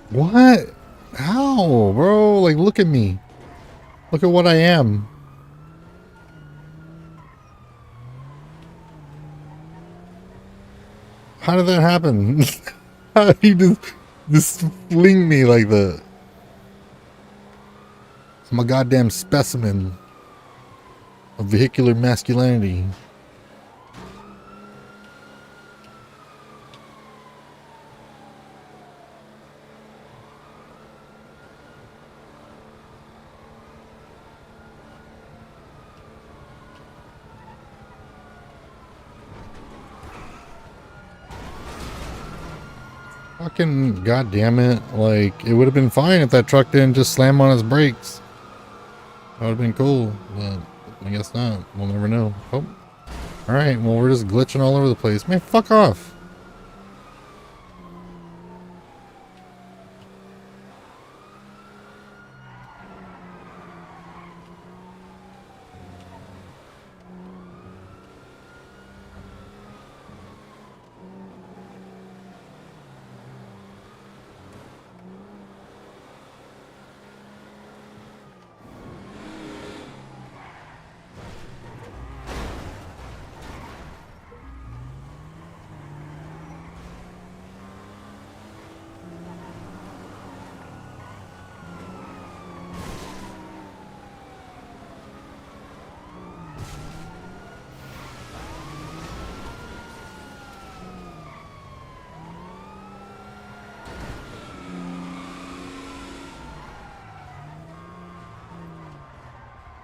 What? How, bro? Like, look at me. Look at what I am. How did that happen? How did he just fling me like that? I'm a goddamn specimen of vehicular masculinity. Fucking goddamn it. Like, it would have been fine if that truck didn't just slam on his brakes. That would have been cool, but I guess not. We'll never know. Oh. Alright, well, we're just glitching all over the place. Man, fuck off.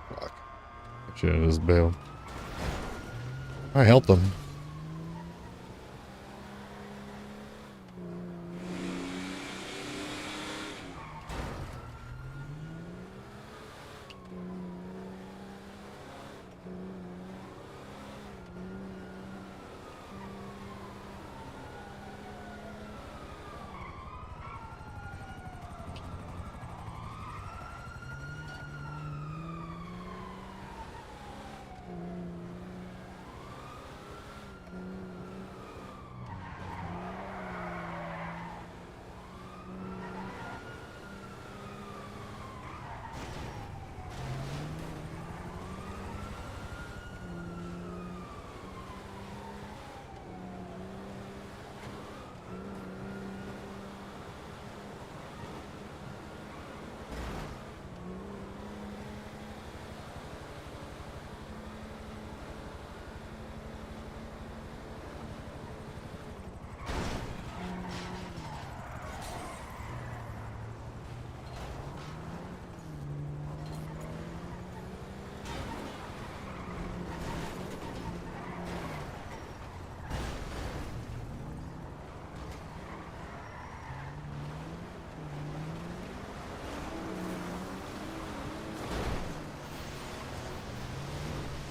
Fuck. Should have just bailed. I helped him.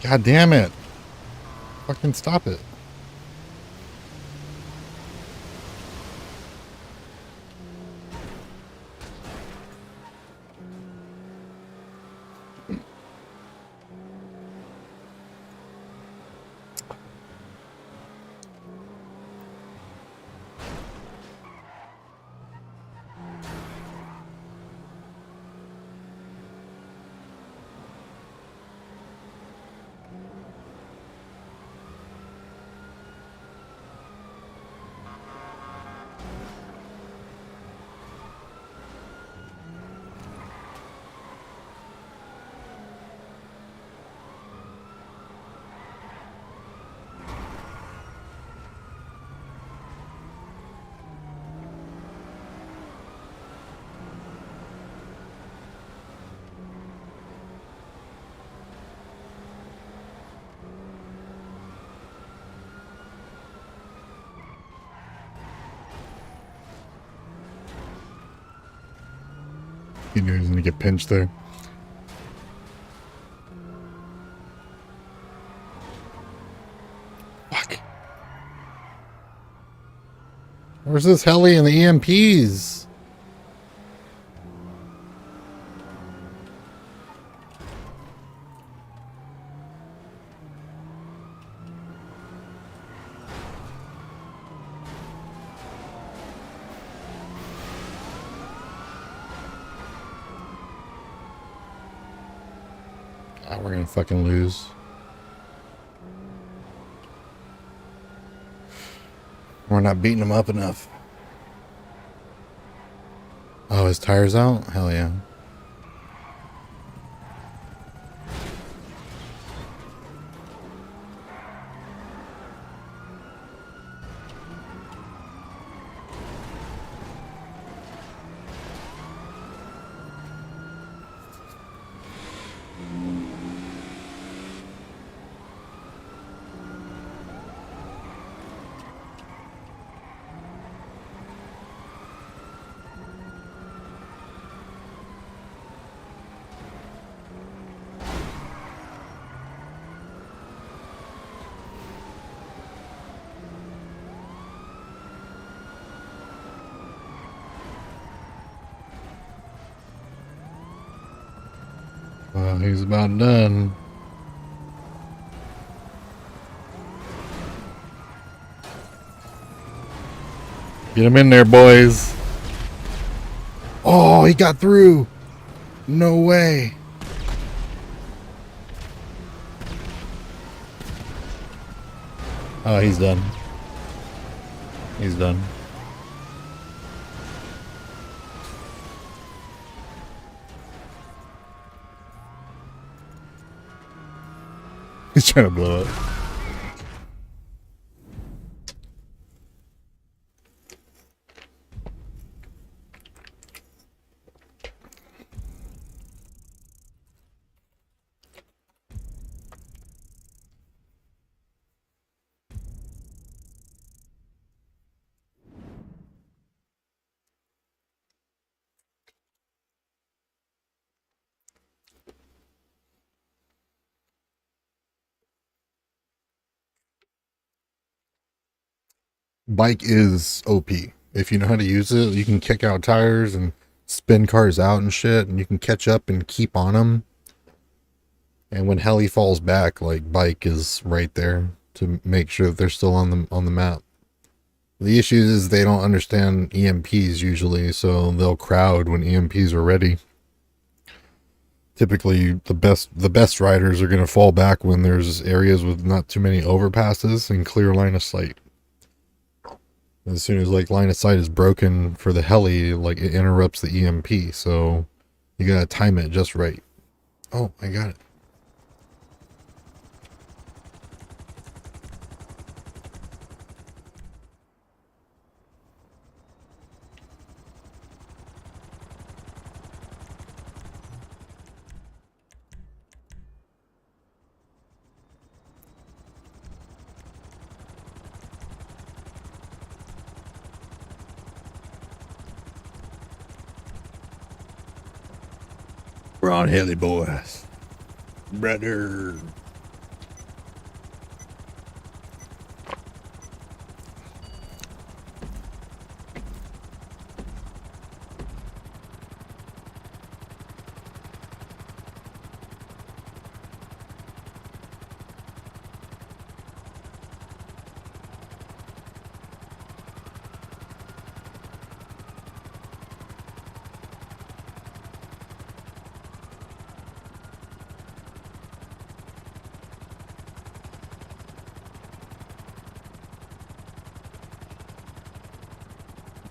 God damn it. Fucking stop it. He knew he was gonna get pinched there. Fuck. Where's this heli and the EMPs? We're gonna fucking lose. We're not beating him up enough. Oh, his tire's out? Hell yeah. Well, he's about done. Get him in there, boys. Oh, he got through. No way. Oh, he's done. He's done. He's trying to blow up. Bike is OP. If you know how to use it, you can kick out tires and spin cars out and shit, and you can catch up and keep on them. And when heli falls back, like, bike is right there to make sure that they're still on the map. The issue is they don't understand EMPs usually, so they'll crowd when EMPs are ready. Typically, the best riders are going to fall back when there's areas with not too many overpasses and clear line of sight. As soon as, like, line of sight is broken for the heli, like, it interrupts the EMP, so you gotta time it just right. Oh, I got it. We're on heli, boys. Brother.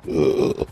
Ugh.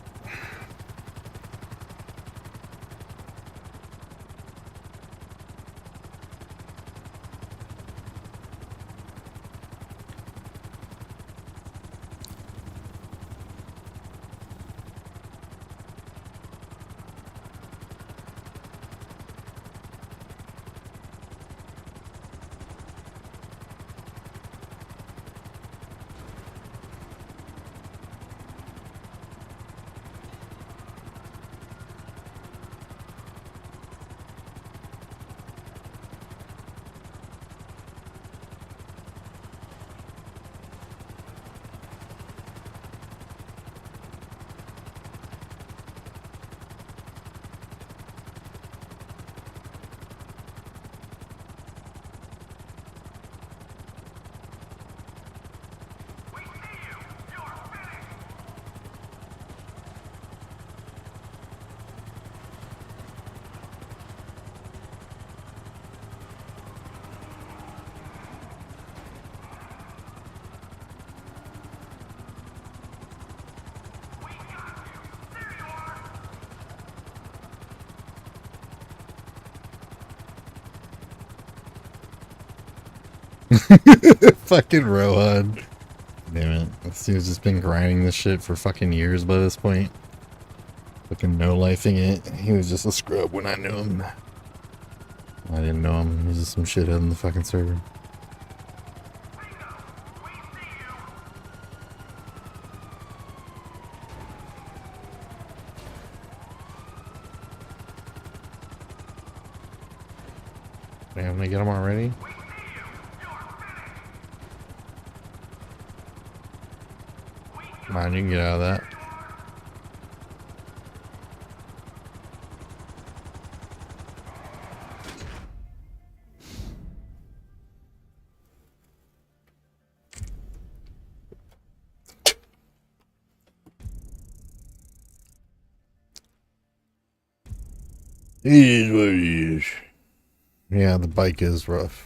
Fucking Rohan. Damn it. This dude's just been grinding this shit for fucking years by this point. Fucking no-lifing it. He was just a scrub when I knew him. I didn't know him. He was just some shithead in the fucking server. Damn, they get him already? Come on, you can get out of that. It is what it is. Yeah, the bike is rough.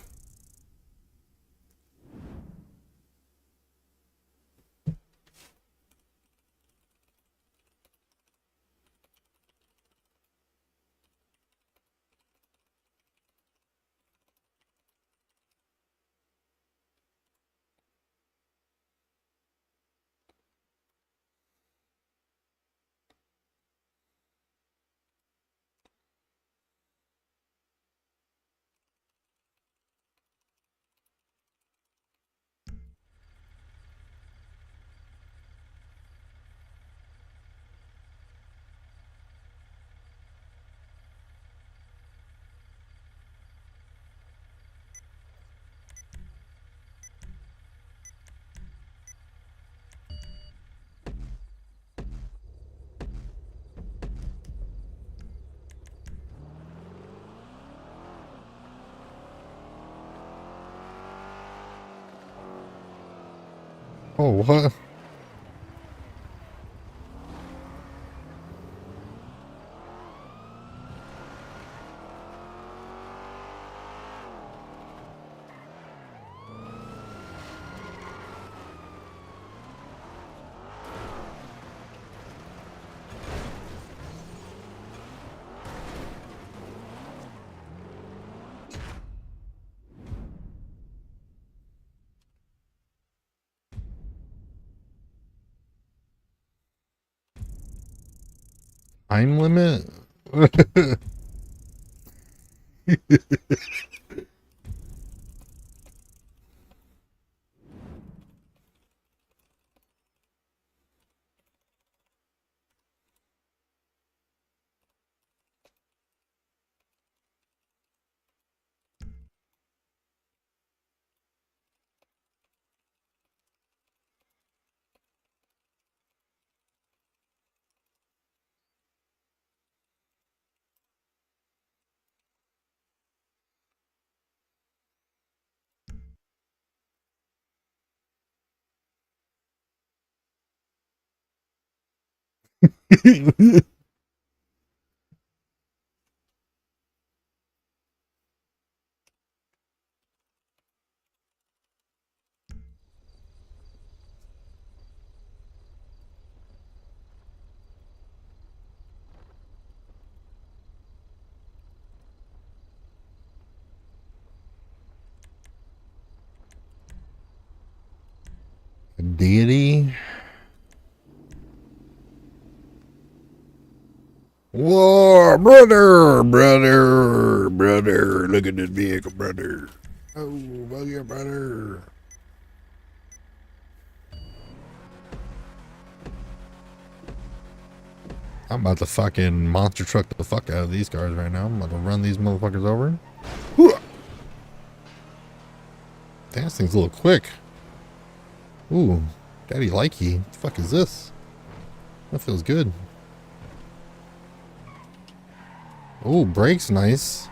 Oh, what? Time limit? Deity? Whoa, brother, look at this vehicle, brother. Oh, look at brother. I'm about to fucking monster truck the fuck out of these cars right now. I'm about to run these motherfuckers over. Damn, this thing's a little quick. Ooh, daddy likey. What the fuck is this? That feels good. Ooh, brakes nice.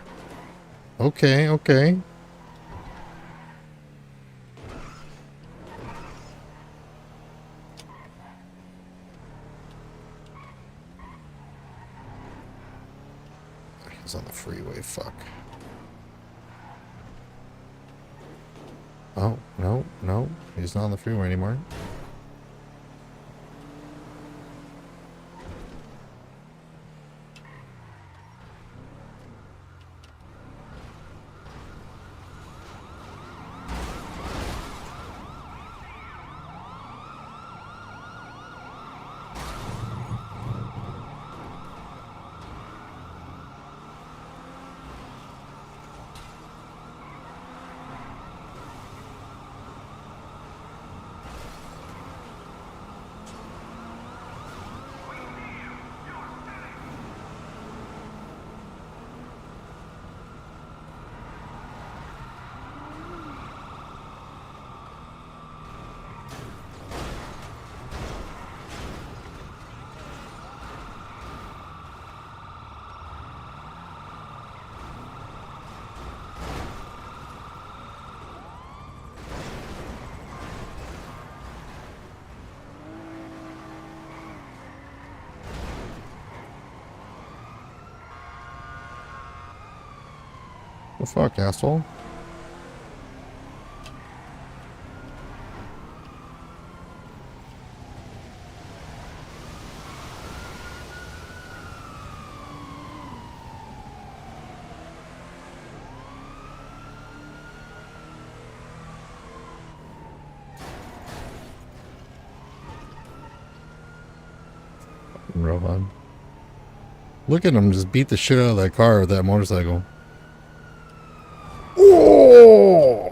Okay, okay. He's on the freeway, fuck. Oh, no, no. He's not on the freeway anymore. The fuck, asshole? Robot. Look at him just beat the shit out of that car with that motorcycle. Oh!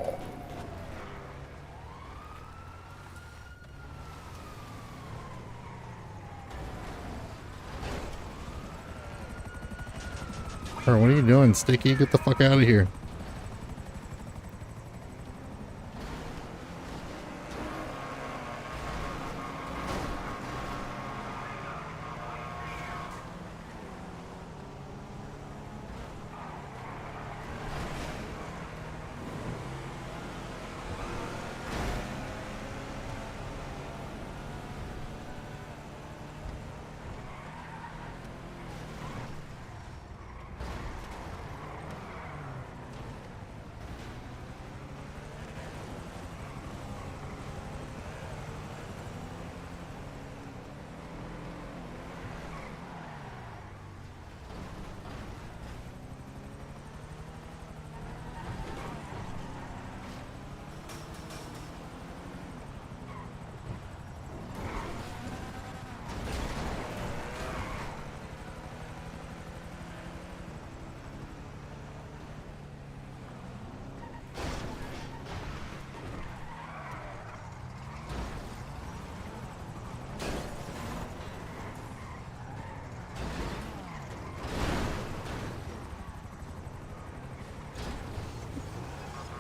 What are you doing, Sticky? Get the fuck out of here.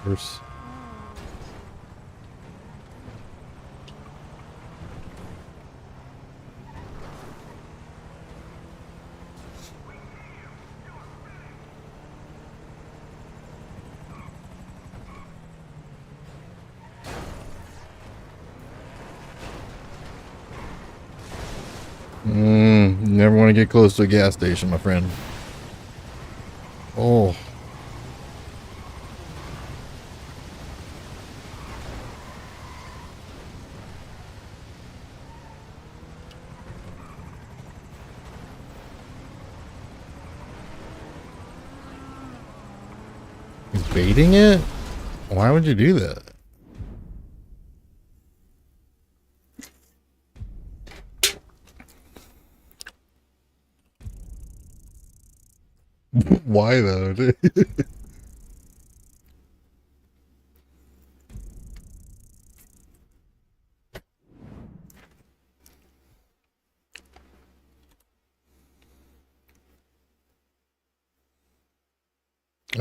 Verse. Never want to get close to a gas station, my friend. Oh. He's baiting it? Why would you do that? Why though?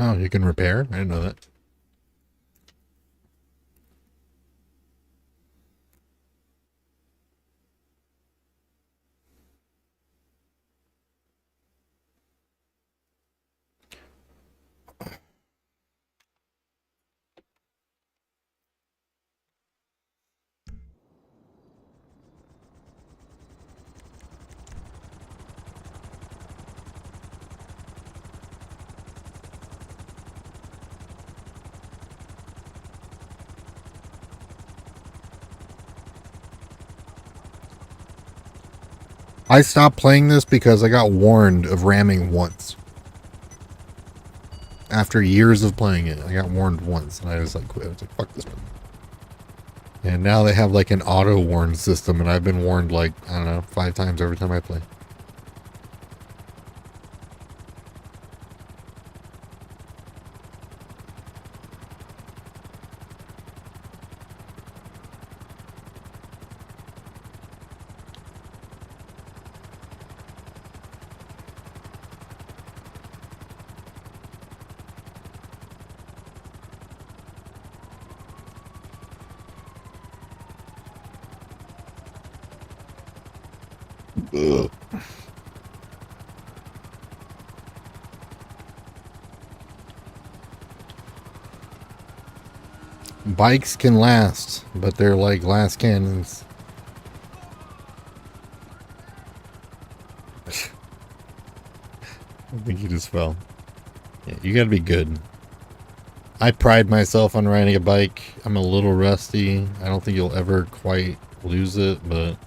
Oh, you can repair? I didn't know that. I stopped playing this because I got warned of ramming once. After years of playing it, I got warned once, and I was like, quit. I was like, fuck this one. And now they have like an auto warn system, and I've been warned like, I don't know, 5 times every time I play. Ugh. Bikes can last, but they're like glass cannons. I think he just fell. Yeah, you gotta be good. I pride myself on riding a bike. I'm a little rusty. I don't think you'll ever quite lose it, but...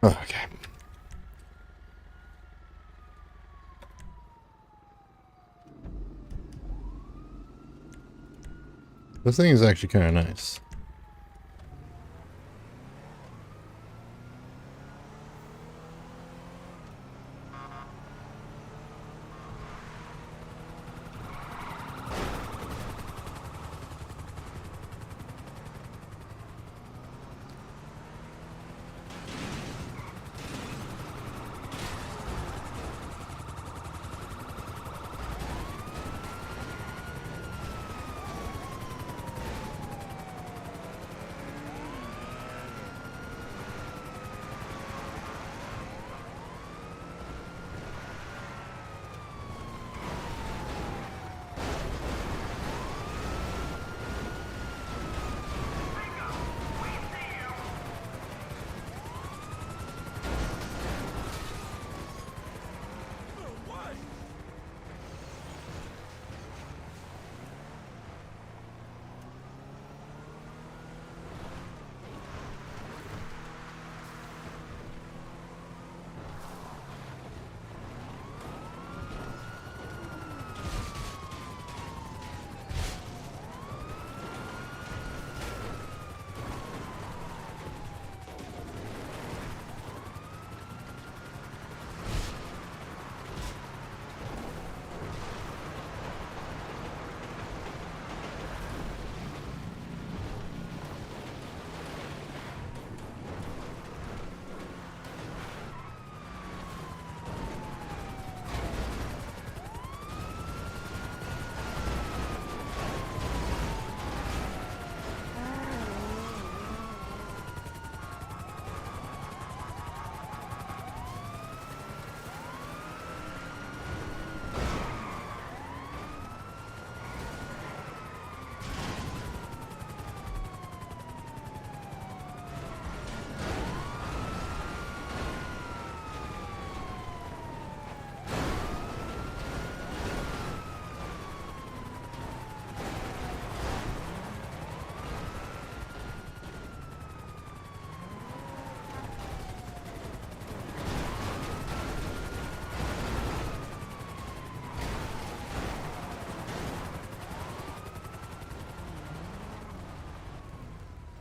Okay. This thing is actually kind of nice.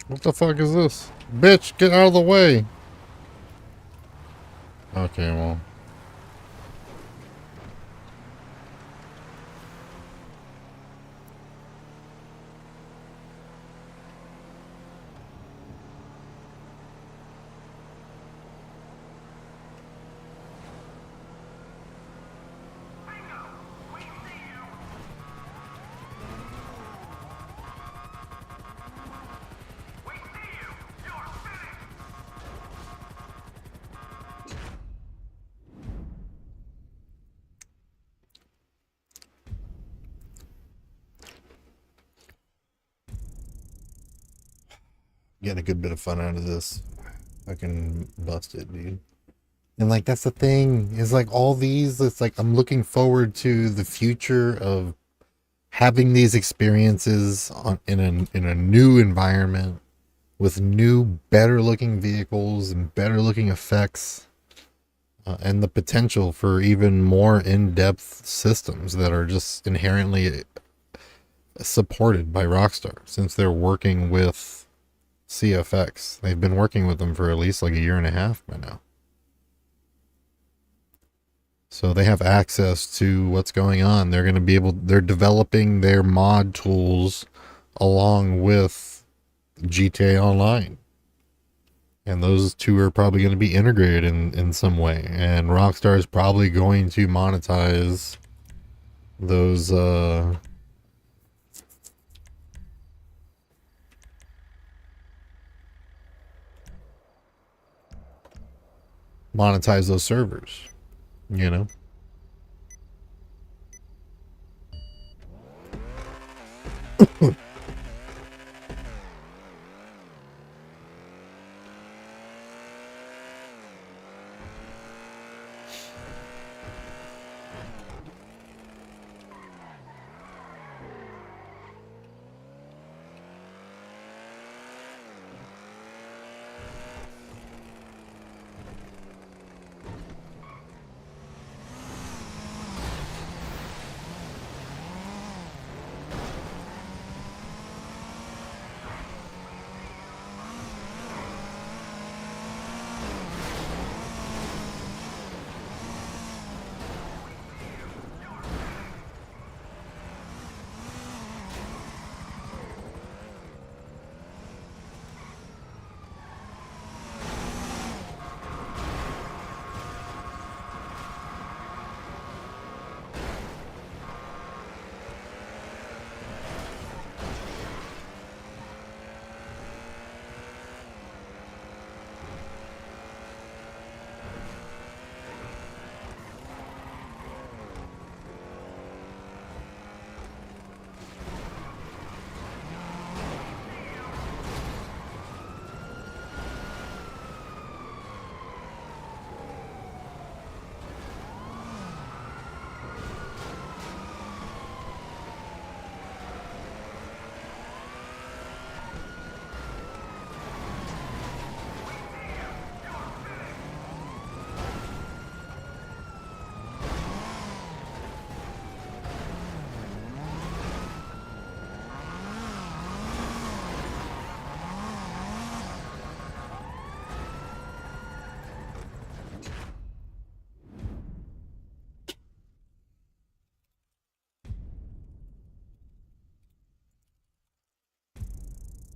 What the fuck is this? Bitch, get out of the way! Okay, well. Getting a good bit of fun out of this. Fucking busted, dude. And like that's the thing is like all these. It's like I'm looking forward to the future of having these experiences in a new environment with new, better looking vehicles and better looking effects, and the potential for even more in depth systems that are just inherently supported by Rockstar since they're working with CFX. They've been working with them for at least like a year and a half by now. So they have access to what's going on. They're going to be they're developing their mod tools along with GTA Online. And those two are probably going to be integrated in some way. And Rockstar is probably going to monetize those, servers, you know?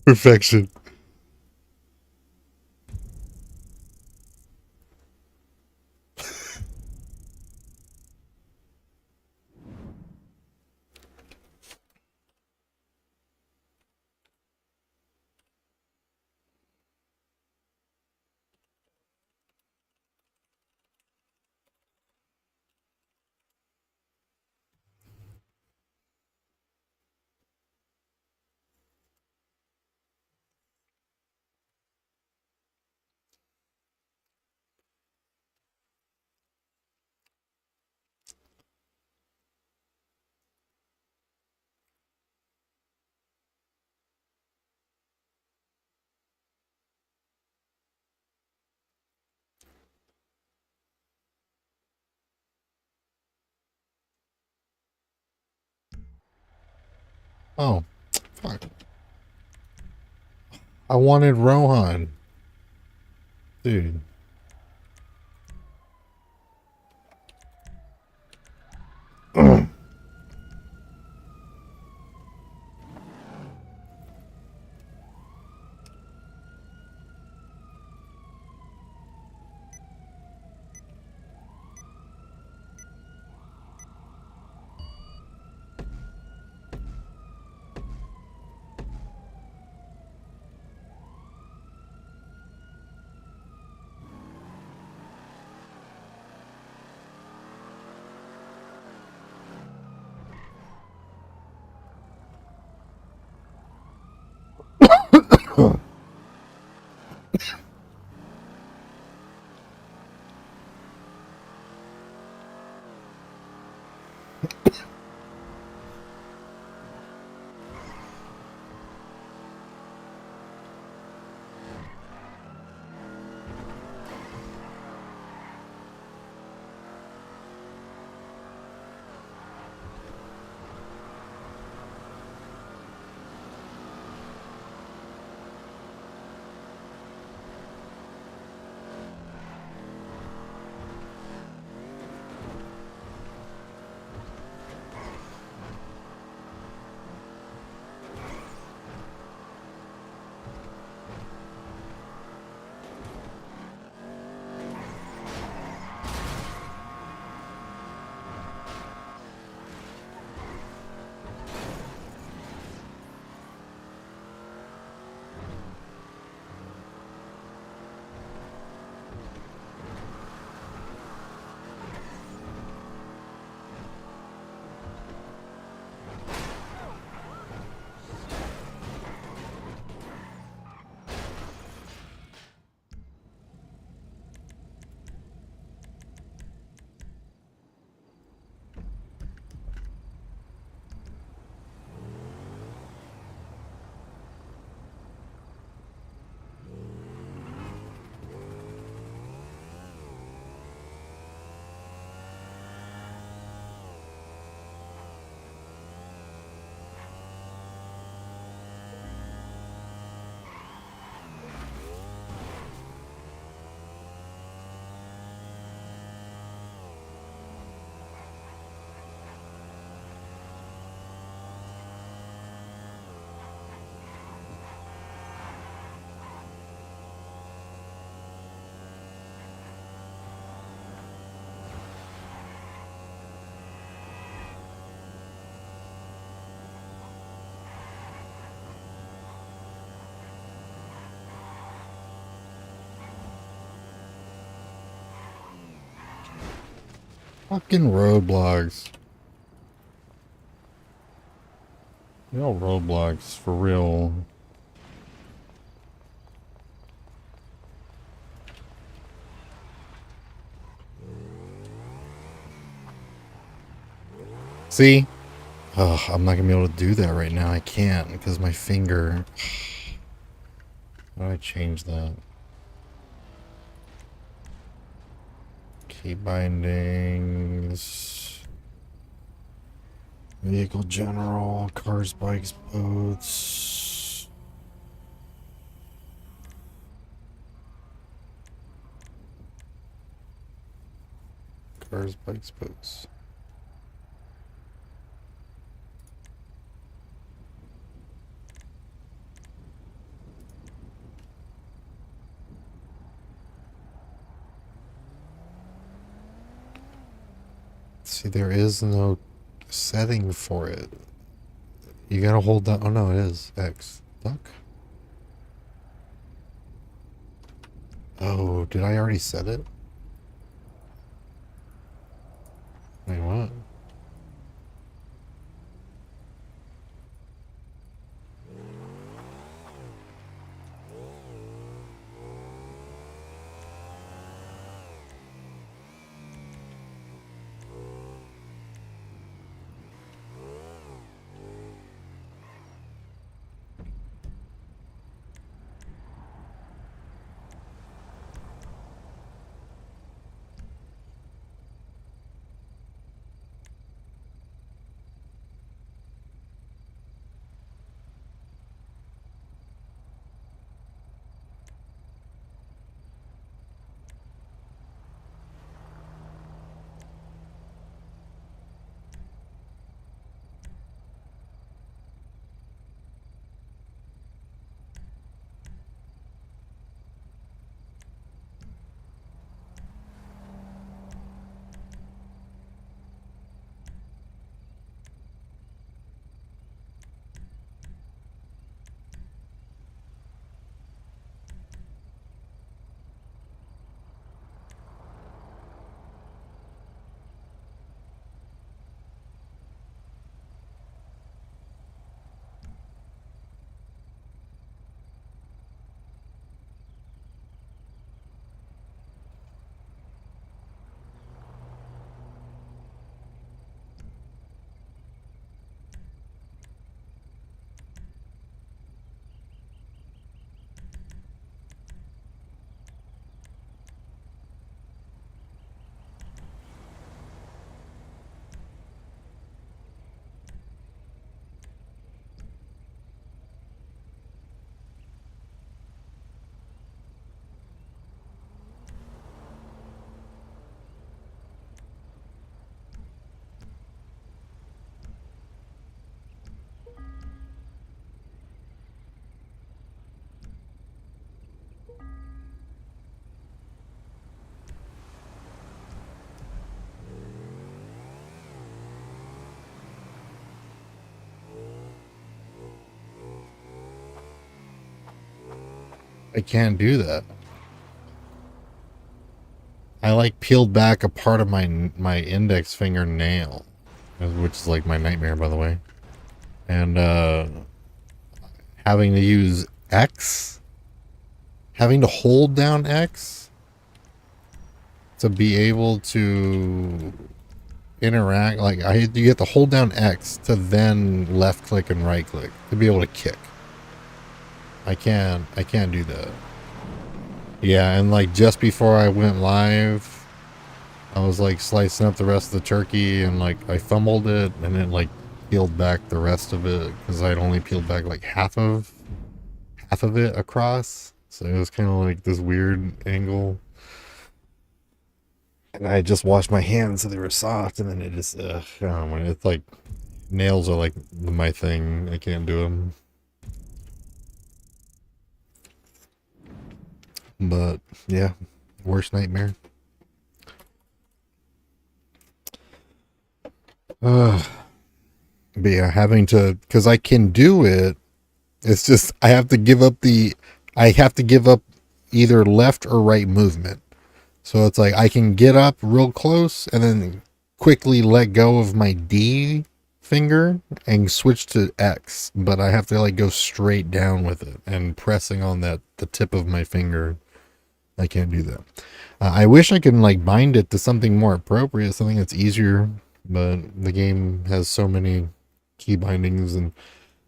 Perfection. Oh, fuck. I wanted Rohan. Dude. Fucking roadblocks. No roadblocks, for real. See? Ugh, I'm not gonna be able to do that right now. I can't because my finger. How do I change that? Key bindings. Vehicle general. Cars, bikes, boats. Cars, bikes, boats. See, there is no setting for it. You gotta hold down. Oh no, it is X. Duck. Oh, did I already set it? Wait, what? I can't do that. I like peeled back a part of my index fingernail, which is like my nightmare, by the way. And having to use X, having to hold down X to be able to interact. Like you have to hold down X to then left click and right click to be able to kick. I can't do that. Yeah, and like just before I went live, I was like slicing up the rest of the turkey and like I fumbled it and then like peeled back the rest of it because I'd only peeled back like half of it across. So it was kind of like this weird angle. And I just washed my hands so they were soft, and then it just, I don't know, it's like, nails are like my thing. I can't do them. But, yeah, worst nightmare. But yeah, having to, because I can do it, it's just, I have to give up either left or right movement. So it's like I can get up real close and then quickly let go of my D finger and switch to X, but I have to like go straight down with it and pressing on the tip of my finger. I can't do that. I wish I could like bind it to something more appropriate, something that's easier, but the game has so many key bindings and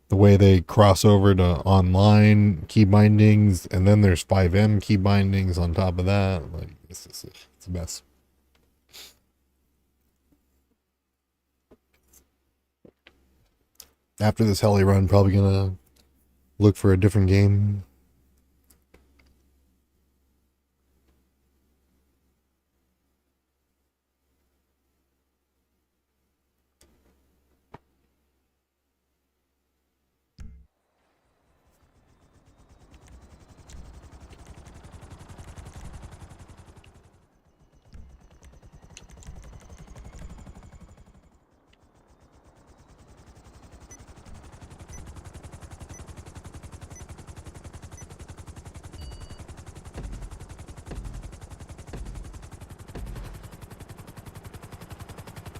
the way they cross over to online key bindings, and then there's 5M key bindings on top of that. Like it's a mess. After this heli run, probably gonna look for a different game.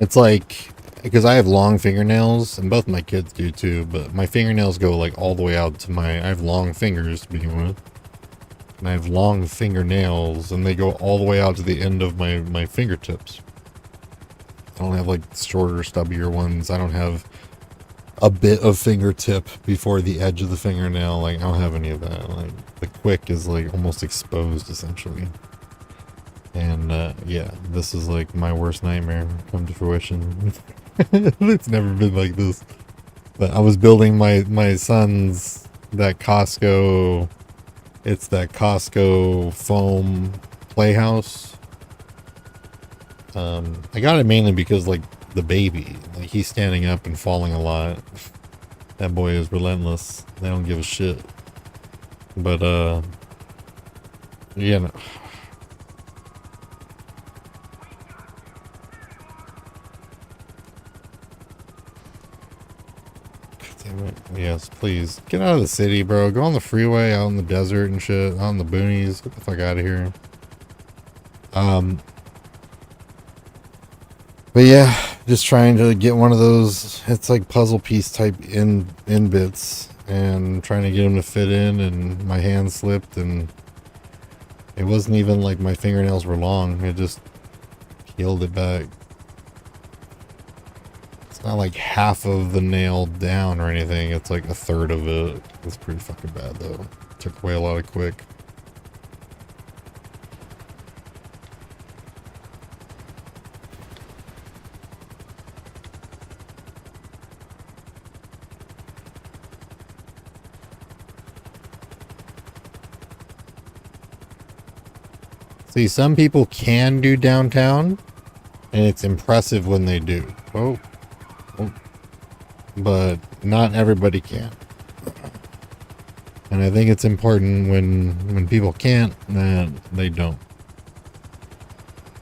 It's like, because I have long fingernails, and both my kids do too, but my fingernails go like all the way out to I have long fingers to begin with. And I have long fingernails, and they go all the way out to the end of my fingertips. I don't have like shorter, stubbier ones. I don't have a bit of fingertip before the edge of the fingernail. Like, I don't have any of that. Like, the quick is like almost exposed, essentially. And yeah, this is like my worst nightmare come to fruition. It's never been like this. But I was building my son's that Costco. It's that Costco foam playhouse. I got it mainly because like the baby, like he's standing up and falling a lot. That boy is relentless. They don't give a shit. But yeah. No. Yes, please. Get out of the city, bro. Go on the freeway, out in the desert and shit, out in the boonies. Get the fuck out of here. But yeah, just trying to get one of those, it's like puzzle piece type in bits, and trying to get them to fit in, and my hand slipped, and it wasn't even like my fingernails were long. It just peeled it back. Not like half of the nail down or anything. It's like a third of it. It's pretty fucking bad though. Took away a lot of quick. See, some people can do downtown, and it's impressive when they do. Oh. But not everybody can. And I think it's important when people can't, that they don't.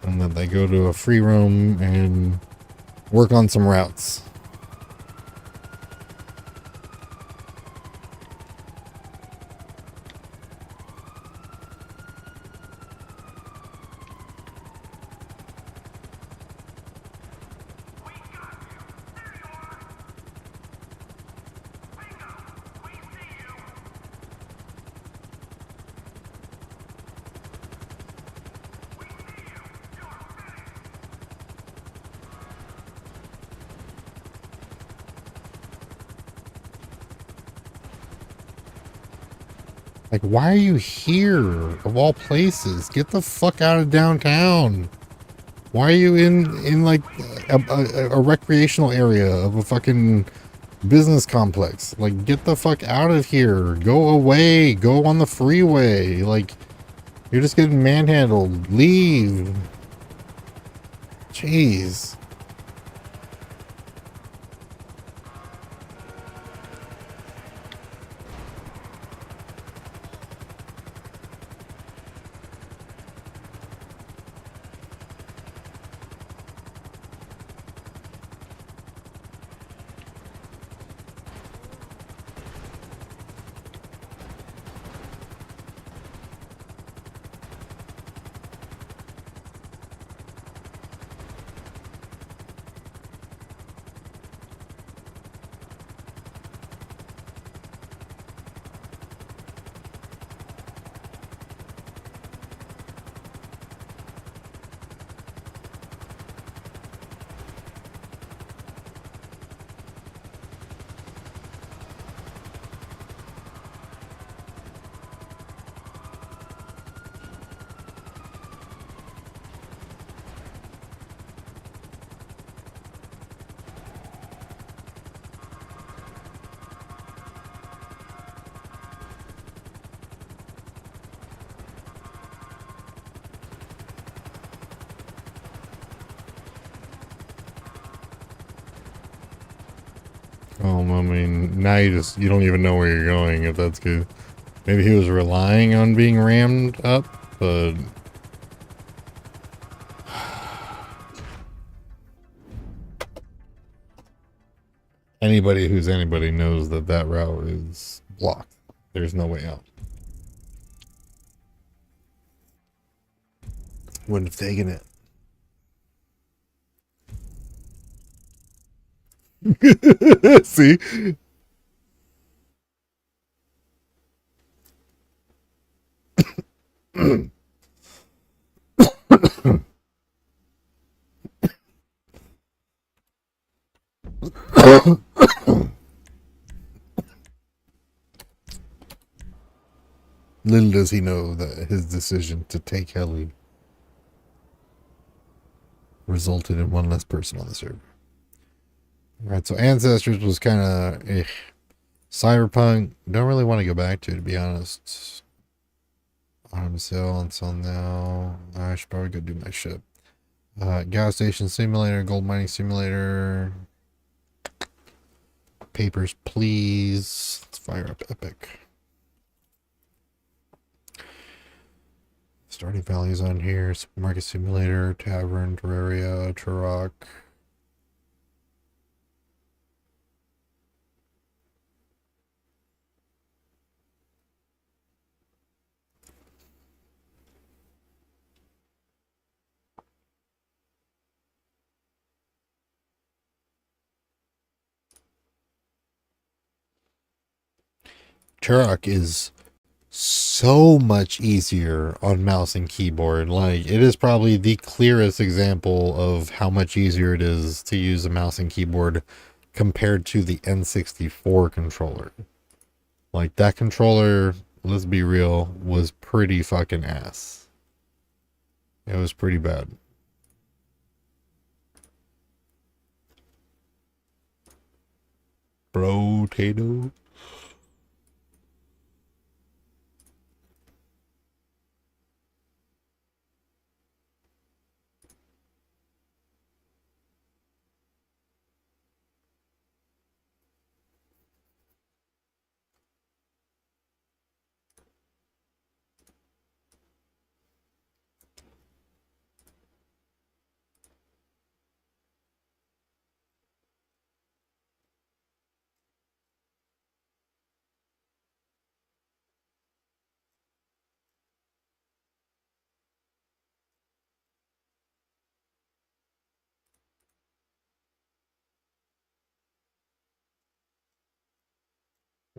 And that they go to a free roam and work on some routes. Like, why are you here, of all places? Get the fuck out of downtown. Why are you in like, a recreational area of a fucking business complex? Like, get the fuck out of here. Go away. Go on the freeway. Like, you're just getting manhandled. Leave. Jeez. I mean, now you don't even know where you're going, if that's good. Maybe he was relying on being rammed up, but... Anybody who's anybody knows that that route is blocked. There's no way out. Wouldn't have taken it. See? Little does he know that his decision to take Heli resulted in one less person on the server. Alright, so Ancestors was kind of Cyberpunk, don't really want to go back to be honest. On sale until now. I should probably go do my shit. Gas station simulator, gold mining simulator. Papers, please. Let's fire up Epic. Starting values on here. Supermarket simulator, tavern, Terraria, Turok. Turok is so much easier on mouse and keyboard. Like, it is probably the clearest example of how much easier it is to use a mouse and keyboard compared to the N64 controller. Like, that controller, let's be real, was pretty fucking ass. It was pretty bad. Bro, Tato.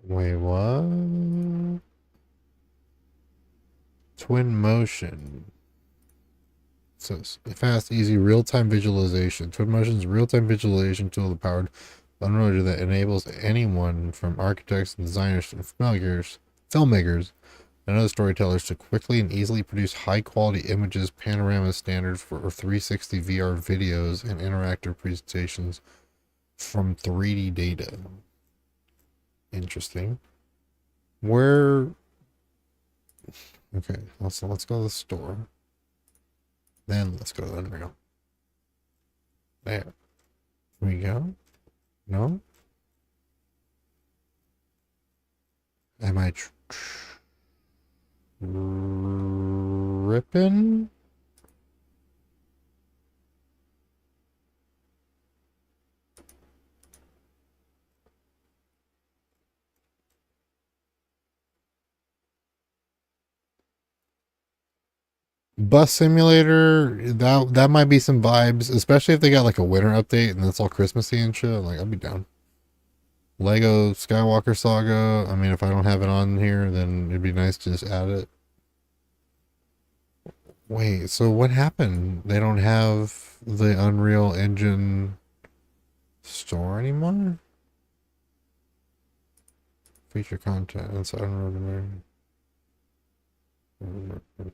Wait, what? Twin motion. So fast, easy, real-time visualization. Twin motion is a real-time visualization tool that powered downloader that enables anyone from architects and designers and filmmakers and other storytellers to quickly and easily produce high-quality images, panorama standards for 360 VR videos, and interactive presentations from 3D data. Interesting. Where... Okay, let's go to the store. Then let's go to Unreal. There. Here we go. No? Am I tripping? Bus Simulator, that might be some vibes, especially if they got like a winter update and it's all Christmassy and shit. Like, I'd be down. Lego Skywalker Saga, I mean, if I don't have it on here, then it'd be nice to just add it. Wait, so what happened? They don't have the Unreal Engine store anymore? Feature content, that's Unreal.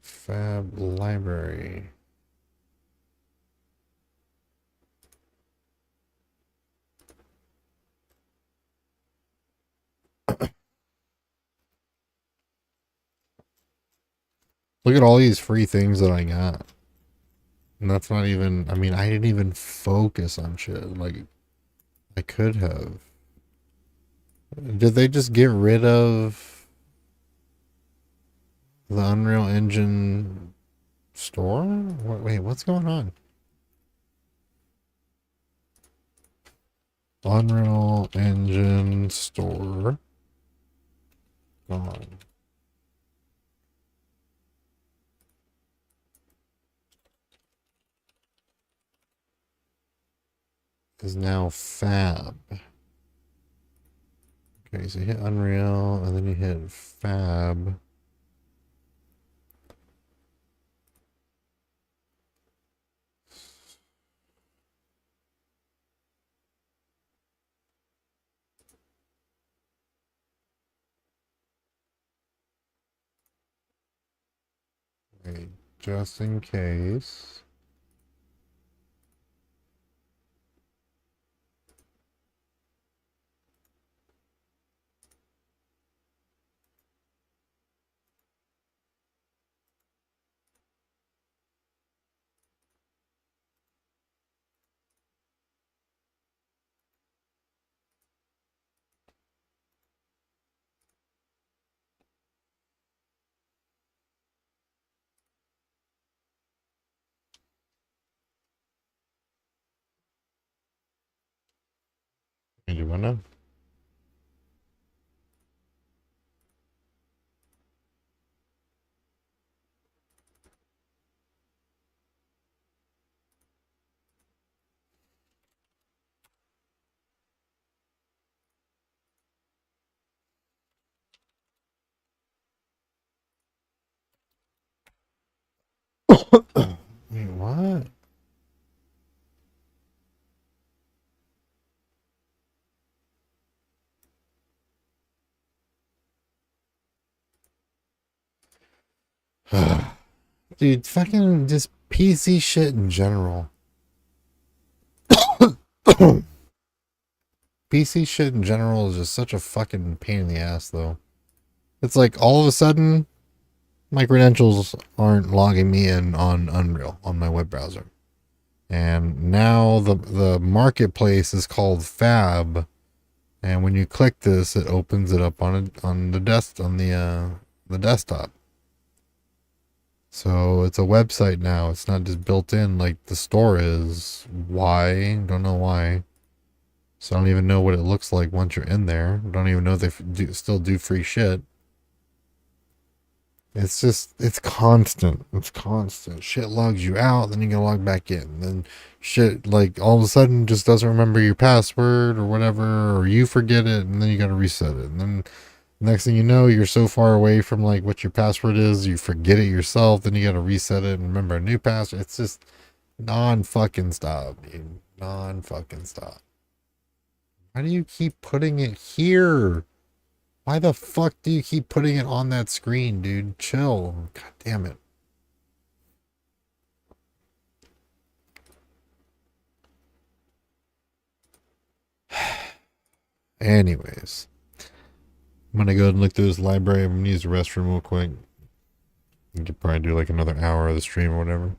Fab library. Look at all these free things that I got. And that's not even, I mean, I didn't even focus on shit. Like, I could have. Did they just get rid of the Unreal Engine store? Wait, what's going on? Unreal Engine store. Gone. Is now Fab. Okay, so you hit Unreal, and then you hit Fab. Okay, just in case. You wanna? Wait, what? Dude, fucking just PC shit in general. PC shit in general is just such a fucking pain in the ass, though. It's like all of a sudden, my credentials aren't logging me in on Unreal on my web browser. And now the marketplace is called Fab. And when you click this, it opens it up on the desktop. So it's a website now. It's not just built in like the store is. Why? Don't know why. So I don't even know what it looks like once you're in there. Don't even know if they still do free shit. It's just, it's constant. It's constant. Shit logs you out, then you can log back in. Then shit, like, all of a sudden just doesn't remember your password or whatever, or you forget it, and then you gotta reset it. And then next thing you know, you're so far away from, like, what your password is, you forget it yourself, then you gotta reset it and remember a new password. It's just non-fucking stop, dude. Non-fucking stop. Why do you keep putting it here? Why the fuck do you keep putting it on that screen, dude? Chill. God damn it. Anyways. I'm gonna go ahead and look through this library. I'm gonna use the restroom real quick. You could probably do like another hour of the stream or whatever.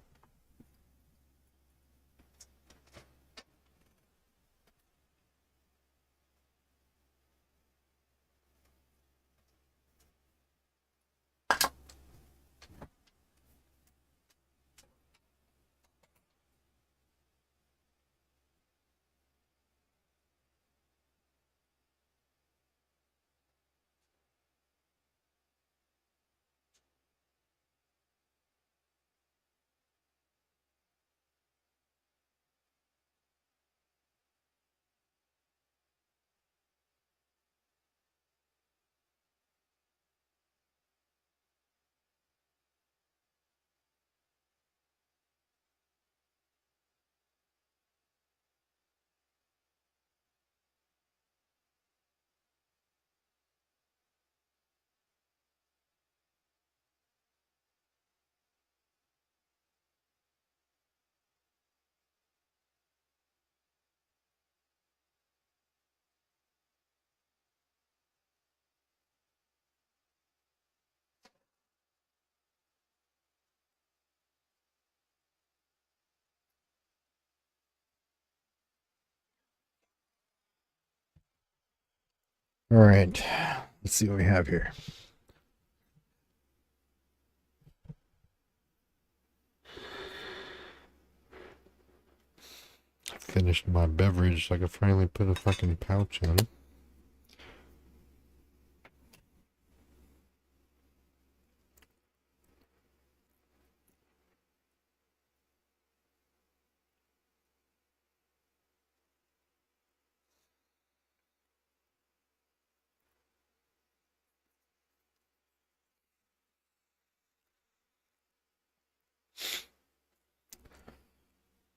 All right, let's see what we have here. Finished my beverage so I could finally put a fucking pouch in.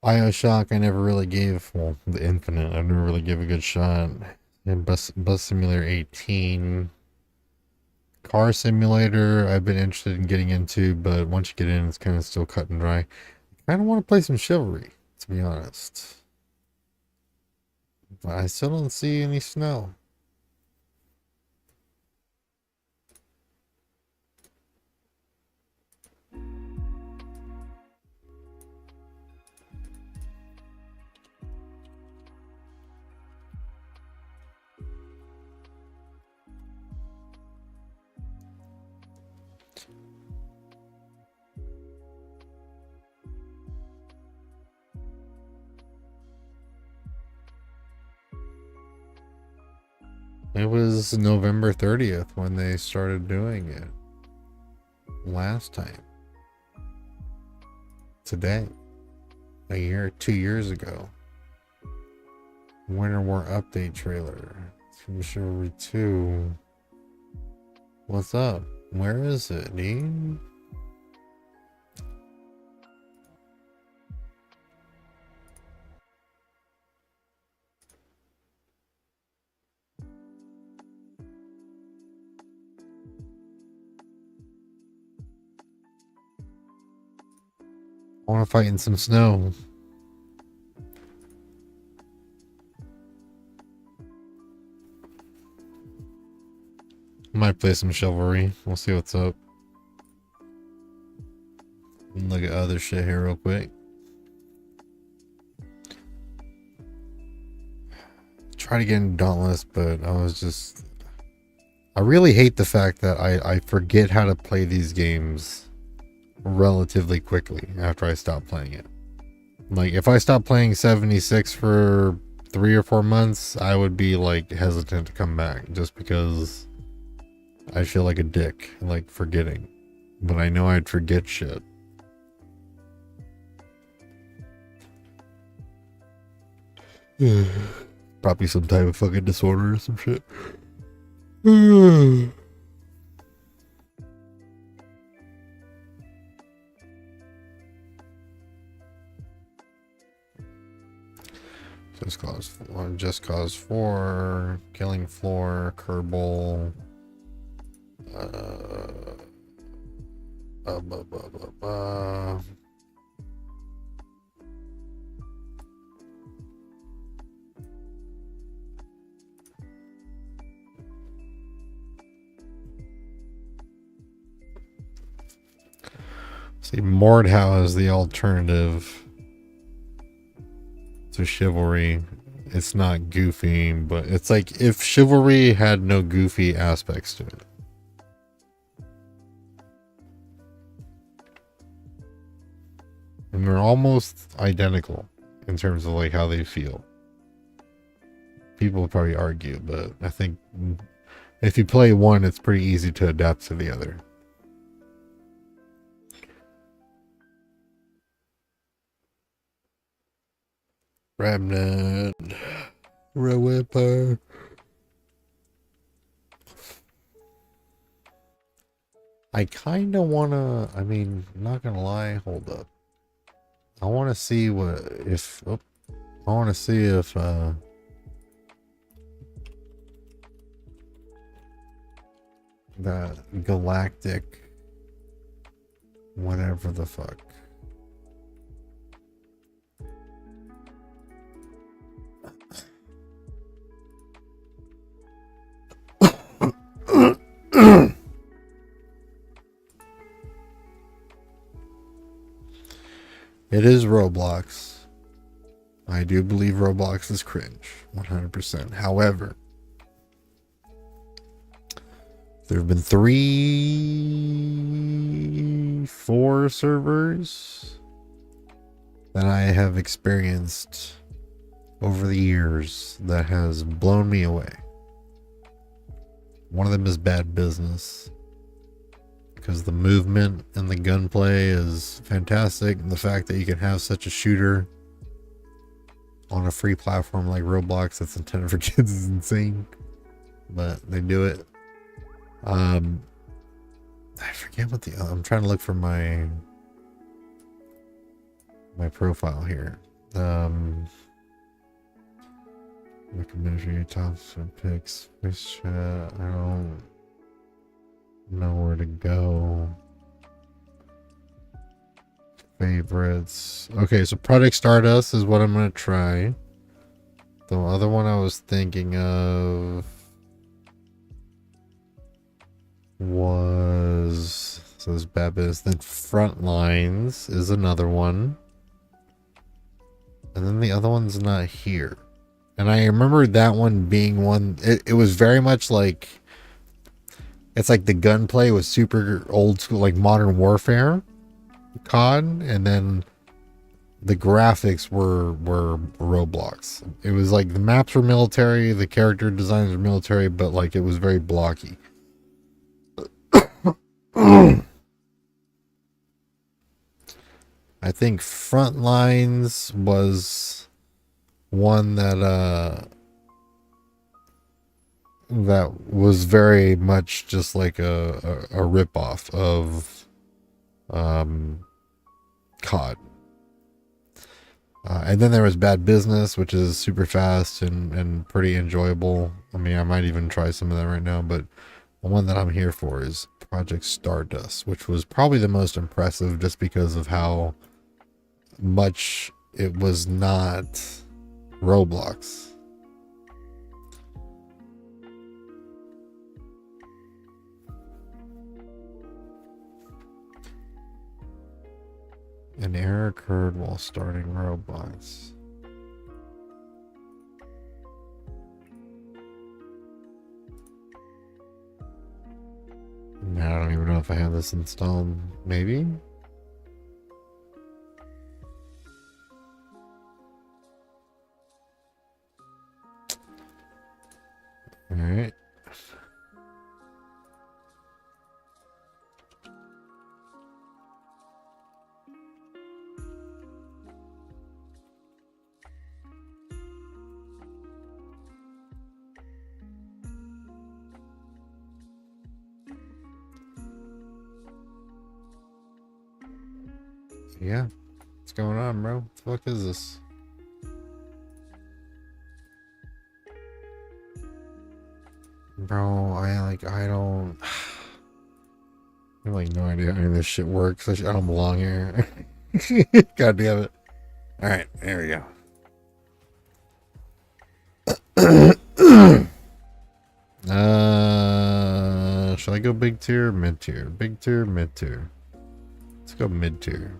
BioShock, I never really gave, well, the Infinite, I never really gave a good shot. And Bus Simulator 18. Car Simulator, I've been interested in getting into, but once you get in, it's kind of still cut and dry. I kind of want to play some Chivalry, to be honest. But I still don't see any snow. It was November 30th when they started doing it. Last time. Today. 2 years ago. Winter War update trailer. From Chivalry 2. What's up? Where is it, dude? I want to fight in some snow. Might play some Chivalry. We'll see what's up. Look at other shit here real quick. Try to get in Dauntless, but I really hate the fact that I forget how to play these games relatively quickly after I stop playing it. Like, if I stop playing 76 for 3 or 4 months, I would be like hesitant to come back just because I feel like a dick, like forgetting. But I know I'd forget shit. Probably some type of fucking disorder or some shit. Just Cause 4, Killing Floor, Kerbal, Ba, ba, ba, ba, ba. See, Mordhau is the alternative to Chivalry. It's not goofy, but it's like if Chivalry had no goofy aspects to it. And they're almost identical in terms of like how they feel. People will probably argue, but I think if you play one, it's pretty easy to adapt to the other. Remnant, Rewipper. I kind of want to, I mean, not going to lie, hold up. I want to see what, if, oh, I want to see if, the galactic, whatever the fuck. It is Roblox. I do believe Roblox is cringe, 100%. However, there have been 4 servers that I have experienced over the years that has blown me away. One of them is Bad Business, because the movement and the gunplay is fantastic, and the fact that you can have such a shooter on a free platform like Roblox that's intended for kids is insane, but they do it. I forget what the I'm trying to look for my profile here. Recommendation tops and picks. Voice chat. I don't know where to go. Favorites. Okay, so Project Stardust is what I'm gonna try. The other one I was thinking of was, so there's Bad Business, then Frontlines is another one, and then the other one's not here. And I remember that one being one, it was very much like, it's like the gunplay was super old school, like Modern Warfare COD, and then the graphics were Roblox. It was like the maps were military, the character designs were military, but like it was very blocky. I think Frontlines was one that was very much just like a ripoff of COD. And then there was Bad Business, which is super fast and pretty enjoyable. I mean, I might even try some of that right now, but the one that I'm here for is Project Stardust, which was probably the most impressive just because of how much it was not Roblox. An error occurred while starting Roblox. I don't even know if I have this installed. Maybe? Alright. Yeah. What's going on, bro? What the fuck is this? Bro, I don't... I have like no idea how any of this shit works. I don't belong here. God damn it. Alright, there we go. Should I go big tier or mid tier? Big tier, mid tier. Let's go mid tier.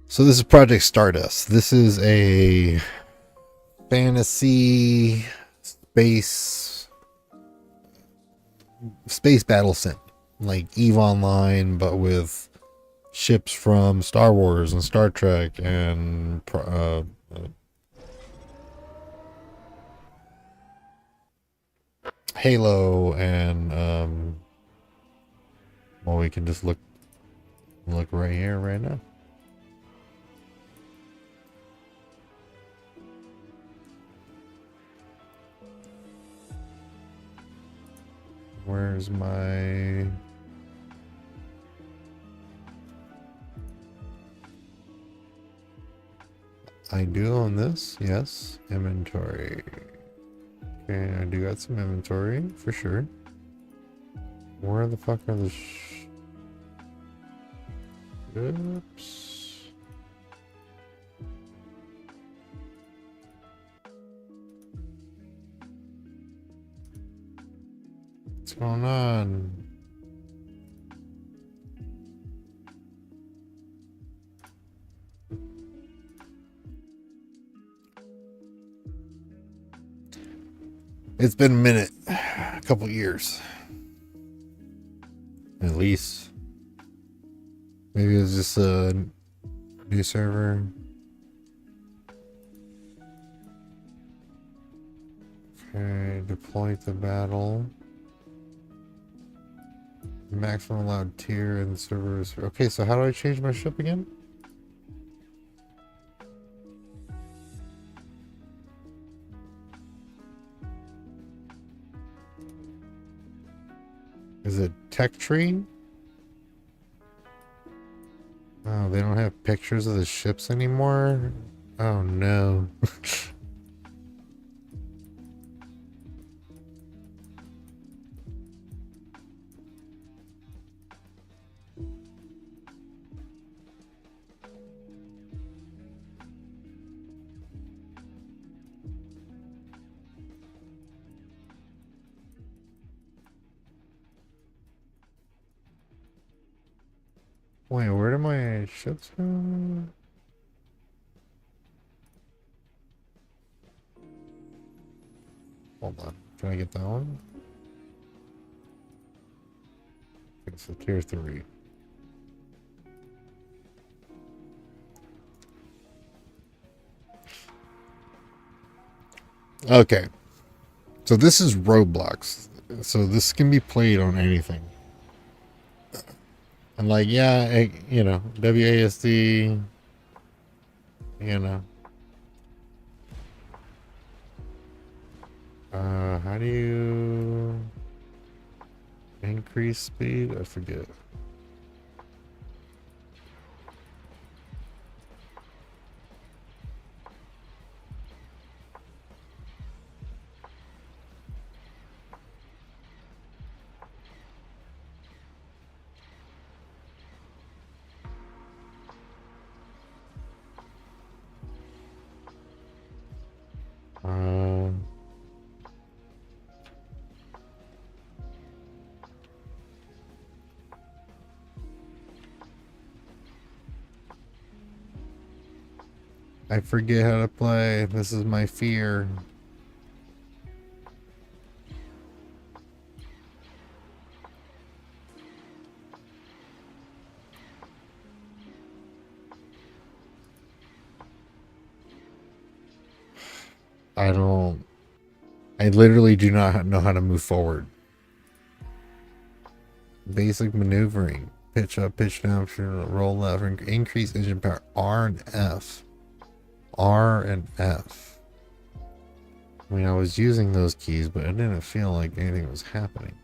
So this is Project Stardust. This is a fantasy space battle sim, like EVE Online, but with ships from Star Wars and Star Trek and Halo and well, we can just look right here right now. Where's my... I do own this, yes. Inventory. Okay, I do got some inventory, for sure. Where the fuck are the Oops. What's going on? It's been a minute, a couple years, at least. Maybe it's just a new server. Okay, deploy to battle. Maximum allowed tier and servers. Okay, so how do I change my ship again? Is it tech tree? Oh, they don't have pictures of the ships anymore? Oh no. Wait, where do my ships go? Hold on. Can I get that one? It's a tier 3. Okay. So this is Roblox. So this can be played on anything. And like, yeah, you know, WASD, you know. How do you increase speed? I forget. I forget how to play. This is my fear. I literally do not know how to move forward. Basic maneuvering. Pitch up, pitch down, roll left, increase engine power. R and F. R and F. I mean, I was using those keys, but it didn't feel like anything was happening.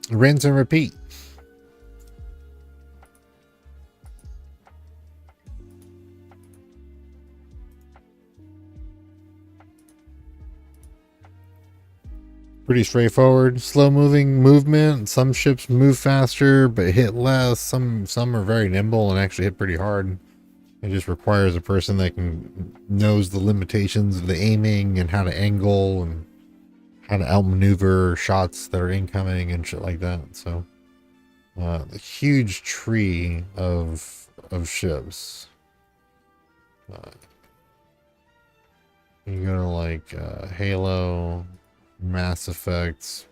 rinse and repeat. Pretty straightforward, slow moving movement. Some ships move faster but hit less. Some are very nimble and actually hit pretty hard. It just requires a person that knows the limitations of the aiming and how to angle and how to outmaneuver shots that are incoming and shit like that. So a huge tree of ships. You go to like Halo, Mass Effect,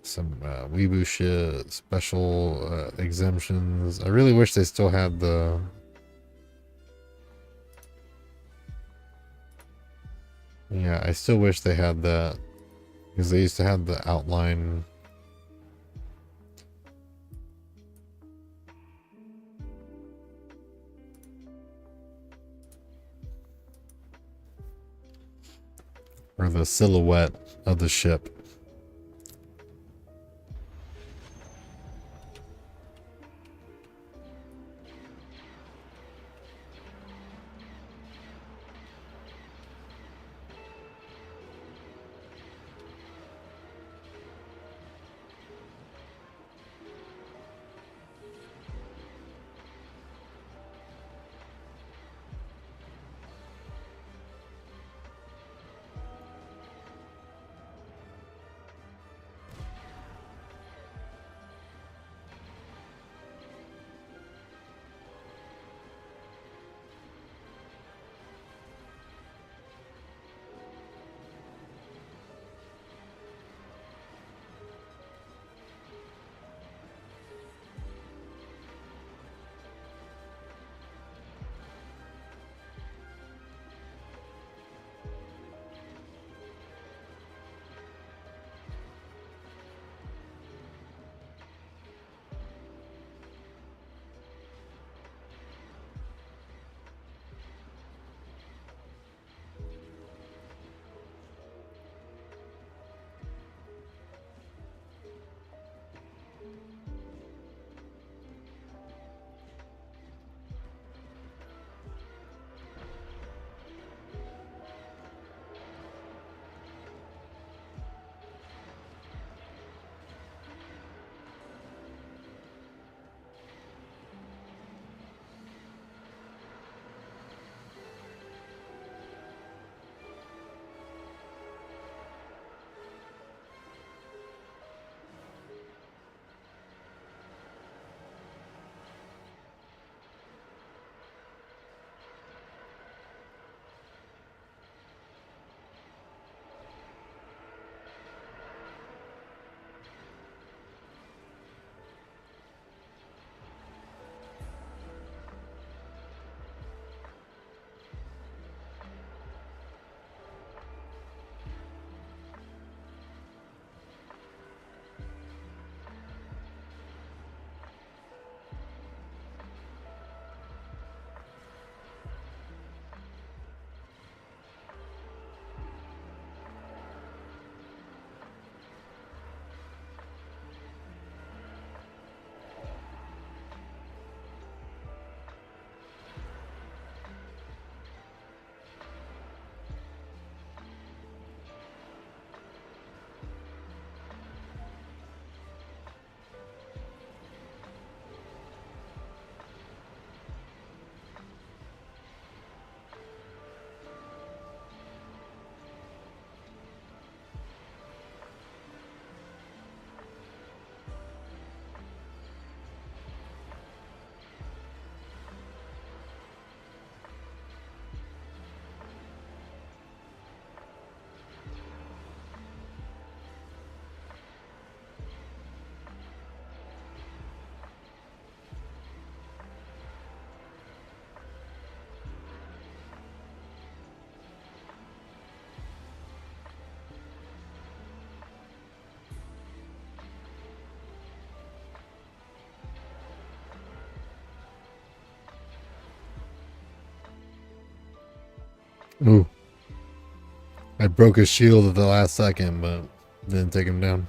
some weeboo shit, special exemptions. I really wish they still had the I still wish they had that, because they used to have the outline. Or the silhouette of the ship. Ooh. I broke his shield at the last second, but didn't take him down.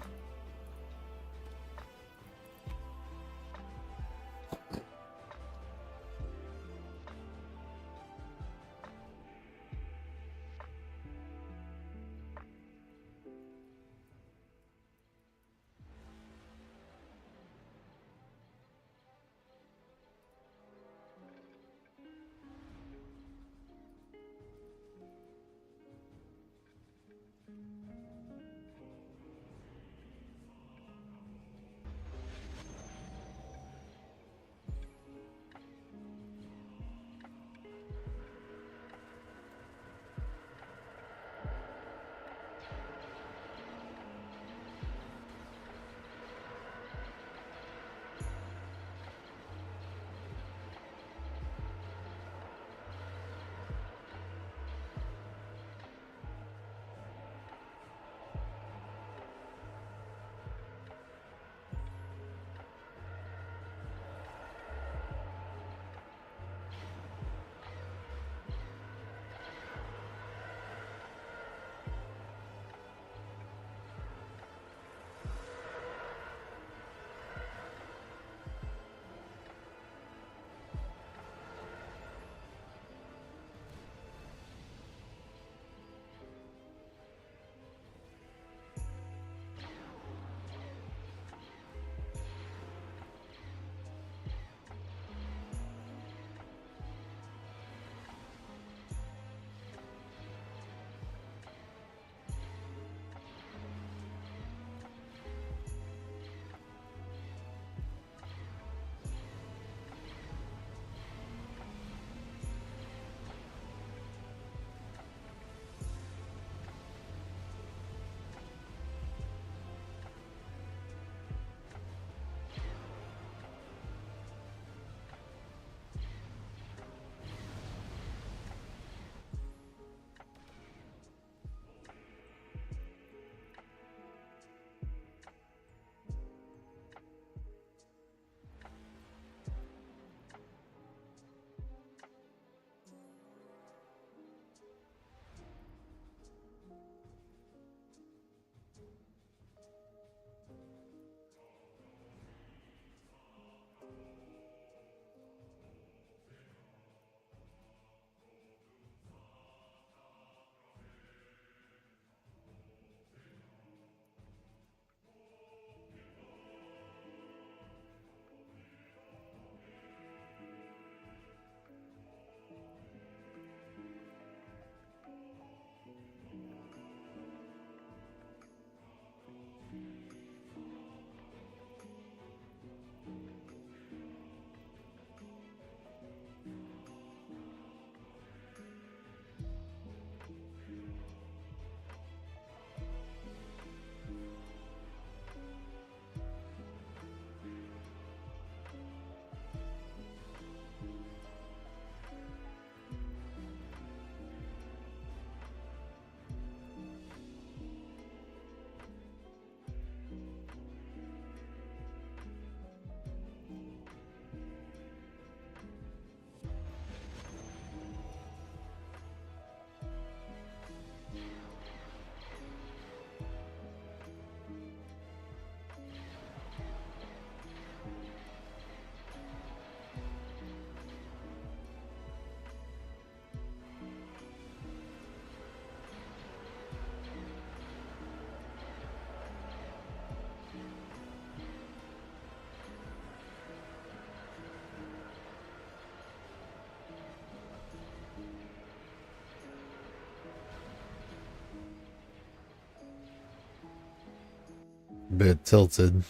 bit tilted.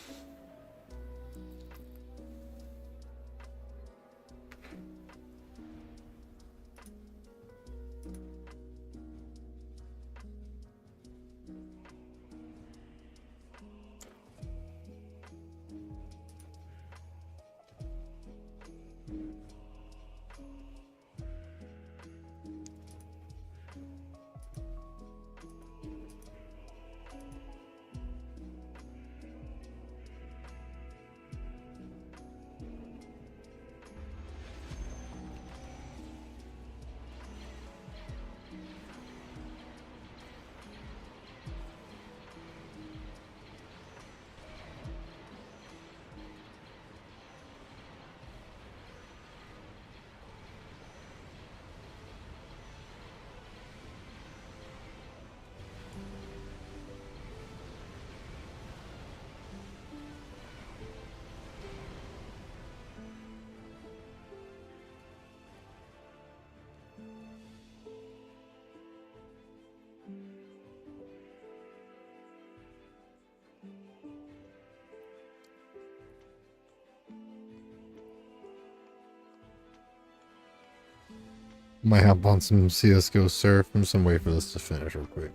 Might hop on some CSGO surf. I'm just gonna wait for this to finish real quick.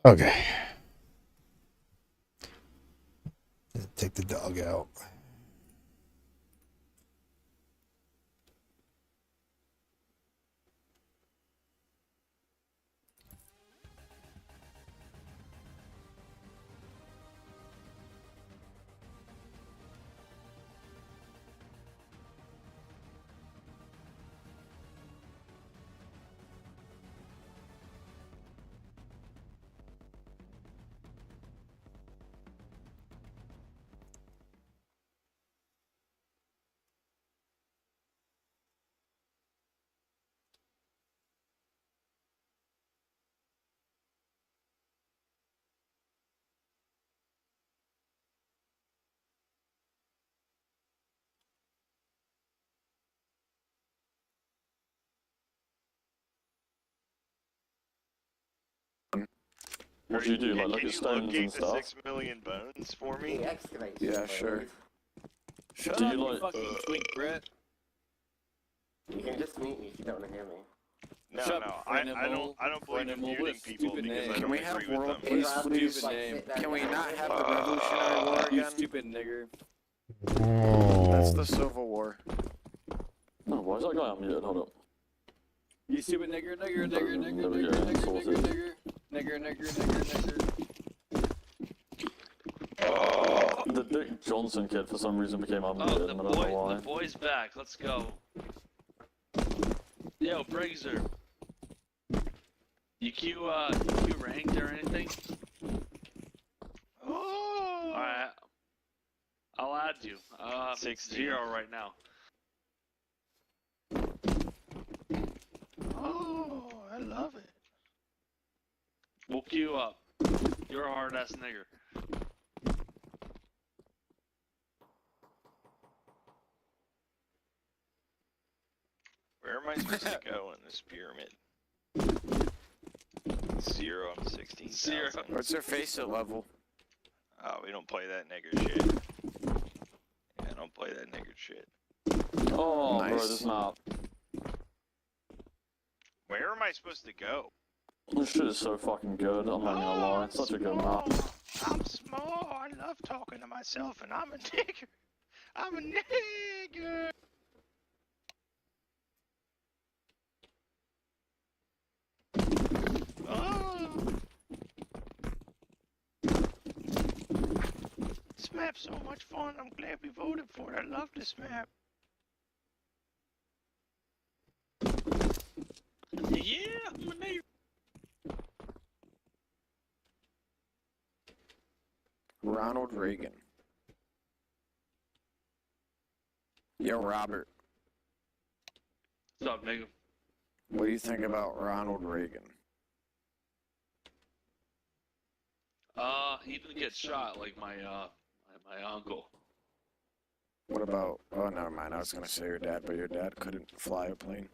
Okay. Take the dog out. What do you do? Like look Can at you stones locate and the stuff? 6 million bones for me? Yeah, sure. Shut Do up, you like- fucking twink, Brett. You can just mute me if you don't want to hear me. No, Shut no, up, I Brandon don't believe in Brandon Mole, muting what people stupid because name. I Can don't we have agree with world them. peace, please? Stupid name. Can we not have the Revolutionary War You again? stupid nigger. That's Oh. the Civil War. Oh, why is that guy unmuted? Hold up. You stupid nigger, nigger, nigger, nigger, There we nigger, go, nigger, sorted. nigger, nigger, nigger, nigger, nigger. The Dick Johnson kid for some reason became unmuted. Oh, I don't know why. the boy's back. Let's go. Yo, Brigzer. You Q ranked or anything? Oh, Alright. I'll add you. 16. 0 right now. oh, I love it. We'll queue up. You're a hard ass nigger. Where am I supposed to go in this pyramid? 0 on 16,000. 0. What's their face at level? Oh, we don't play that nigger shit. Yeah, don't play that nigger shit. Oh, Nice. bro, this map. Where am I supposed to go? This shit is so fucking good. I'm not gonna lie. It's such a good map. I'm small. I love talking to myself, and I'm a nigger. I'm a nigger. Oh. This map's so much fun. I'm glad we voted for it. I love this map. Yeah, I'm a nigger. Ronald Reagan. Yo, Robert, What's up, nigga? what do you think about Ronald Reagan? He didn't get shot like my uncle. What about, oh, never mind, I was gonna say your dad, but your dad couldn't fly a plane.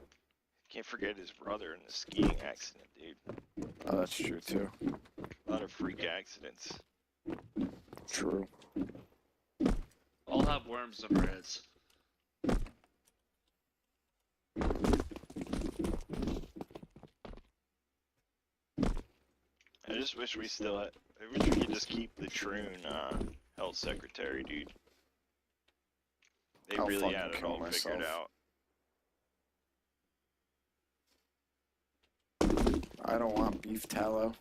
Can't forget his brother in the skiing accident, dude. Oh, that's true, too. A lot of freak accidents. True. All have worms in their heads. I just wish we still had. I wish we could just keep the Troon health secretary, dude. They I'll really fucking had it kill all figured myself. out. I don't want beef tallow.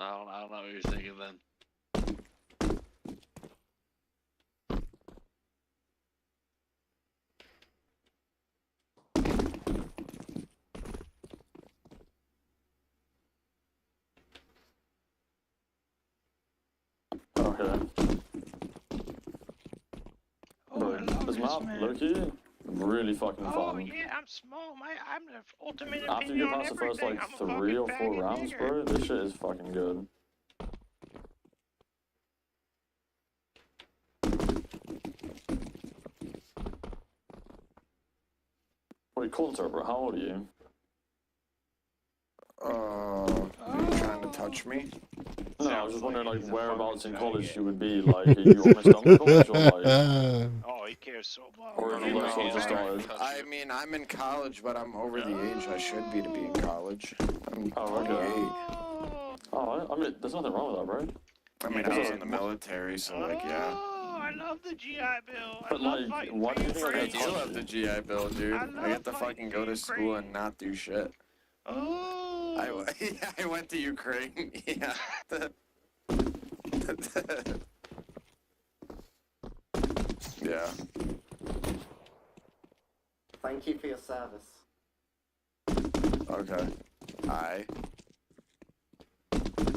I don't know what you're thinking then. Okay. Oh, I love This map, man. Loki, really fucking Oh fun. yeah, I'm small. I'm the ultimate After you opinion get on past the first everything. like I'm a 3 or fucking 4 faggot rounds, nigger. bro, this shit is fucking good. Wait, Coulter, bro, how old are you? You trying to touch me? No, I was just wondering like whereabouts in college you would be. Like, are you almost done with college or like? Oh he cares so much. Or is he like sort of just started? I mean, I'm in college, but I'm over the age I should be to be in college. I'm 28. Oh, I mean, there's nothing wrong with that, bro. I mean, I was in the military, so like, yeah. Oh, I love the GI Bill. But like, why do you think I I get do love the GI Bill, dude. I get to fucking go to school and not do shit. Oh. I went to Ukraine. Yeah. Yeah. Thank you for your service. Okay.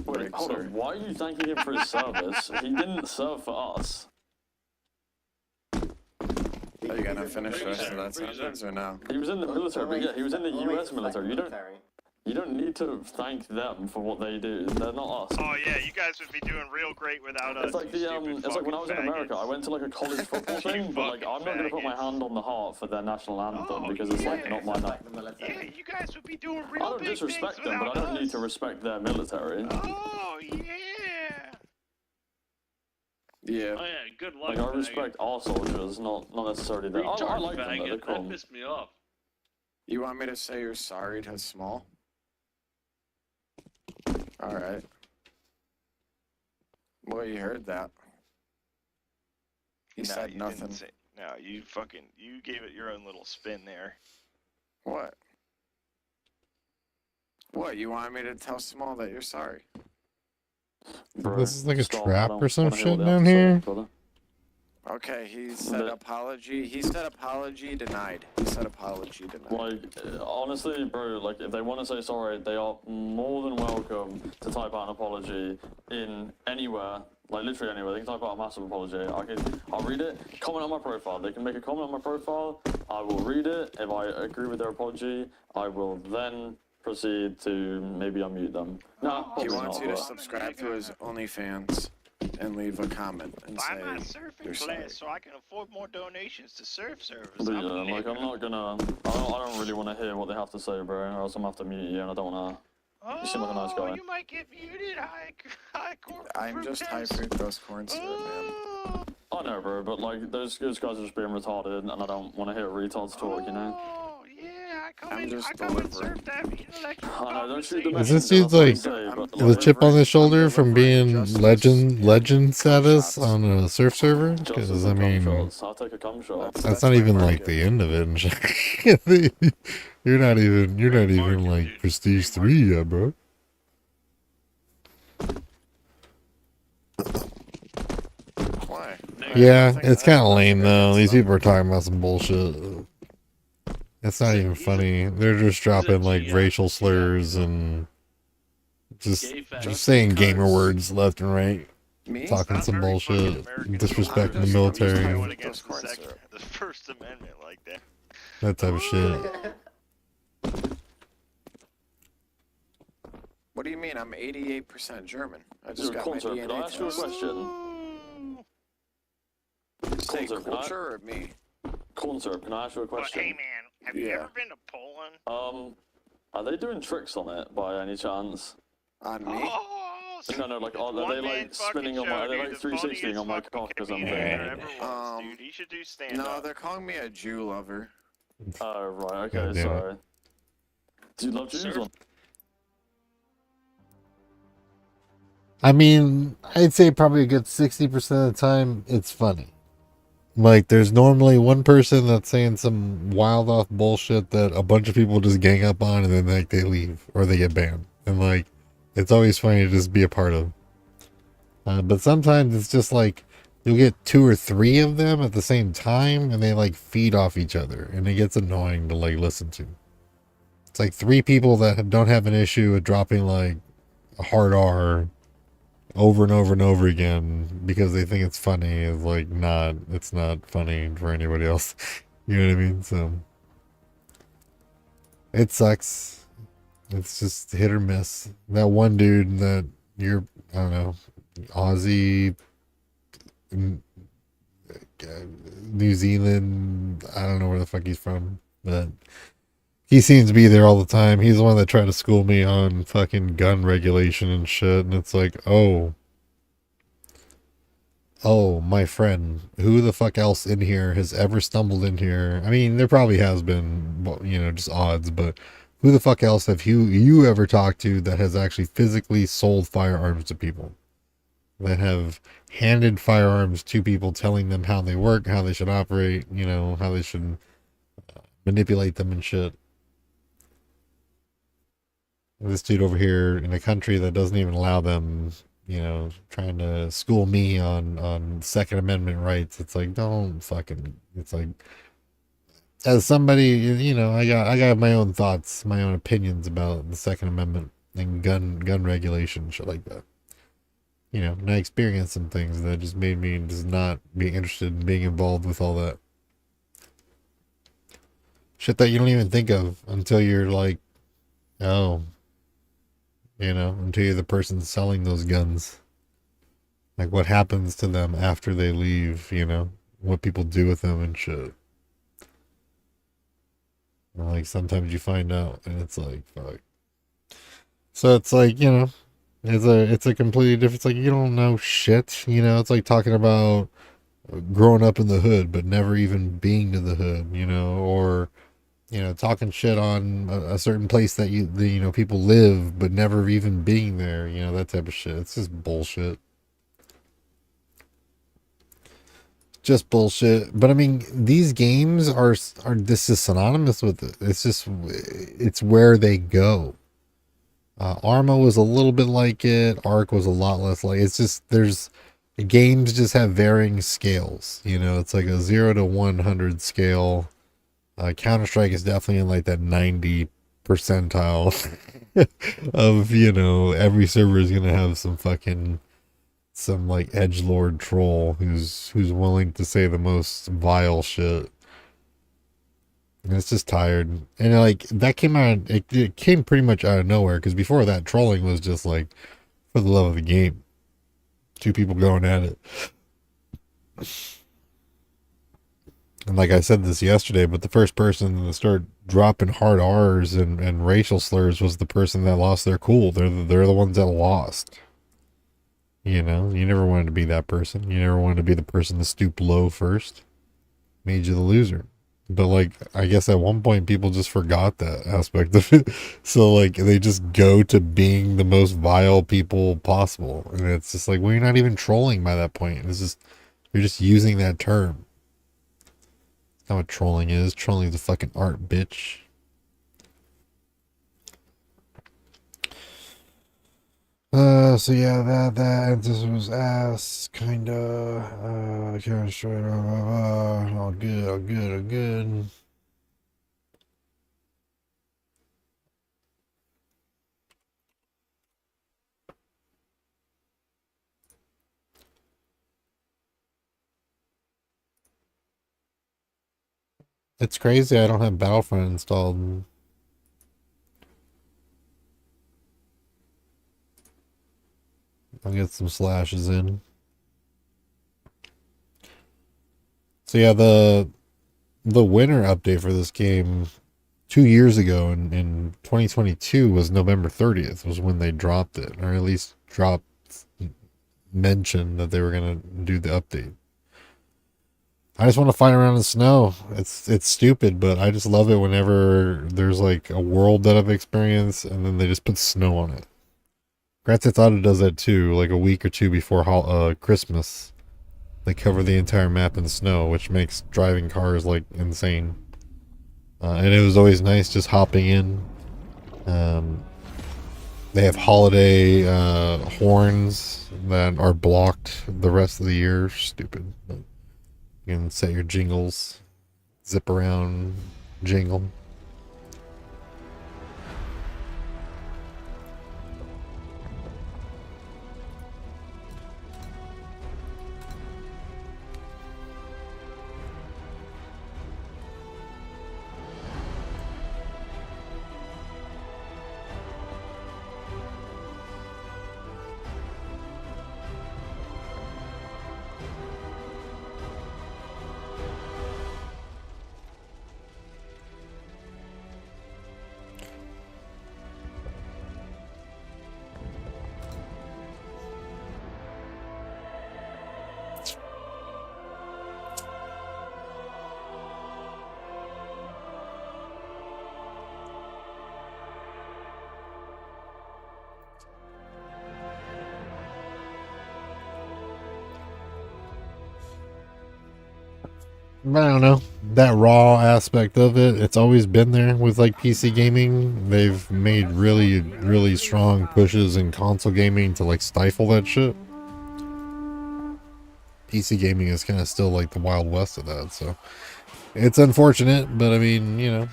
Wait, hold on. Why are you thanking him for his service? He didn't serve for us. Are you gonna finish the rest of that sentence or no? He was in the military, but yeah, he was in the US military. You don't need to thank them for what they do. They're not us. Oh yeah, you guys would be doing real great without us. It's like it's like when I was in America, I went to like a college football thing, but like I'm not gonna put my hand on the heart for their national anthem because it's like not my Yeah, you guys would be doing real I don't disrespect them, but I don't need to respect their military. Oh yeah. Yeah. Oh yeah, good luck. Like I respect our soldiers, not necessarily them. I like them. They're That cool. pissed me off. You want me to say you're sorry to Small? Alright. Well, you heard that. He said nothing. No, you gave it your own little spin there. What? What, you want me to tell Small that you're sorry? Bro, This is like a stop. trap I don't or some wanna hear what shit they down have to say, here. brother. Okay, he said apology. He said apology denied. He said apology denied. Like, honestly, bro, like, if they want to say sorry, they are more than welcome to type out an apology in anywhere, like, literally anywhere. They can type out a massive apology. I'll read it, comment on my profile. They can make a comment on my profile. I will read it. If I agree with their apology, I will then proceed to maybe unmute them. No, He probably wants not, you to but- subscribe to his OnlyFans and leave a comment and Buy my say surfing you're sorry. class so I can afford more donations to surf service. But yeah, like, I'm not gonna, I don't really want to hear what they have to say, bro, or else I'm gonna have to mute you, and I don't wanna, you seem like a nice guy. You might get muted, high corporate. I'm just high fructose corn syrup, man. I know, bro, but like, those guys are just being retarded, and I don't want to hear retards talk, you know? I'm just delivering. I know, don't shoot the Is this messenger, dude's that's what like I say, but, the chip on his shoulder from being legend status on a surf server? Because I mean, I'll take a cum shot. that's not even like the end of it. And shit. You're not even like Prestige 3 yet, bro. Why? Yeah, it's kind of lame though. These people are talking about some bullshit. It's not even funny. They're just dropping like racial slurs and just saying gamer words left and right. Me? Talking some bullshit, disrespecting the military, Against the First Amendment like that. that type of shit. What do you mean? I'm 88% German. I just You're a got my concept. Can I DNA ask you a test. question? Say Corn syrup, can I- culture or me? Corn syrup, can I ask you a question? Hey man, have you ever been to Poland? Are they doing tricks on it by any chance? On me? No, like, are they like spinning on my, are they like 360 on my cock or something? Dude, he should do stand No, up. they're calling me a Jew lover. Oh, right, okay, God damn it. sorry. Do you love Jews or? I mean, I'd say probably a good 60% of the time it's funny. Like, there's normally one person that's saying some wild off bullshit that a bunch of people just gang up on, and then like they leave or they get banned, and like it's always funny to just be a part of. But sometimes it's just like you'll get 2 or 3 of them at the same time, and they like feed off each other, and it gets annoying to like listen to. It's like 3 people that don't have an issue with dropping like a hard R over and over and over again because they think it's funny is like it's not funny for anybody else. You know what I mean? So it sucks. It's just hit or miss. That one dude that I don't know, Aussie, New Zealand, I don't know where the fuck he's from, but he seems to be there all the time. He's the one that tried to school me on fucking gun regulation and shit. And it's like, oh, oh, my friend, who the fuck else in here has ever stumbled in here? I mean, there probably has been, just odds, but who the fuck else have you ever talked to that has actually physically sold firearms to people? That have handed firearms to people, telling them how they work, how they should operate, how they should manipulate them and shit. This dude over here in a country that doesn't even allow them, trying to school me on Second Amendment rights. It's like, don't fucking, it's like, as somebody, I got my own thoughts, my own opinions about the Second Amendment and gun regulation, shit like that. And I experienced some things that just made me just not be interested in being involved with all that shit that you don't even think of until you're like, oh, until you're the person selling those guns. Like what happens to them after they leave, what people do with them and shit. And like sometimes you find out and it's like, fuck. So it's like, it's a completely different, it's like you don't know shit, it's like talking about growing up in the hood but never even being to the hood, or talking shit on a certain place that people live but never even being there, that type of shit. It's just bullshit. Just bullshit. But I mean, these games are this is synonymous with it. It's where they go. Arma was a little bit like it. Ark was a lot less like it. It's just games just have varying scales. It's like a 0 to 100 scale. Counter-Strike is definitely in like that 90 percentile of every server is gonna have some like edgelord troll who's willing to say the most vile shit. And it's just tired. And like that came out, it came pretty much out of nowhere, because before that, trolling was just like for the love of the game. Two people going at it. And like I said this yesterday, but the first person to start dropping hard R's and racial slurs was the person that lost their cool. They're the ones that lost. You never wanted to be that person. You never wanted to be the person to stoop low first. Made you the loser. But like, I guess at one point people just forgot that aspect of it. So like, they just go to being the most vile people possible. And it's just like, well, you're not even trolling by that point. It's just, you're just using that term. That's not what trolling is. Trolling is a fucking art, bitch. So yeah, that this was ass, kinda, kinda straight, all good. It's crazy I don't have Battlefront installed. I'll get some slashes in. So yeah, the winter update for this game 2 years ago in 2022 was November 30th was when they dropped it, or at least mentioned that they were gonna do the update. I just want to fight around in snow. It's stupid, but I just love it whenever there's like a world that I've experienced and then they just put snow on it. Grand Theft Auto does that too, like a week or two before Christmas. They cover the entire map in snow, which makes driving cars like insane. And it was always nice just hopping in. They have holiday horns that are blocked the rest of the year. Stupid. But you can set your jingles, zip around, jingle. But I don't know. That raw aspect of it, it's always been there with like PC gaming. They've made really, really strong pushes in console gaming to like stifle that shit. PC gaming is kind of still like the Wild West of that, so it's unfortunate, but I mean, you know,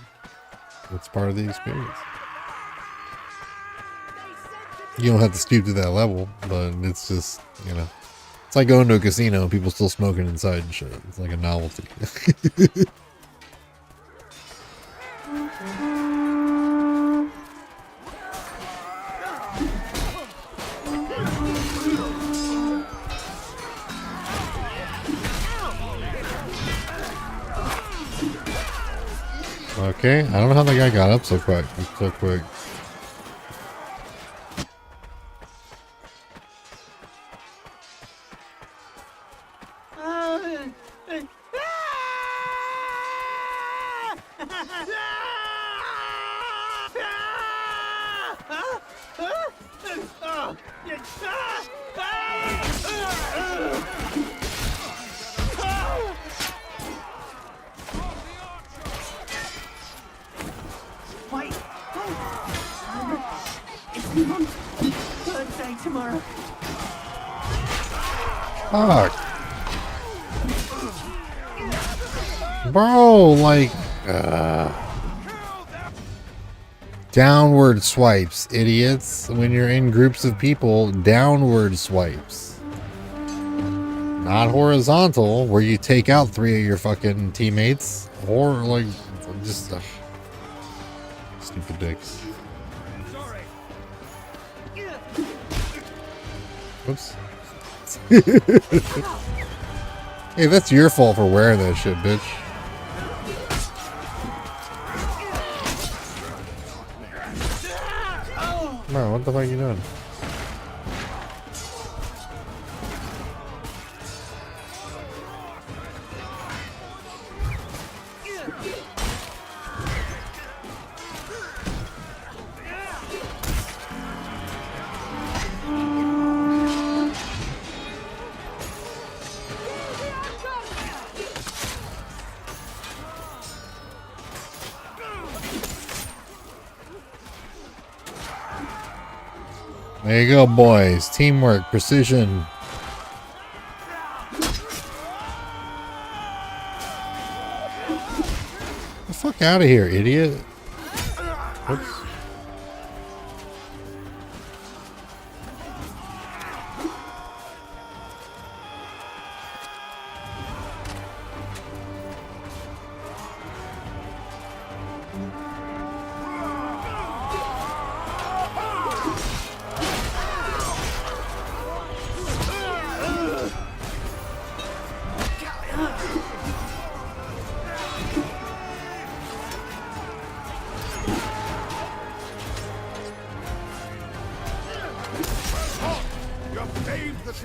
it's part of the experience. You don't have to stoop to that level, but it's just, you know, it's like going to a casino and people still smoking inside and shit. It's like a novelty. Okay, I don't know how that guy got up so quick. So quick. Fuck. Bro, like, downward swipes, idiots. When you're in groups of people, downward swipes. Not horizontal, where you take out 3 of your fucking teammates. Or, like, just, stupid dicks. Oops. Hey, that's your fault for wearing that shit, bitch. Bro, what the fuck are you doing? There you go, boys. Teamwork, precision. Get the fuck out of here, idiot. Oops.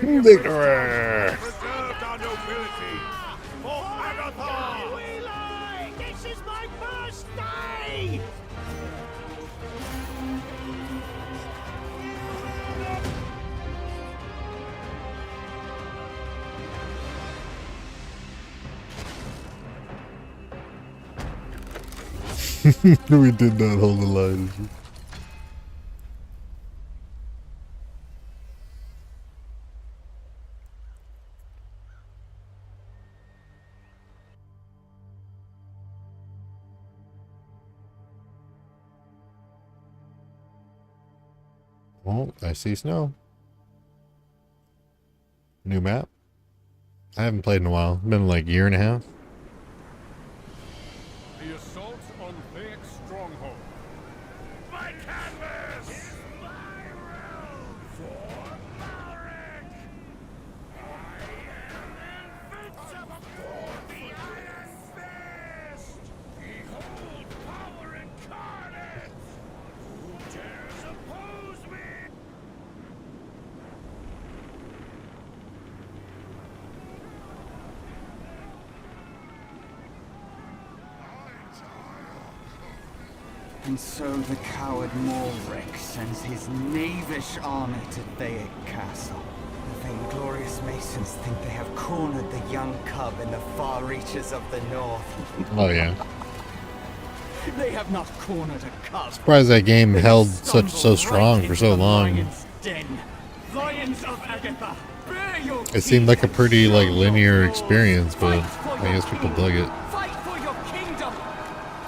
Victory! Preserved our nobility for Agathon! This is my birthday! We did not hold the line. Well, I see snow. New map. I haven't played in a while. It's been like a year and a half. The assault on Vayek's stronghold. My canvas! My realm for Malric! I am invincible for the Iron Fist! Behold power incarnate! Who dares oppose me? And so the coward Malric sends his knavish army to Thayek Castle. The vainglorious may bisons think they have cornered the young cub in the far reaches of the north. Oh yeah. They have not cornered a cub. Surprised that game held so strong for so long. Lions of Agatha, bear your It seemed like a pretty like linear experience, but I guess people dug it. fight for your kingdom.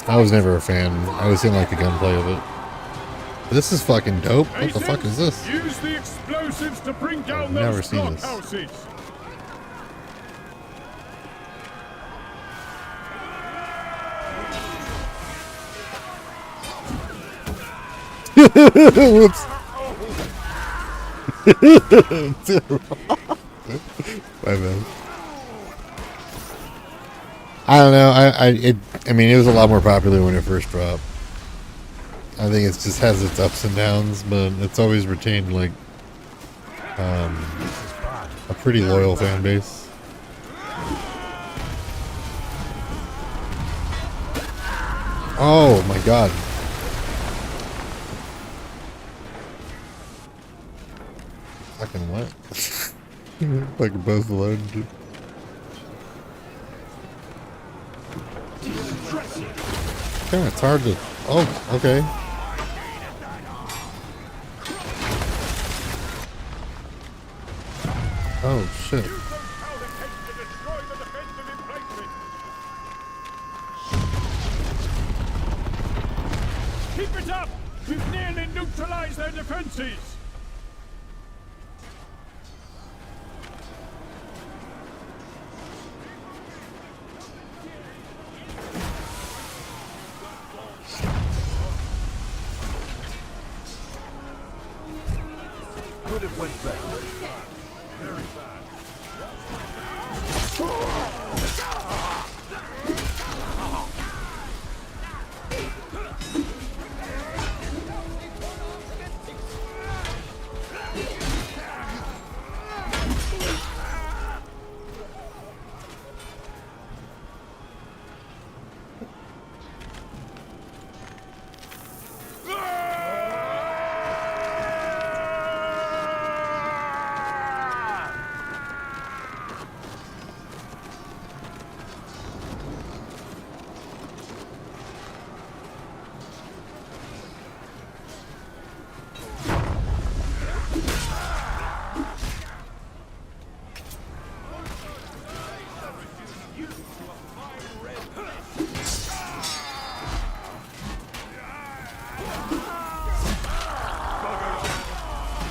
I was never a fan. I always didn't like the gunplay of it. This is fucking dope. What the fuck is this? Use the explosives to bring down I've never those seen this. blockhouses. Whoops. My bad. I don't know. I mean, it was a lot more popular when it first dropped. I think it just has its ups and downs, but it's always retained like a pretty loyal fan base. Oh my god. Fucking what? Fucking both alone. Damn, it's hard to. Oh, okay. Oh shit. Keep it up! We've nearly neutralized their defenses! Could have went better. Very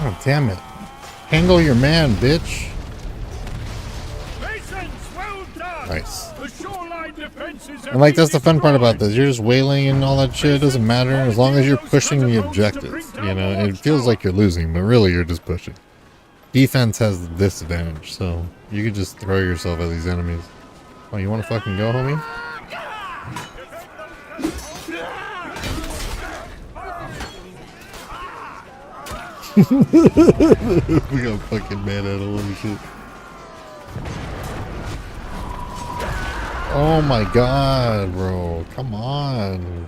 Oh, damn it. Handle your man, bitch. Nice. And like, that's the fun part about this. You're just wailing and all that shit. It doesn't matter as long as you're pushing the objective. You know, it feels like you're losing, but really you're just pushing. Defense has this advantage, so you could just throw yourself at these enemies. Oh, you want to fucking go, homie? We got fucking mad at all and shit. Oh my god, bro. Come on.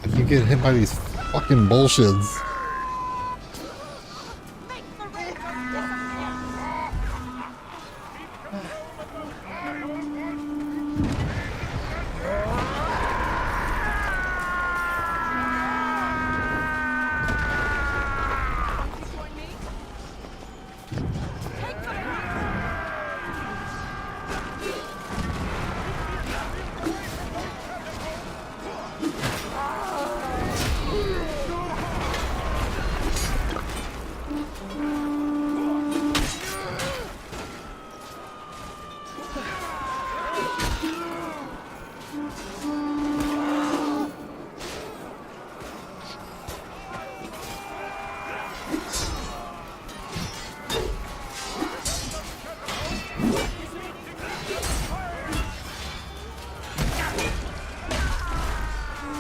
I keep getting hit by these fucking bullshits.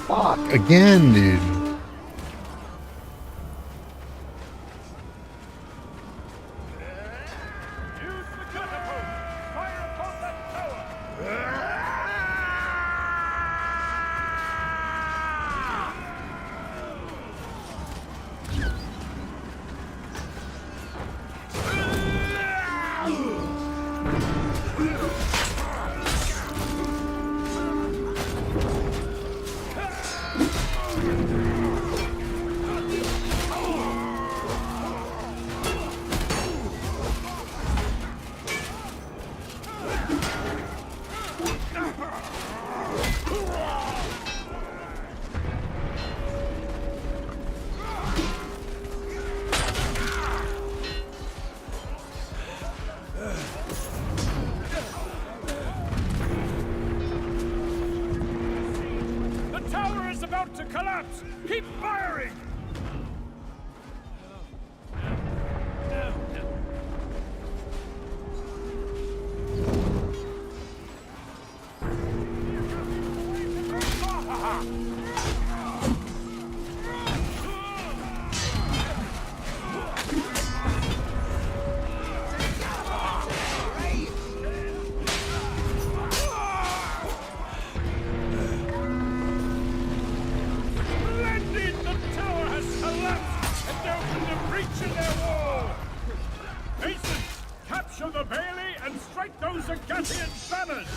Fuck, again, dude. to collapse! Keep firing! Capture the Bailey and strike those Agathian banners!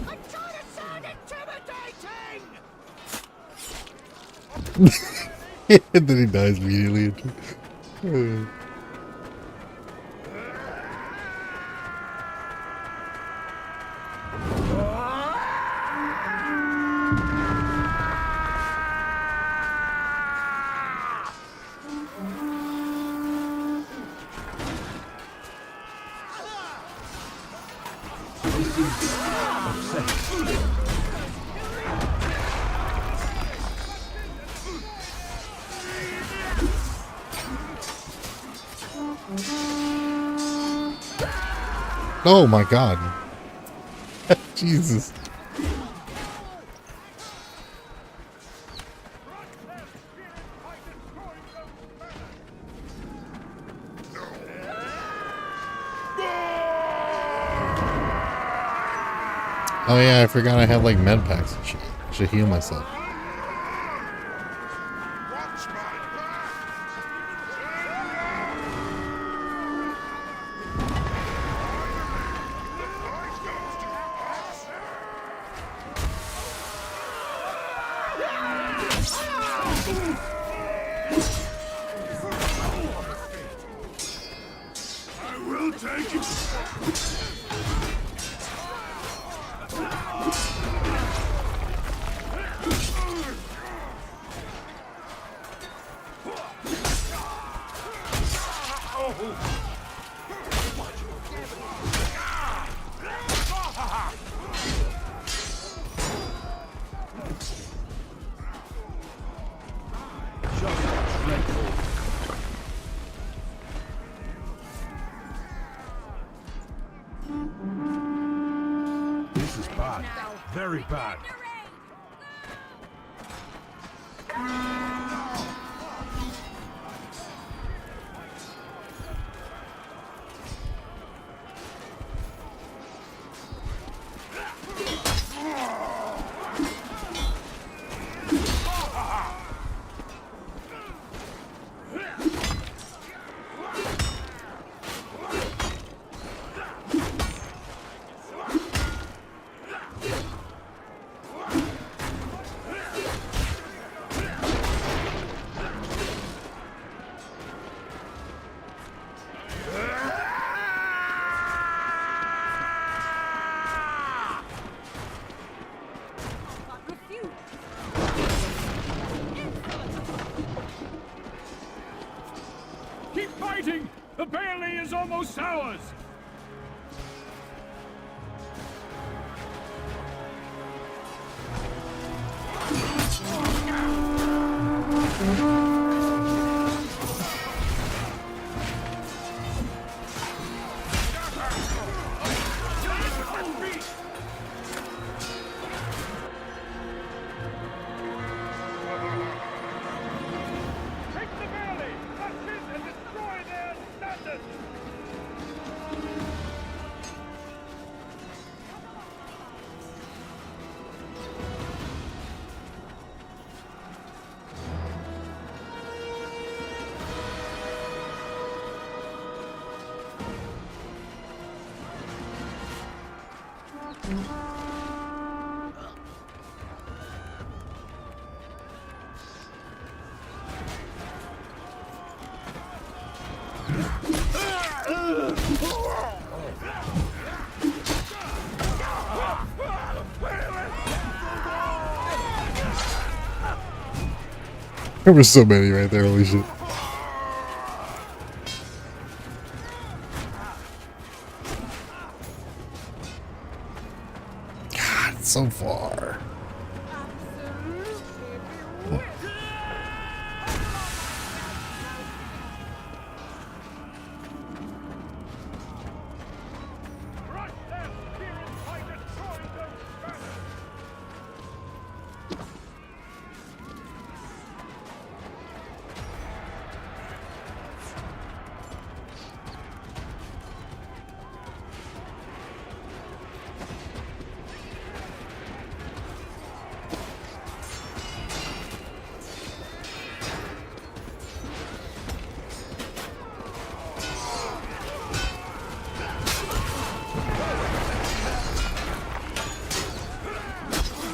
I'm trying to sound intimidating! And then he dies immediately. Oh my god. Jesus. Oh yeah, I forgot I have like med packs and shit. I should heal myself. I will take it! This is bad. Very bad. Keep fighting! The Bailey is almost ours! Take the Bailey! March in and destroy their standards! There were so many right there, holy shit. God, it's so far.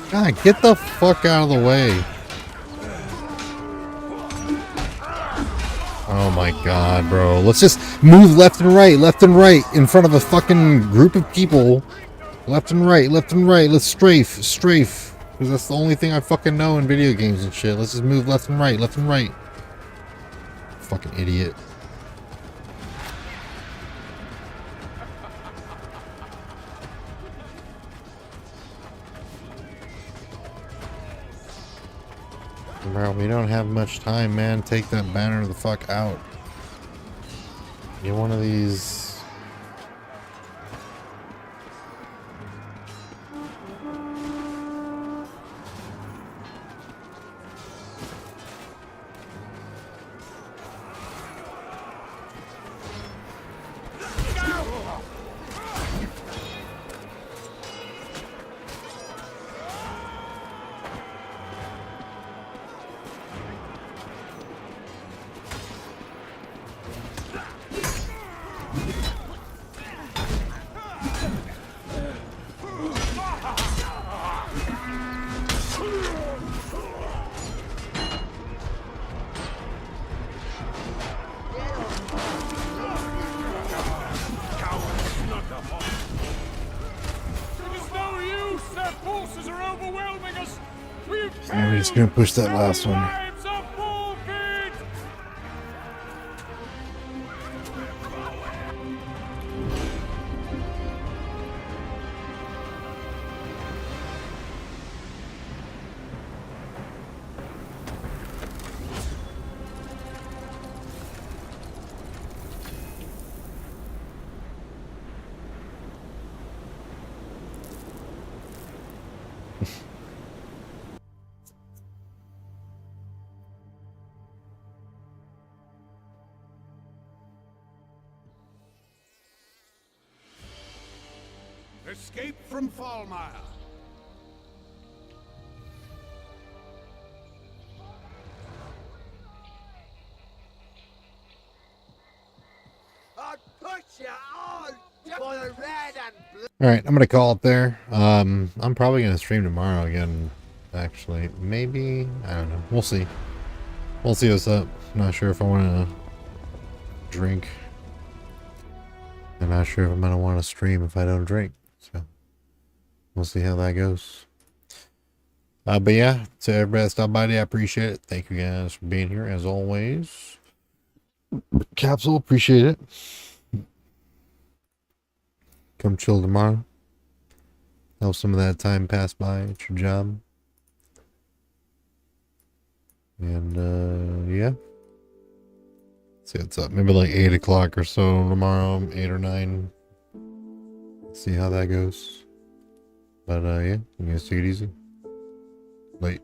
God, get the fuck out of the way. Oh my god, bro. Let's just move left and right in front of a fucking group of people. Left and right. Let's strafe. Because that's the only thing I fucking know in video games and shit. Let's just move left and right. Fucking idiot. Bro, we don't have much time, man. Take that banner the fuck out. Get one of these. And we're just gonna push that last one. Escape from Fallmire. Alright, I'm gonna call it there. I'm probably gonna stream tomorrow again, actually. Maybe, I don't know. We'll see. We'll see what's up. I'm not sure if I wanna drink. I'm not sure if I'm gonna wanna stream if I don't drink. So we'll see how that goes. But yeah, to everybody that stopped by today, I appreciate it. Thank you guys for being here as always. Capsule, appreciate it. Come chill tomorrow. Help some of that time pass by at your job. And yeah. See what's up. Maybe like 8 o'clock or so tomorrow, 8 or 9. See how that goes. But yeah, you guys take it easy. Late.